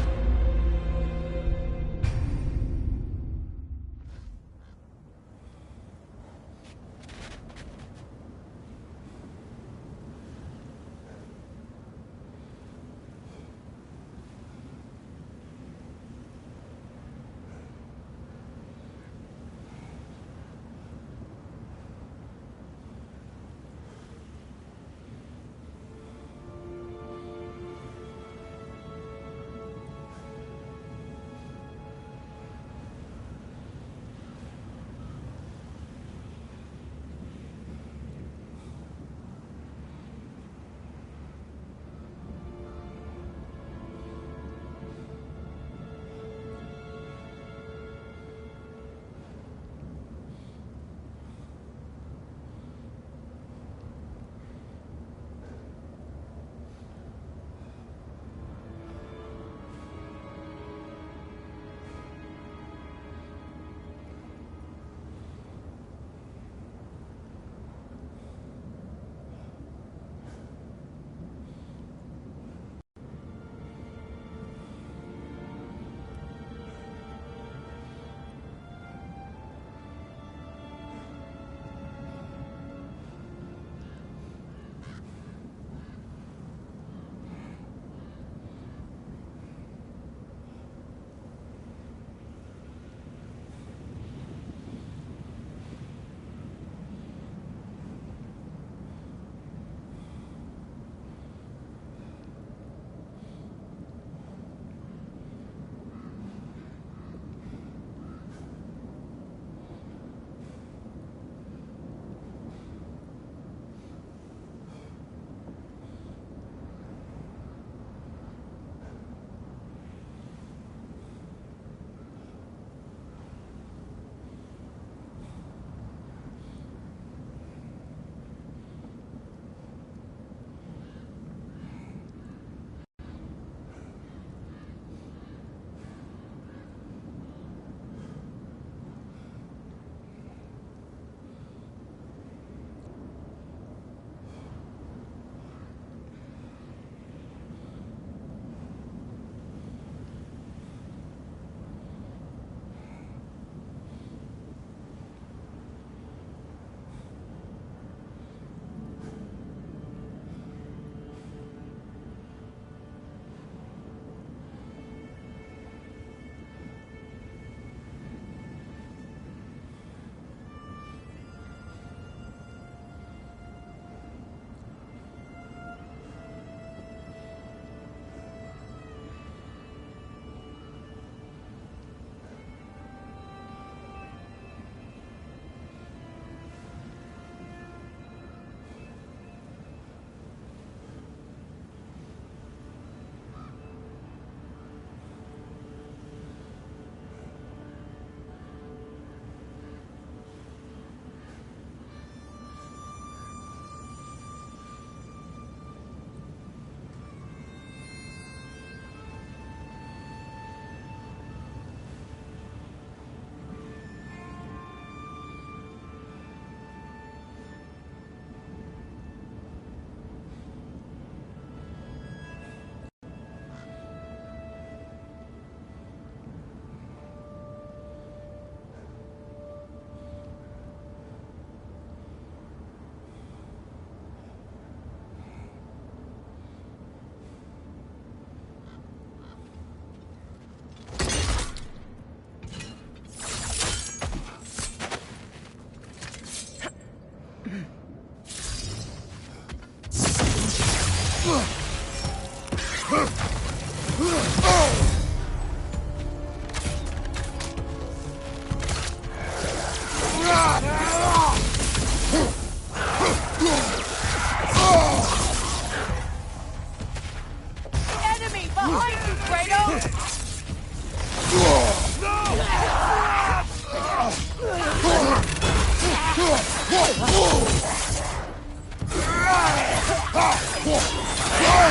Enemy behind you, Kratos!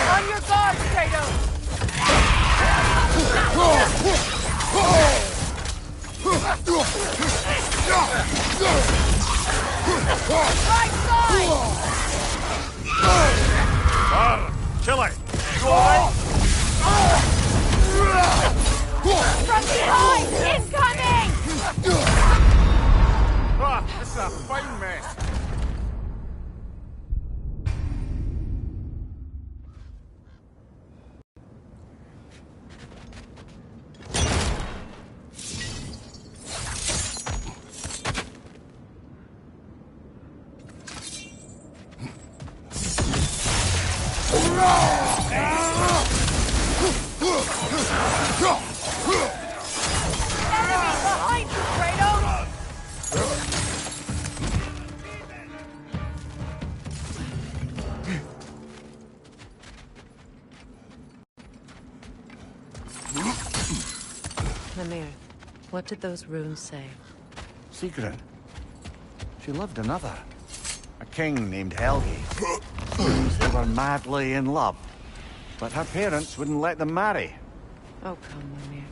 On your guard, Kratos! Right side! Killer! You alright? From behind! Incoming! Ah, this is a fine mess. Enemy behind you, Kratos! Mimir, what did those runes say? Sigrun. She loved another. A king named Helgi. Seems they were madly in love. But her parents wouldn't let them marry. Oh, come, Mimir.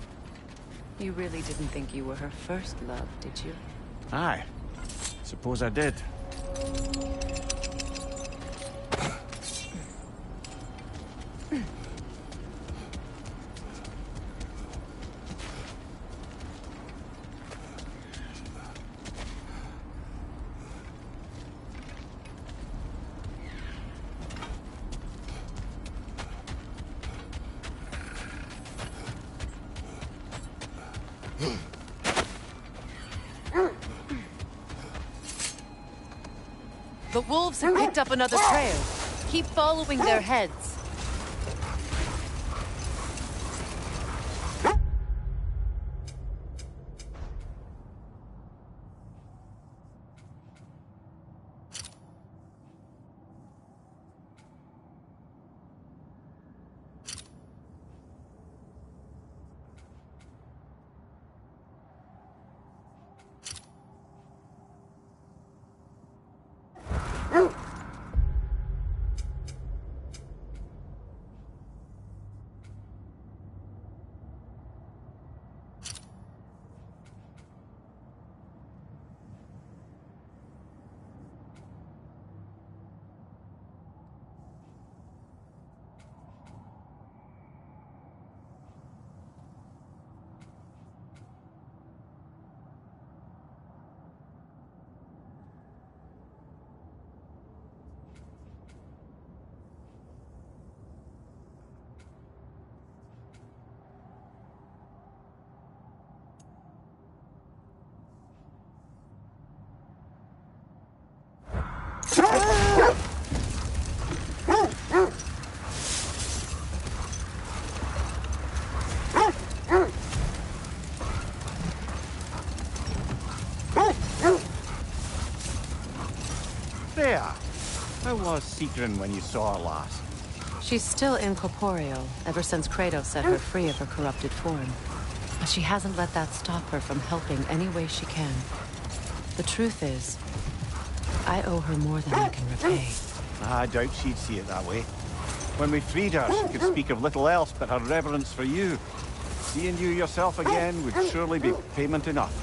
You really didn't think you were her first love, did you? Aye. Suppose I did. The wolves have picked up another trail. Keep following their heads. There. How was Sigrun when you saw her last? She's still incorporeal, ever since Kratos set her free of her corrupted form. But she hasn't let that stop her from helping any way she can. The truth is, I owe her more than I can repay. I doubt she'd see it that way. When we freed her, she could speak of little else but her reverence for you. Seeing you yourself again would surely be payment enough.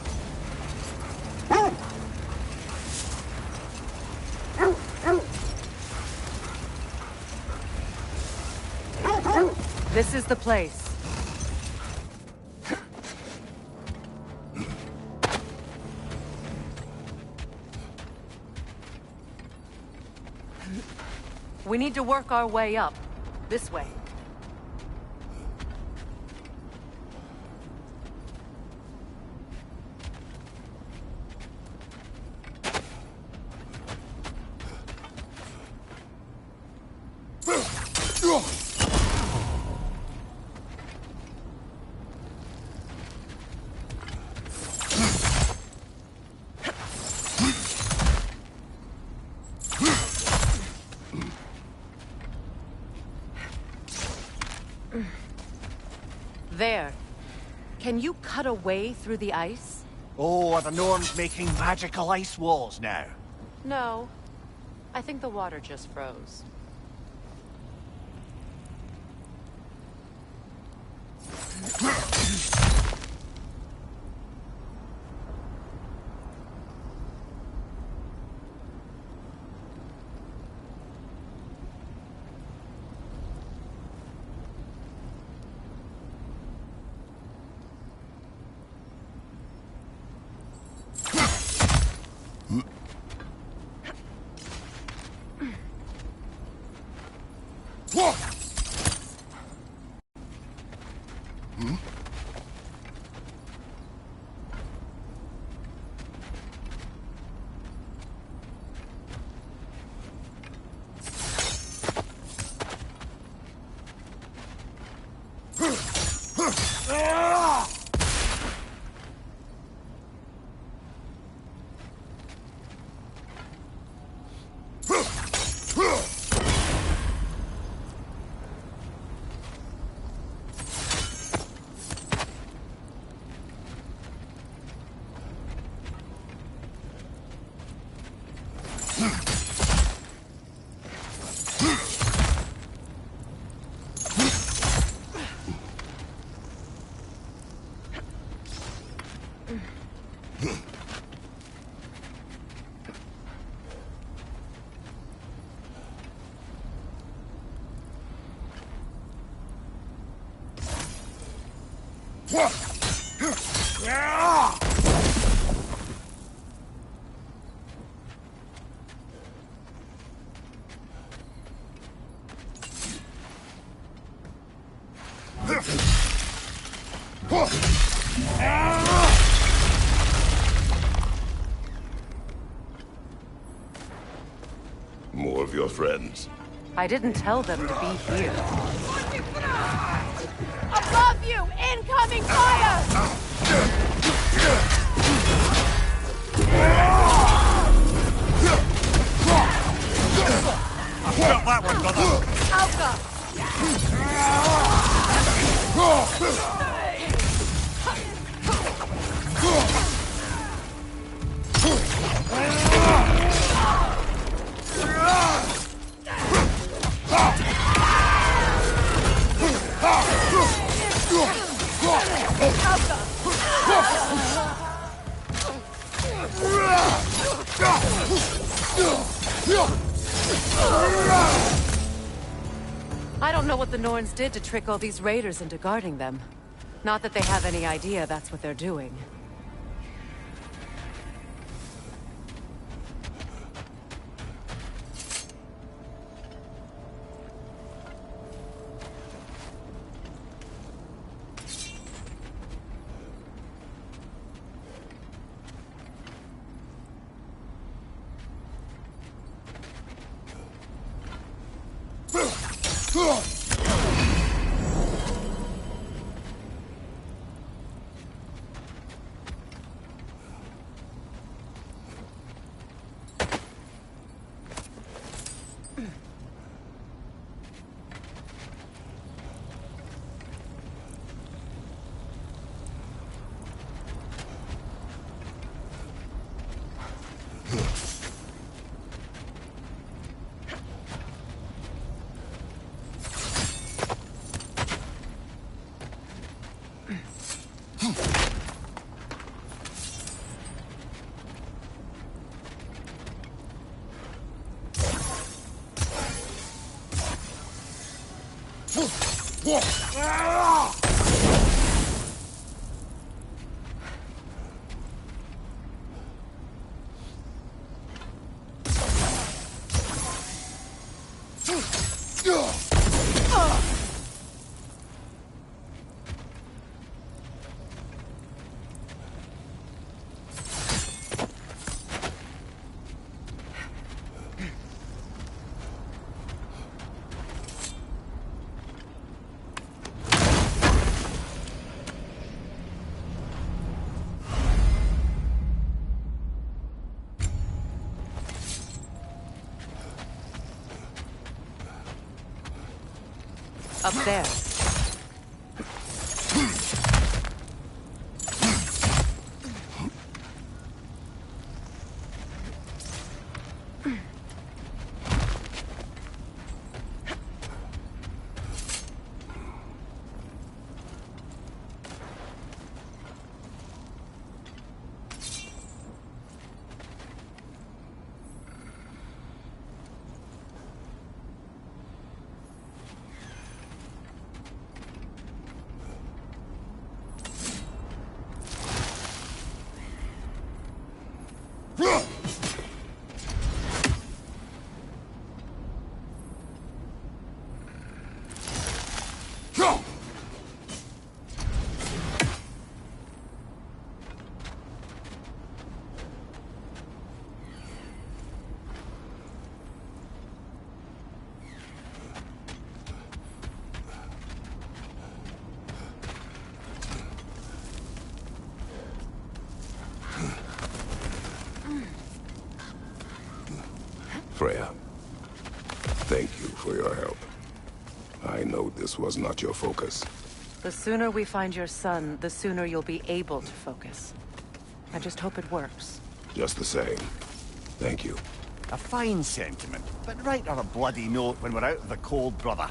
This is the place. We need to work our way up. This way. There. Can you cut a way through the ice? Oh, are the Norns making magical ice walls now? No. I think the water just froze. More of your friends. I didn't tell them to be here. Above you! Incoming fire! I've got that one, brother. I don't know what the Norns did to trick all these raiders into guarding them. Not that they have any idea that's what they're doing. Up there. Freya, thank you for your help. I know this was not your focus. The sooner we find your son, the sooner you'll be able to focus. I just hope it works. Just the same. Thank you. A fine sentiment, but write her a bloody note when we're out of the cold, brother.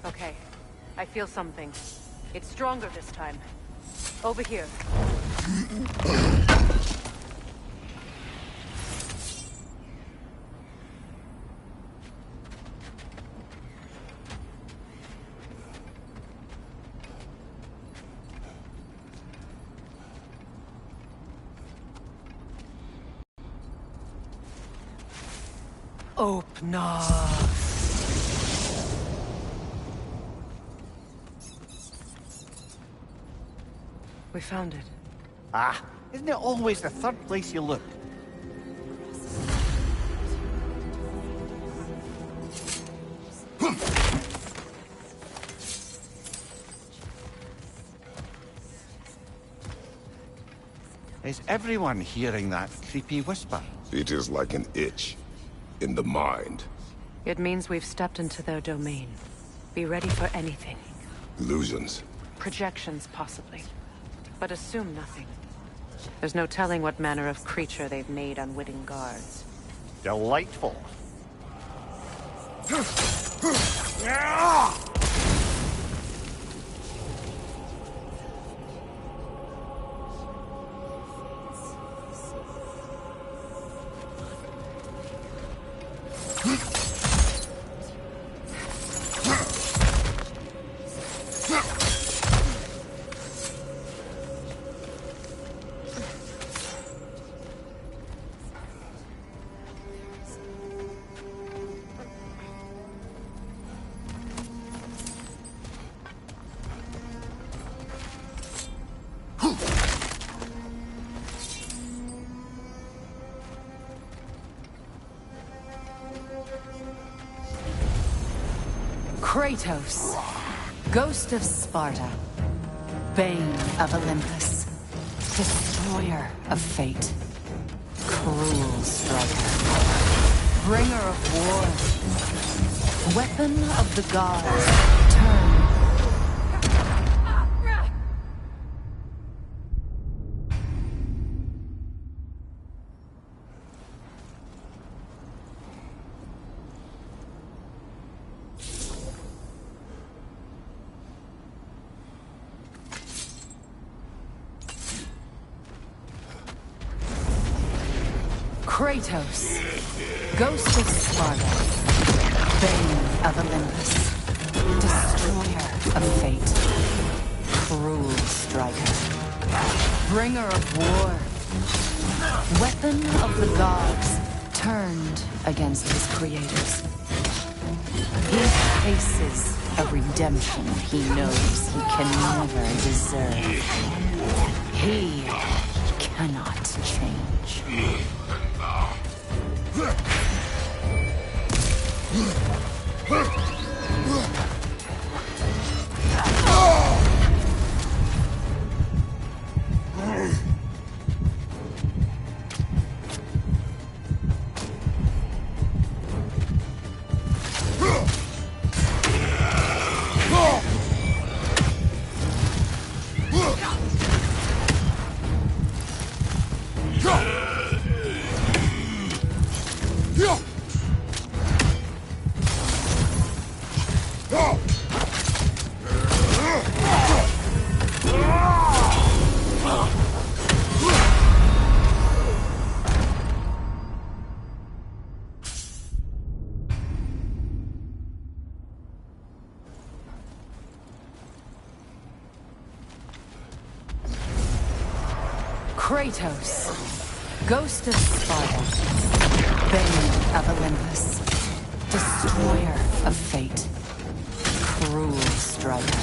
Okay, I feel something. It's stronger this time. Over here. Open up. We found it. Ah, isn't it always the third place you look? Is everyone hearing that creepy whisper? It is like an itch in the mind. It means we've stepped into their domain. Be ready for anything. Illusions. Projections, possibly. But assume nothing. There's no telling what manner of creature they've made unwitting guards. Delightful. Kratos, Ghost of Sparta, Bane of Olympus, Destroyer of Fate, Cruel Striker, Bringer of War, Weapon of the Gods, Turn. Kratos, Ghost of Sparta, Bane of Olympus, Destroyer of Fate, Cruel Striker, Bringer of War, Weapon of the Gods, turned against his creators. He faces a redemption he knows he can never deserve. He cannot change. Kratos, Ghost of Sparta, Bane of Olympus, Destroyer of Fate, Cruel Striker,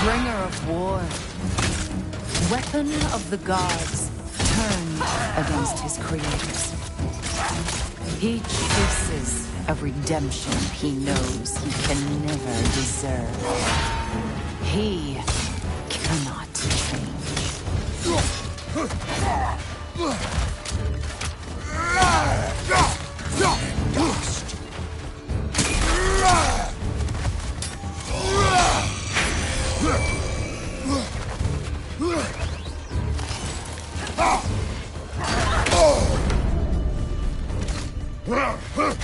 Bringer of War, Weapon of the Gods, turned against his creators. He chases a redemption he knows he can never deserve. He cannot change. Are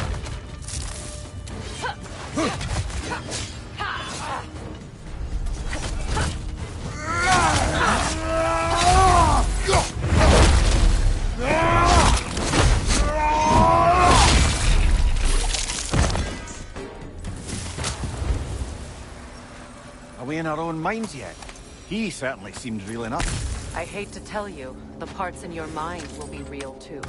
we in our own minds yet? He certainly seemed real enough. I hate to tell you, the parts in your mind will be real too.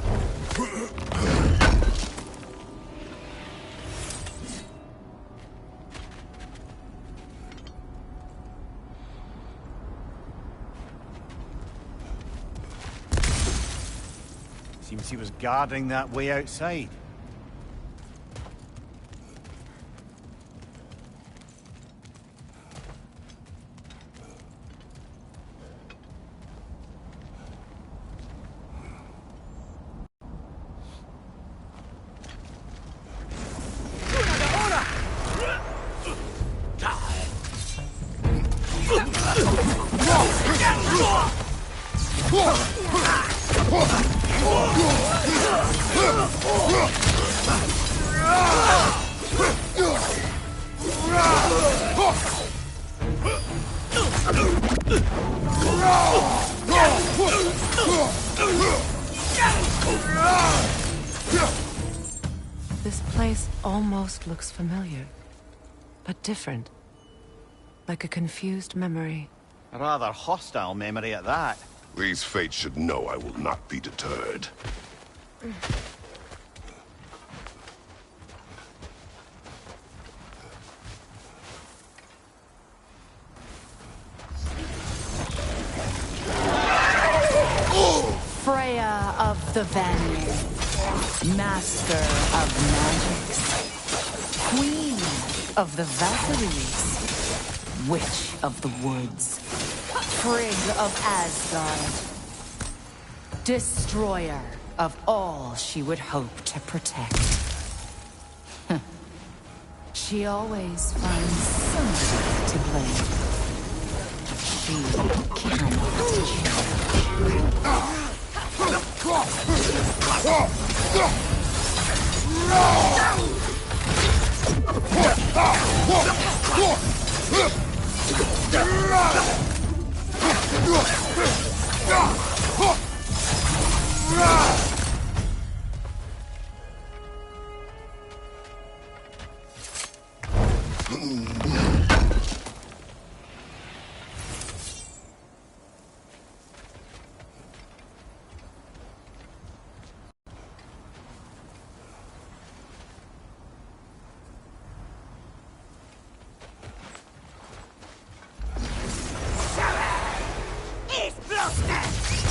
Seems he was guarding that way outside. This place almost looks familiar, but different. Like a confused memory. A rather hostile memory at that. These fates should know I will not be deterred. Freya of the Vanir, Master of Magics, Queen of the Valkyries, Witch of the Woods, Frigg of Asgard, Destroyer of all she would hope to protect. She always finds somebody to blame. She cannot change.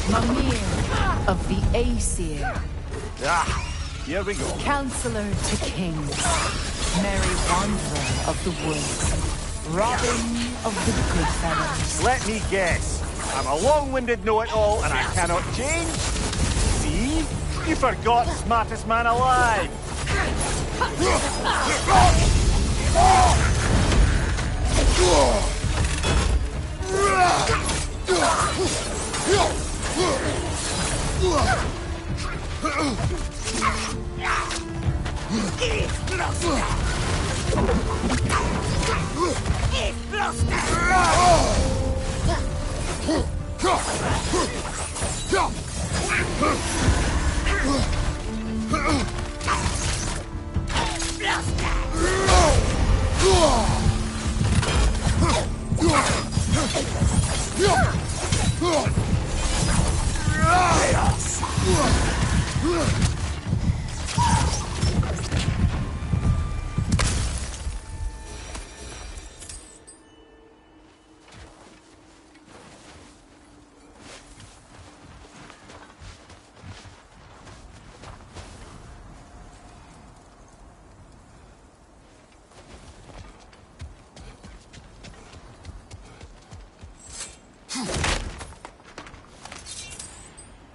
Mimir of the Aesir. Here we go. Counselor to kings. Merry wanderer of the woods. Robin of the Goodfellows. Let me guess. I'm a long-winded know-it-all and I cannot change? See? You forgot smartest man alive.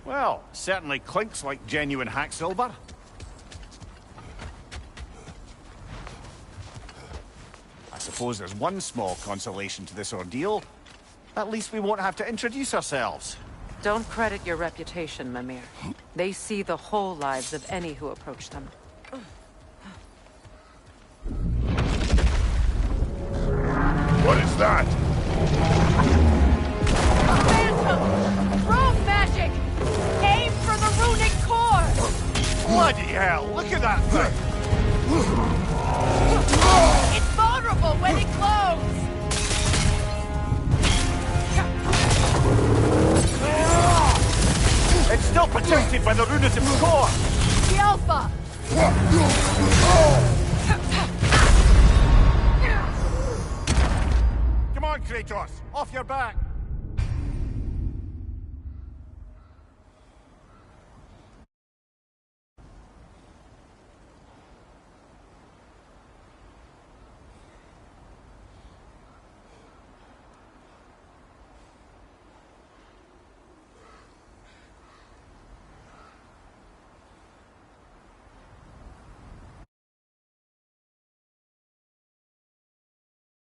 Well, certainly clinks like genuine hack silver. I suppose there's one small consolation to this ordeal. At least we won't have to introduce ourselves. Don't credit your reputation, Mimir. They see the whole lives of any who approach them. What is that? Phantom! Rogue magic! Aim for the runic core! Bloody hell, look at that thing! It's vulnerable when it glows! It's still protected by the runatic core! The Alpha! Come on, Kratos! Off your back!